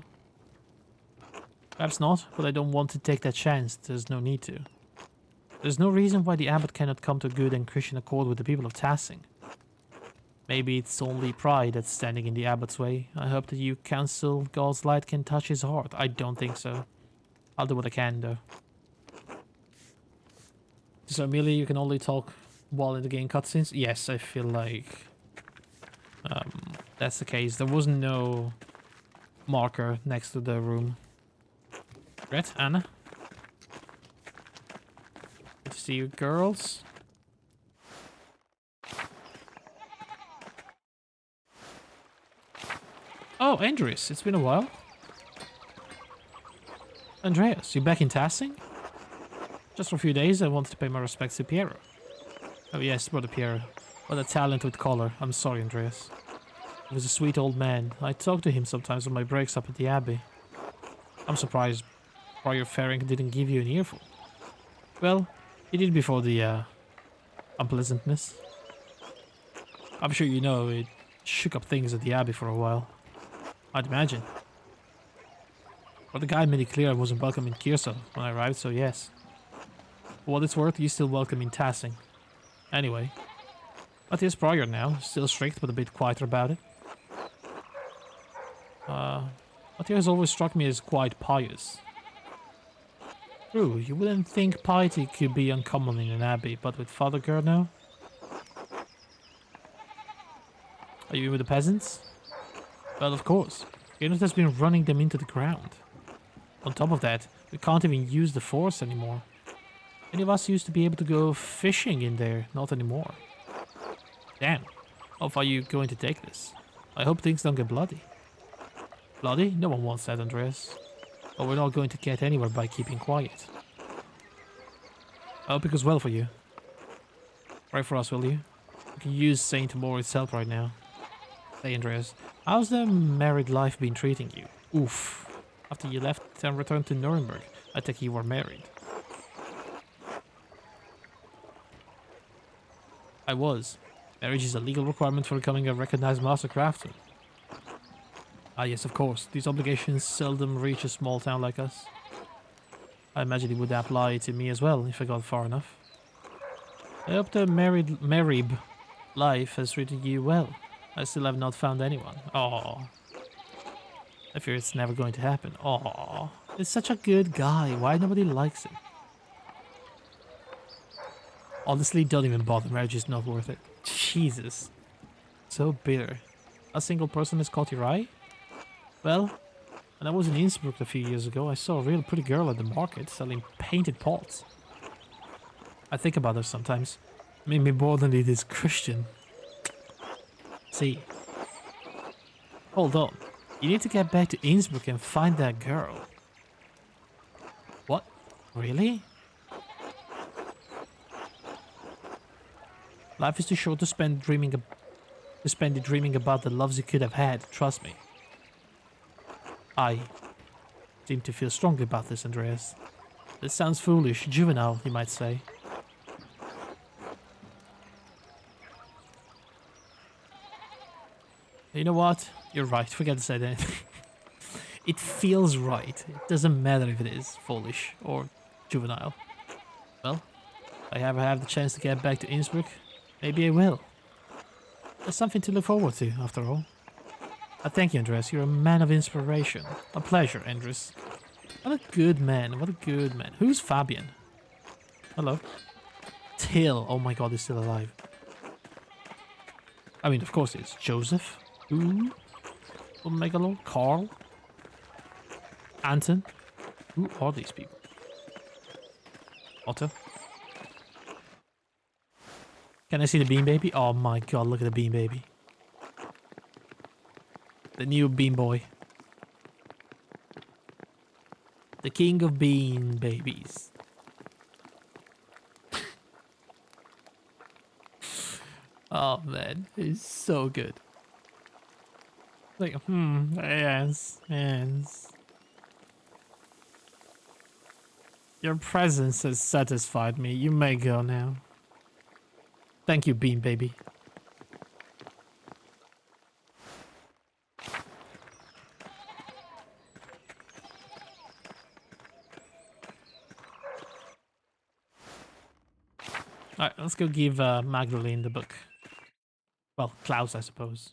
Perhaps not, but I don't want to take that chance. There's no need to. There's no reason why the abbot cannot come to a good and Christian accord with the people of Tassing. Maybe it's only pride that's standing in the abbot's way. I hope that you counsel God's light can touch his heart. I don't think so. I'll do what I can, though. So, Amelia, you can only talk while in the game cutscenes? Yes, I feel like that's the case. There was no marker next to the room. Right, Anna? Good to see you, girls. Oh, Andreas, it's been a while. Andreas, you back in Tassing? Just for a few days, I wanted to pay my respects to Piero. Oh yes, brother Piero. What a talent with color. I'm sorry, Andreas. He was a sweet old man. I talk to him sometimes on my breaks up at the Abbey. I'm surprised Prior Ferenc didn't give you an earful. Well, he did before the, unpleasantness. I'm sure you know, it shook up things at the Abbey for a while. I'd imagine. But the guy made it clear I wasn't welcome in Kyrsa when I arrived, so yes. For what it's worth, he's still welcome in Tassing. Anyway. Matthias Prior now, still strict but a bit quieter about it. Matthias always struck me as quite pious. True, you wouldn't think piety could be uncommon in an abbey, but with Father Gernot? Are you with the peasants? Well, of course. Gernot has been running them into the ground. On top of that, we can't even use the force anymore. Many of us used to be able to go fishing in there, not anymore. Damn, how far are you going to take this? I hope things don't get bloody. Bloody? No one wants that, Andreas. But we're not going to get anywhere by keeping quiet. I hope it goes well for you. Pray for us, will you? We can use Saint Moritz' help right now. Hey, Andreas. How's the married life been treating you? Oof. After you left and returned to Nuremberg, I think you were married. I was. Marriage is a legal requirement for becoming a recognized master craftsman. Ah yes, of course. These obligations seldom reach a small town like us. I imagine it would apply to me as well if I got far enough. I hope the married life has treated you well. I still have not found anyone. Aww. I fear it's never going to happen. Aww. He's such a good guy. Why nobody likes him? Honestly, don't even bother. Marriage is not worth it. Jesus. So bitter. A single person has caught your eye? Well, when I was in Innsbruck a few years ago, I saw a real pretty girl at the market selling painted pots. I think about her sometimes. Made me more than it is Christian. See. Hold on. You need to get back to Innsbruck and find that girl. What? Really? Life is too short to spend it dreaming about the loves you could have had, trust me. I seem to feel strongly about this, Andreas. This sounds foolish, juvenile, you might say. You know what? You're right, forget to say that. It feels right. It doesn't matter if it is foolish or juvenile. Well, if I ever have the chance to get back to Innsbruck, maybe I will. There's something to look forward to, after all. I thank you, Andres. You're a man of inspiration. A pleasure, Andres. What a good man. What a good man. Who's Fabian? Hello. Till. Oh my god, he's still alive. I mean, of course it's Joseph. Who? Megalo? Carl? Anton? Who are these people? Otto? Can I see the bean baby? Oh my god, look at the bean baby. The new bean boy. The king of bean babies. Oh man, it's so good. Like, yes, yes. Your presence has satisfied me. You may go now. Thank you, bean baby. Alright, let's go give Magdalene the book. Well, Klaus, I suppose.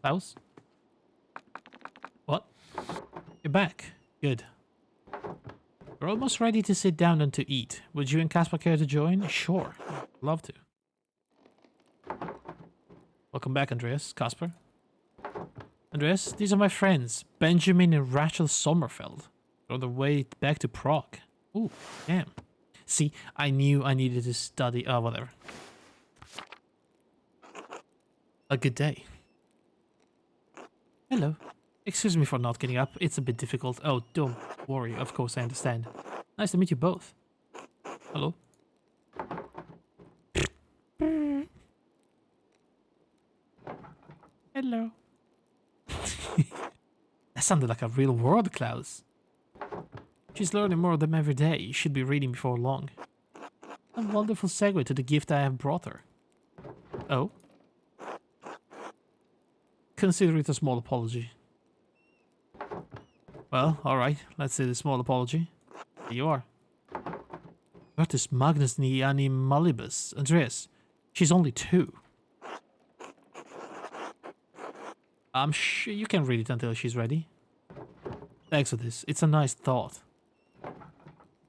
Klaus? What? You're back. Good. We're almost ready to sit down and to eat. Would you and Caspar care to join? Sure. Love to. Welcome back, Andreas. Caspar? Andreas, these are my friends. Benjamin and Rachel Sommerfeld. They're on their way back to Prague. Ooh, damn. See, I knew I needed to study. Oh, whatever. A good day. Hello. Excuse me for not getting up. It's a bit difficult. Oh, don't worry. Of course, I understand. Nice to meet you both. Hello. Hello. That sounded like a real word, Klaus. She's learning more of them every day. You should be reading before long. A wonderful segue to the gift I have brought her. Oh? Consider it a small apology. Well, alright. Let's say the small apology. Here you are. Curtis Magnus ni animalibus. Andreas, she's only 2. I'm sure you can read it until she's ready. Thanks for this. It's a nice thought.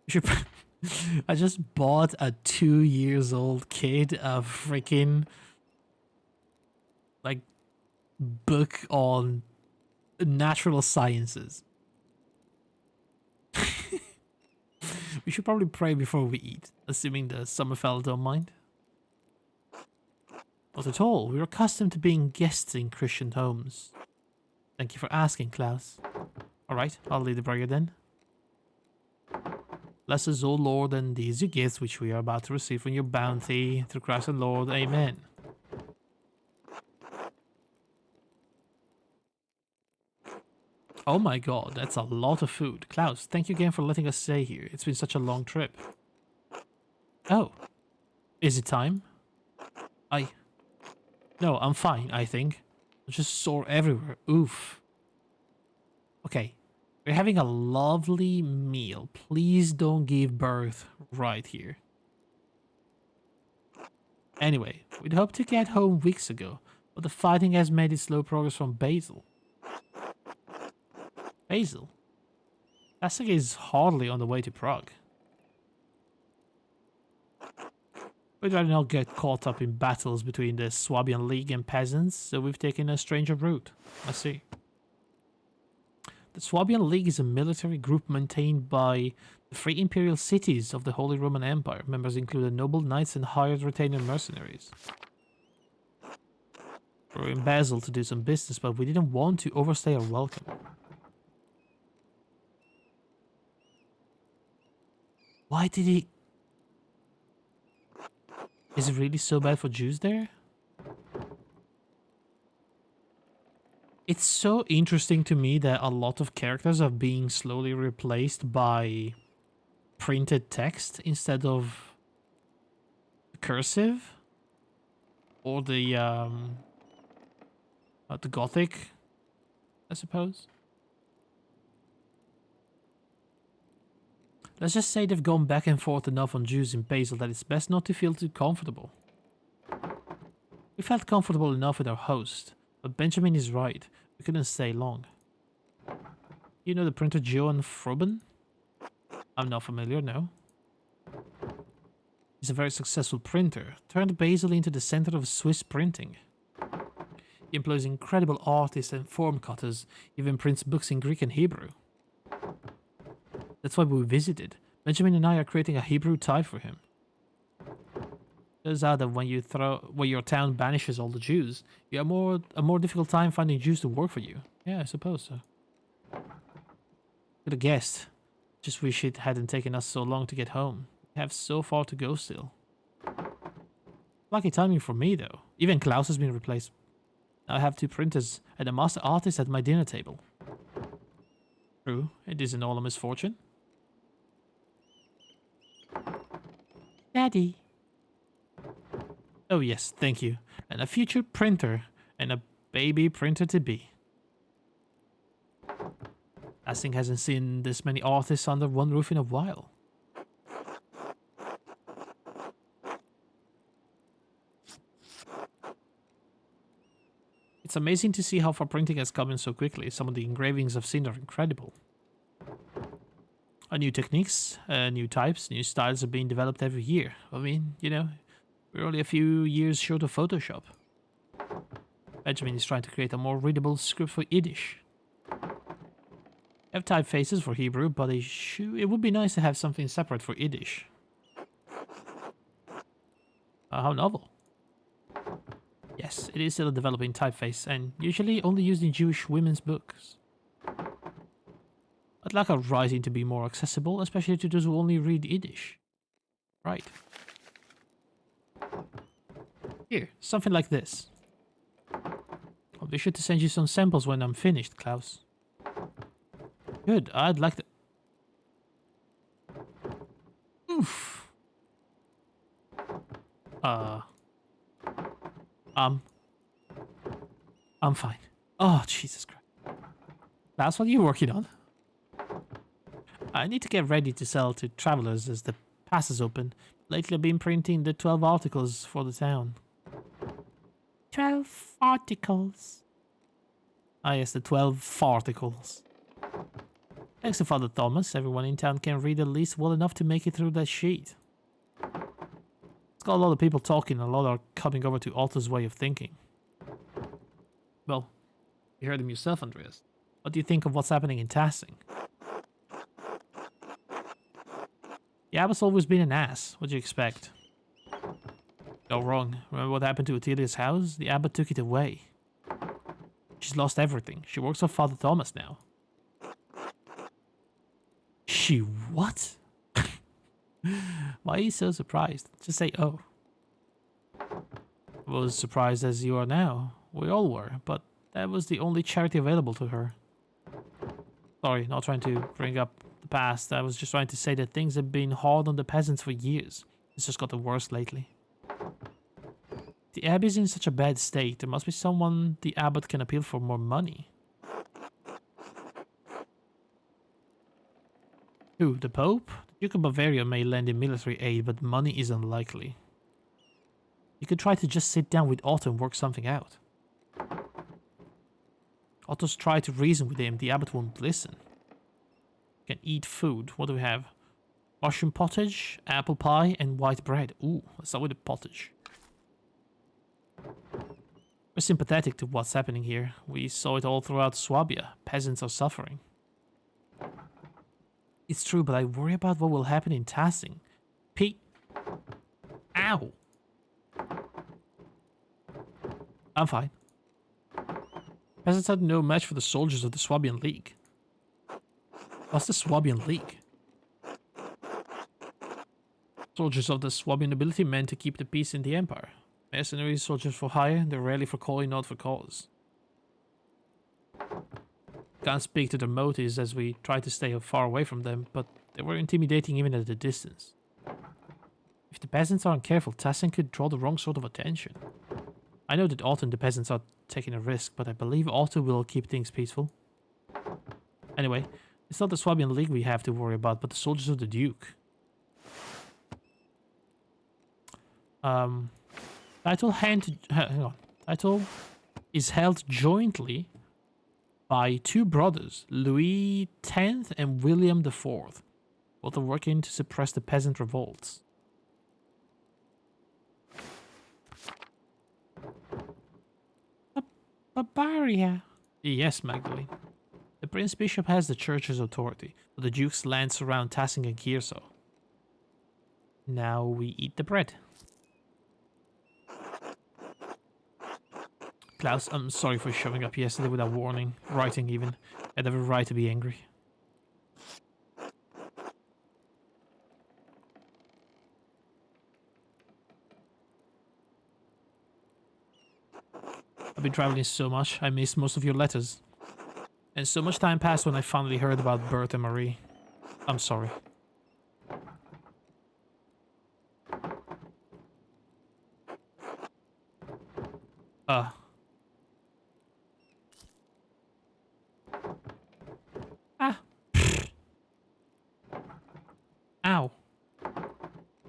You should I just bought a 2 years old kid a freaking like book on natural sciences. We should probably pray before we eat, assuming the Sommerfeld don't mind. Not at all. We're accustomed to being guests in Christian homes. Thank you for asking, Klaus. Alright, I'll lead the prayer then. Bless us, O Lord, and these your gifts which we are about to receive from your bounty. Through Christ the Lord. Amen. Oh my god, that's a lot of food. Klaus, thank you again for letting us stay here. It's been such a long trip. Oh. Is it time? No, I'm fine, I think. I'm just sore everywhere. Oof. Okay. We're having a lovely meal. Please don't give birth right here. Anyway, we'd hoped to get home weeks ago, but the fighting has made it slow progress from Basil. Basil? Tassing is hardly on the way to Prague. We'd rather not get caught up in battles between the Swabian League and peasants, so we've taken a stranger route. I see. The Swabian League is a military group maintained by the three imperial cities of the Holy Roman Empire. Members include noble knights and hired retainer mercenaries. We were in Basel to do some business, but we didn't want to overstay our welcome. Why did he... Is it really so bad for Jews there? It's so interesting to me that a lot of characters are being slowly replaced by printed text instead of cursive or the Gothic, I suppose. Let's just say they've gone back and forth enough on Jews in Basel that it's best not to feel too comfortable. We felt comfortable enough with our host, but Benjamin is right. We couldn't stay long. You know the printer Johan Froben? I'm not familiar, no. He's a very successful printer, turned Basel into the center of Swiss printing. He employs incredible artists and form cutters, even prints books in Greek and Hebrew. That's why we visited. Benjamin and I are creating a Hebrew type for him. Turns out that when your town banishes all the Jews, you have a more difficult time finding Jews to work for you. Yeah, I suppose so. Could have guessed. Just wish it hadn't taken us so long to get home. We have so far to go still. Lucky timing for me though. Even Klaus has been replaced. Now I have two printers and a master artist at my dinner table. True, it isn't all a misfortune. Daddy. Oh yes, thank you. And a future printer and a baby printer to be. Tassing hasn't seen this many artists under one roof in a while. It's amazing to see how far printing has come in so quickly. Some of the engravings I've seen are incredible. New techniques, new types, new styles are being developed every year. I mean, you know, we're only a few years short of Photoshop. Benjamin is trying to create a more readable script for Yiddish. I have typefaces for Hebrew, but it would be nice to have something separate for Yiddish. How novel. Yes, it is still a developing typeface, and usually only used in Jewish women's books. I'd like our writing to be more accessible, especially to those who only read Yiddish. Right. Here, something like this. I'll be sure to send you some samples when I'm finished, Klaus. Good, I'd like to... Oof. I'm fine. Oh, Jesus Christ. Klaus, what are you working on? I need to get ready to sell to travelers as the pass is open. Lately I've been printing the 12 articles for the town. 12 articles? Ah yes, the 12 farticles. Thanks to Father Thomas, everyone in town can read at least well enough to make it through that sheet. It's got a lot of people talking, and a lot are coming over to Otto's way of thinking. Well, you heard him yourself, Andreas. What do you think of what's happening in Tassing? The abbot's always been an ass. What do you expect? You're wrong. Remember what happened to Ottilia's house? The abbot took it away. She's lost everything. She works for Father Thomas now. She what? Why are you so surprised? Just say, oh. I was surprised as you are now. We all were, but that was the only charity available to her. Sorry, not trying to bring up the past. I was just trying to say that things have been hard on the peasants for years. It's just gotten worse lately. The abbey is in such a bad state. There must be someone the abbot can appeal for more money. Who, the Pope? The Duke of Bavaria may lend him military aid, but money is unlikely. You could try to just sit down with Otto and work something out. Otto's tried to reason with him, the abbot won't listen. Can eat food. What do we have? Mushroom pottage, apple pie, and white bread. Ooh, let's start with the pottage. We're sympathetic to what's happening here. We saw it all throughout Swabia. Peasants are suffering. It's true, but I worry about what will happen in Tassing. Ow! I'm fine. Peasants are no match for the soldiers of the Swabian League. What's the Swabian League? Soldiers of the Swabian nobility meant to keep the peace in the empire. Mercenary soldiers for hire, they're rarely for calling, not for cause. Can't speak to their motives as we try to stay far away from them, but they were intimidating even at a distance. If the peasants aren't careful, Tassing could draw the wrong sort of attention. I know that Otto and the peasants are taking a risk, but I believe Otto will keep things peaceful. Anyway, it's not the Swabian League we have to worry about, but the soldiers of the Duke. Title is held jointly by two brothers, Louis X and William IV. Both are working to suppress the peasant revolts. Bavaria. Yes, Magdalene. The Prince Bishop has the church's authority, but the Duke's land surround Tassing and Kierso. Now we eat the bread. Klaus, I'm sorry for showing up yesterday without warning, writing even. I had every right to be angry. I've been traveling so much, I missed most of your letters. And so much time passed when I finally heard about Bert and Marie. I'm sorry. Ah. Ow.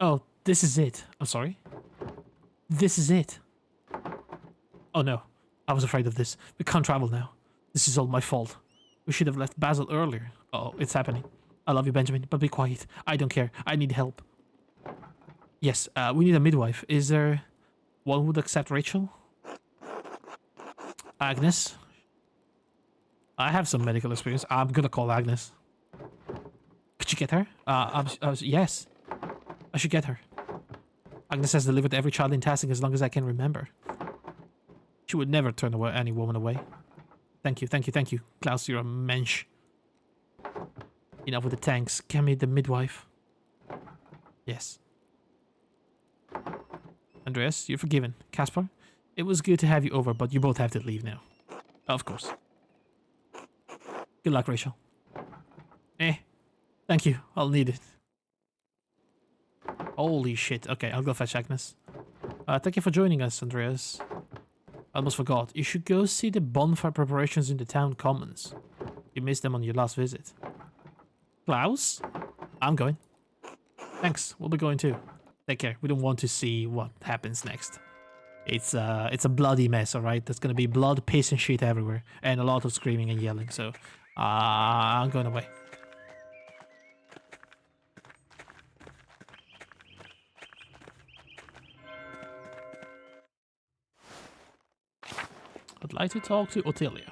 Oh, this is it. I'm sorry. This is it. Oh no. I was afraid of this. We can't travel now. This is all my fault. We should have left Basil earlier. Oh, it's happening. I love you, Benjamin, but be quiet. I don't care. I need help. Yes, we need a midwife. Is there one who would accept Rachel? Agnes? I have some medical experience. I'm gonna call Agnes. Could you get her? Yes. I should get her. Agnes has delivered every child in Tassing as long as I can remember. She would never turn any woman away. Thank you, thank you, thank you. Klaus, you're a mensch. Enough with the tanks. Get me the midwife. Yes. Andreas, you're forgiven. Caspar, it was good to have you over, but you both have to leave now. Of course. Good luck, Rachel. Thank you. I'll need it. Holy shit. Okay, I'll go fetch Agnes. Thank you for joining us, Andreas. I almost forgot. You should go see the bonfire preparations in the town commons. You missed them on your last visit. Klaus? I'm going. Thanks. We'll be going too. Take care. We don't want to see what happens next. It's a bloody mess, alright? There's gonna be blood, piss, and shit everywhere. And a lot of screaming and yelling, so... I'm going away. I'd like to talk to Ottilia.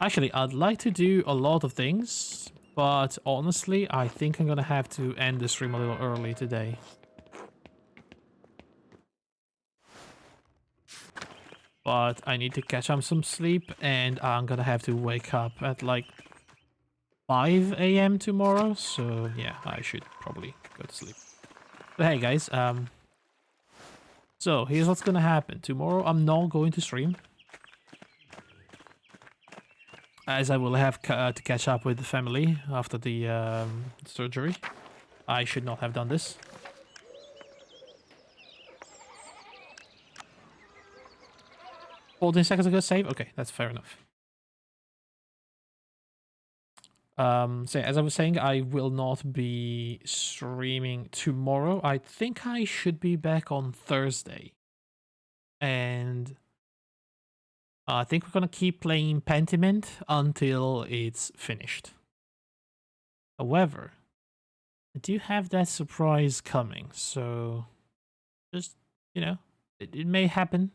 Actually, I'd like to do a lot of things, but honestly, I think I'm gonna have to end the stream a little early today. but I need to catch up some sleep, and I'm gonna have to wake up at like 5 a.m. tomorrow. So yeah, I should probably go to sleep. But hey, guys, so here's what's gonna happen tomorrow. I'm not going to stream, as I will have to catch up with the family after the surgery. I should not have done this. 14 seconds ago, save? Okay, that's fair enough. So as I was saying, I will not be streaming tomorrow. I think I should be back on Thursday. And I think we're gonna keep playing Pentiment until it's finished. However, I do have that surprise coming, so just, you know, it may happen.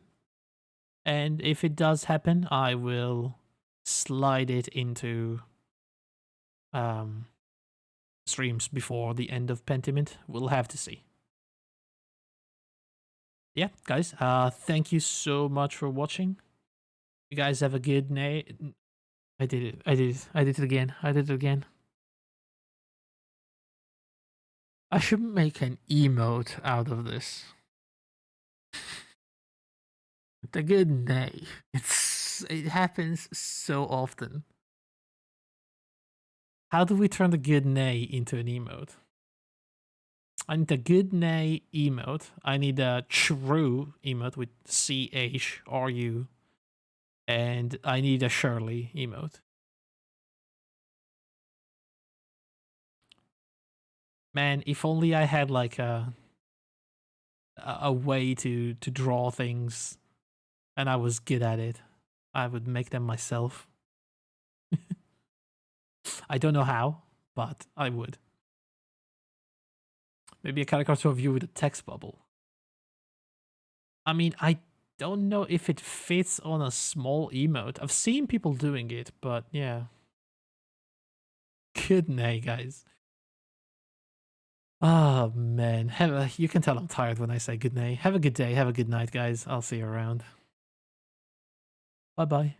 And if it does happen, I will slide it into streams before the end of Pentiment. We'll have to see. Yeah, guys, thank you so much for watching. You guys have a good night. I did it. I did it again. I did it again. I should make an emote out of this. The good night. It happens so often. How do we turn the good nay into an emote? I need a good nay emote. I need a true emote with CHRU. And I need a Shirley emote. Man, if only I had like a way to draw things and I was good at it, I would make them myself. I don't know how, but I would. Maybe a caricature of you with a text bubble. I mean, I don't know if it fits on a small emote. I've seen people doing it, but yeah. Good night, guys. Oh man, you can tell I'm tired when I say good night. Have a good day, have a good night, guys. I'll see you around. Bye bye.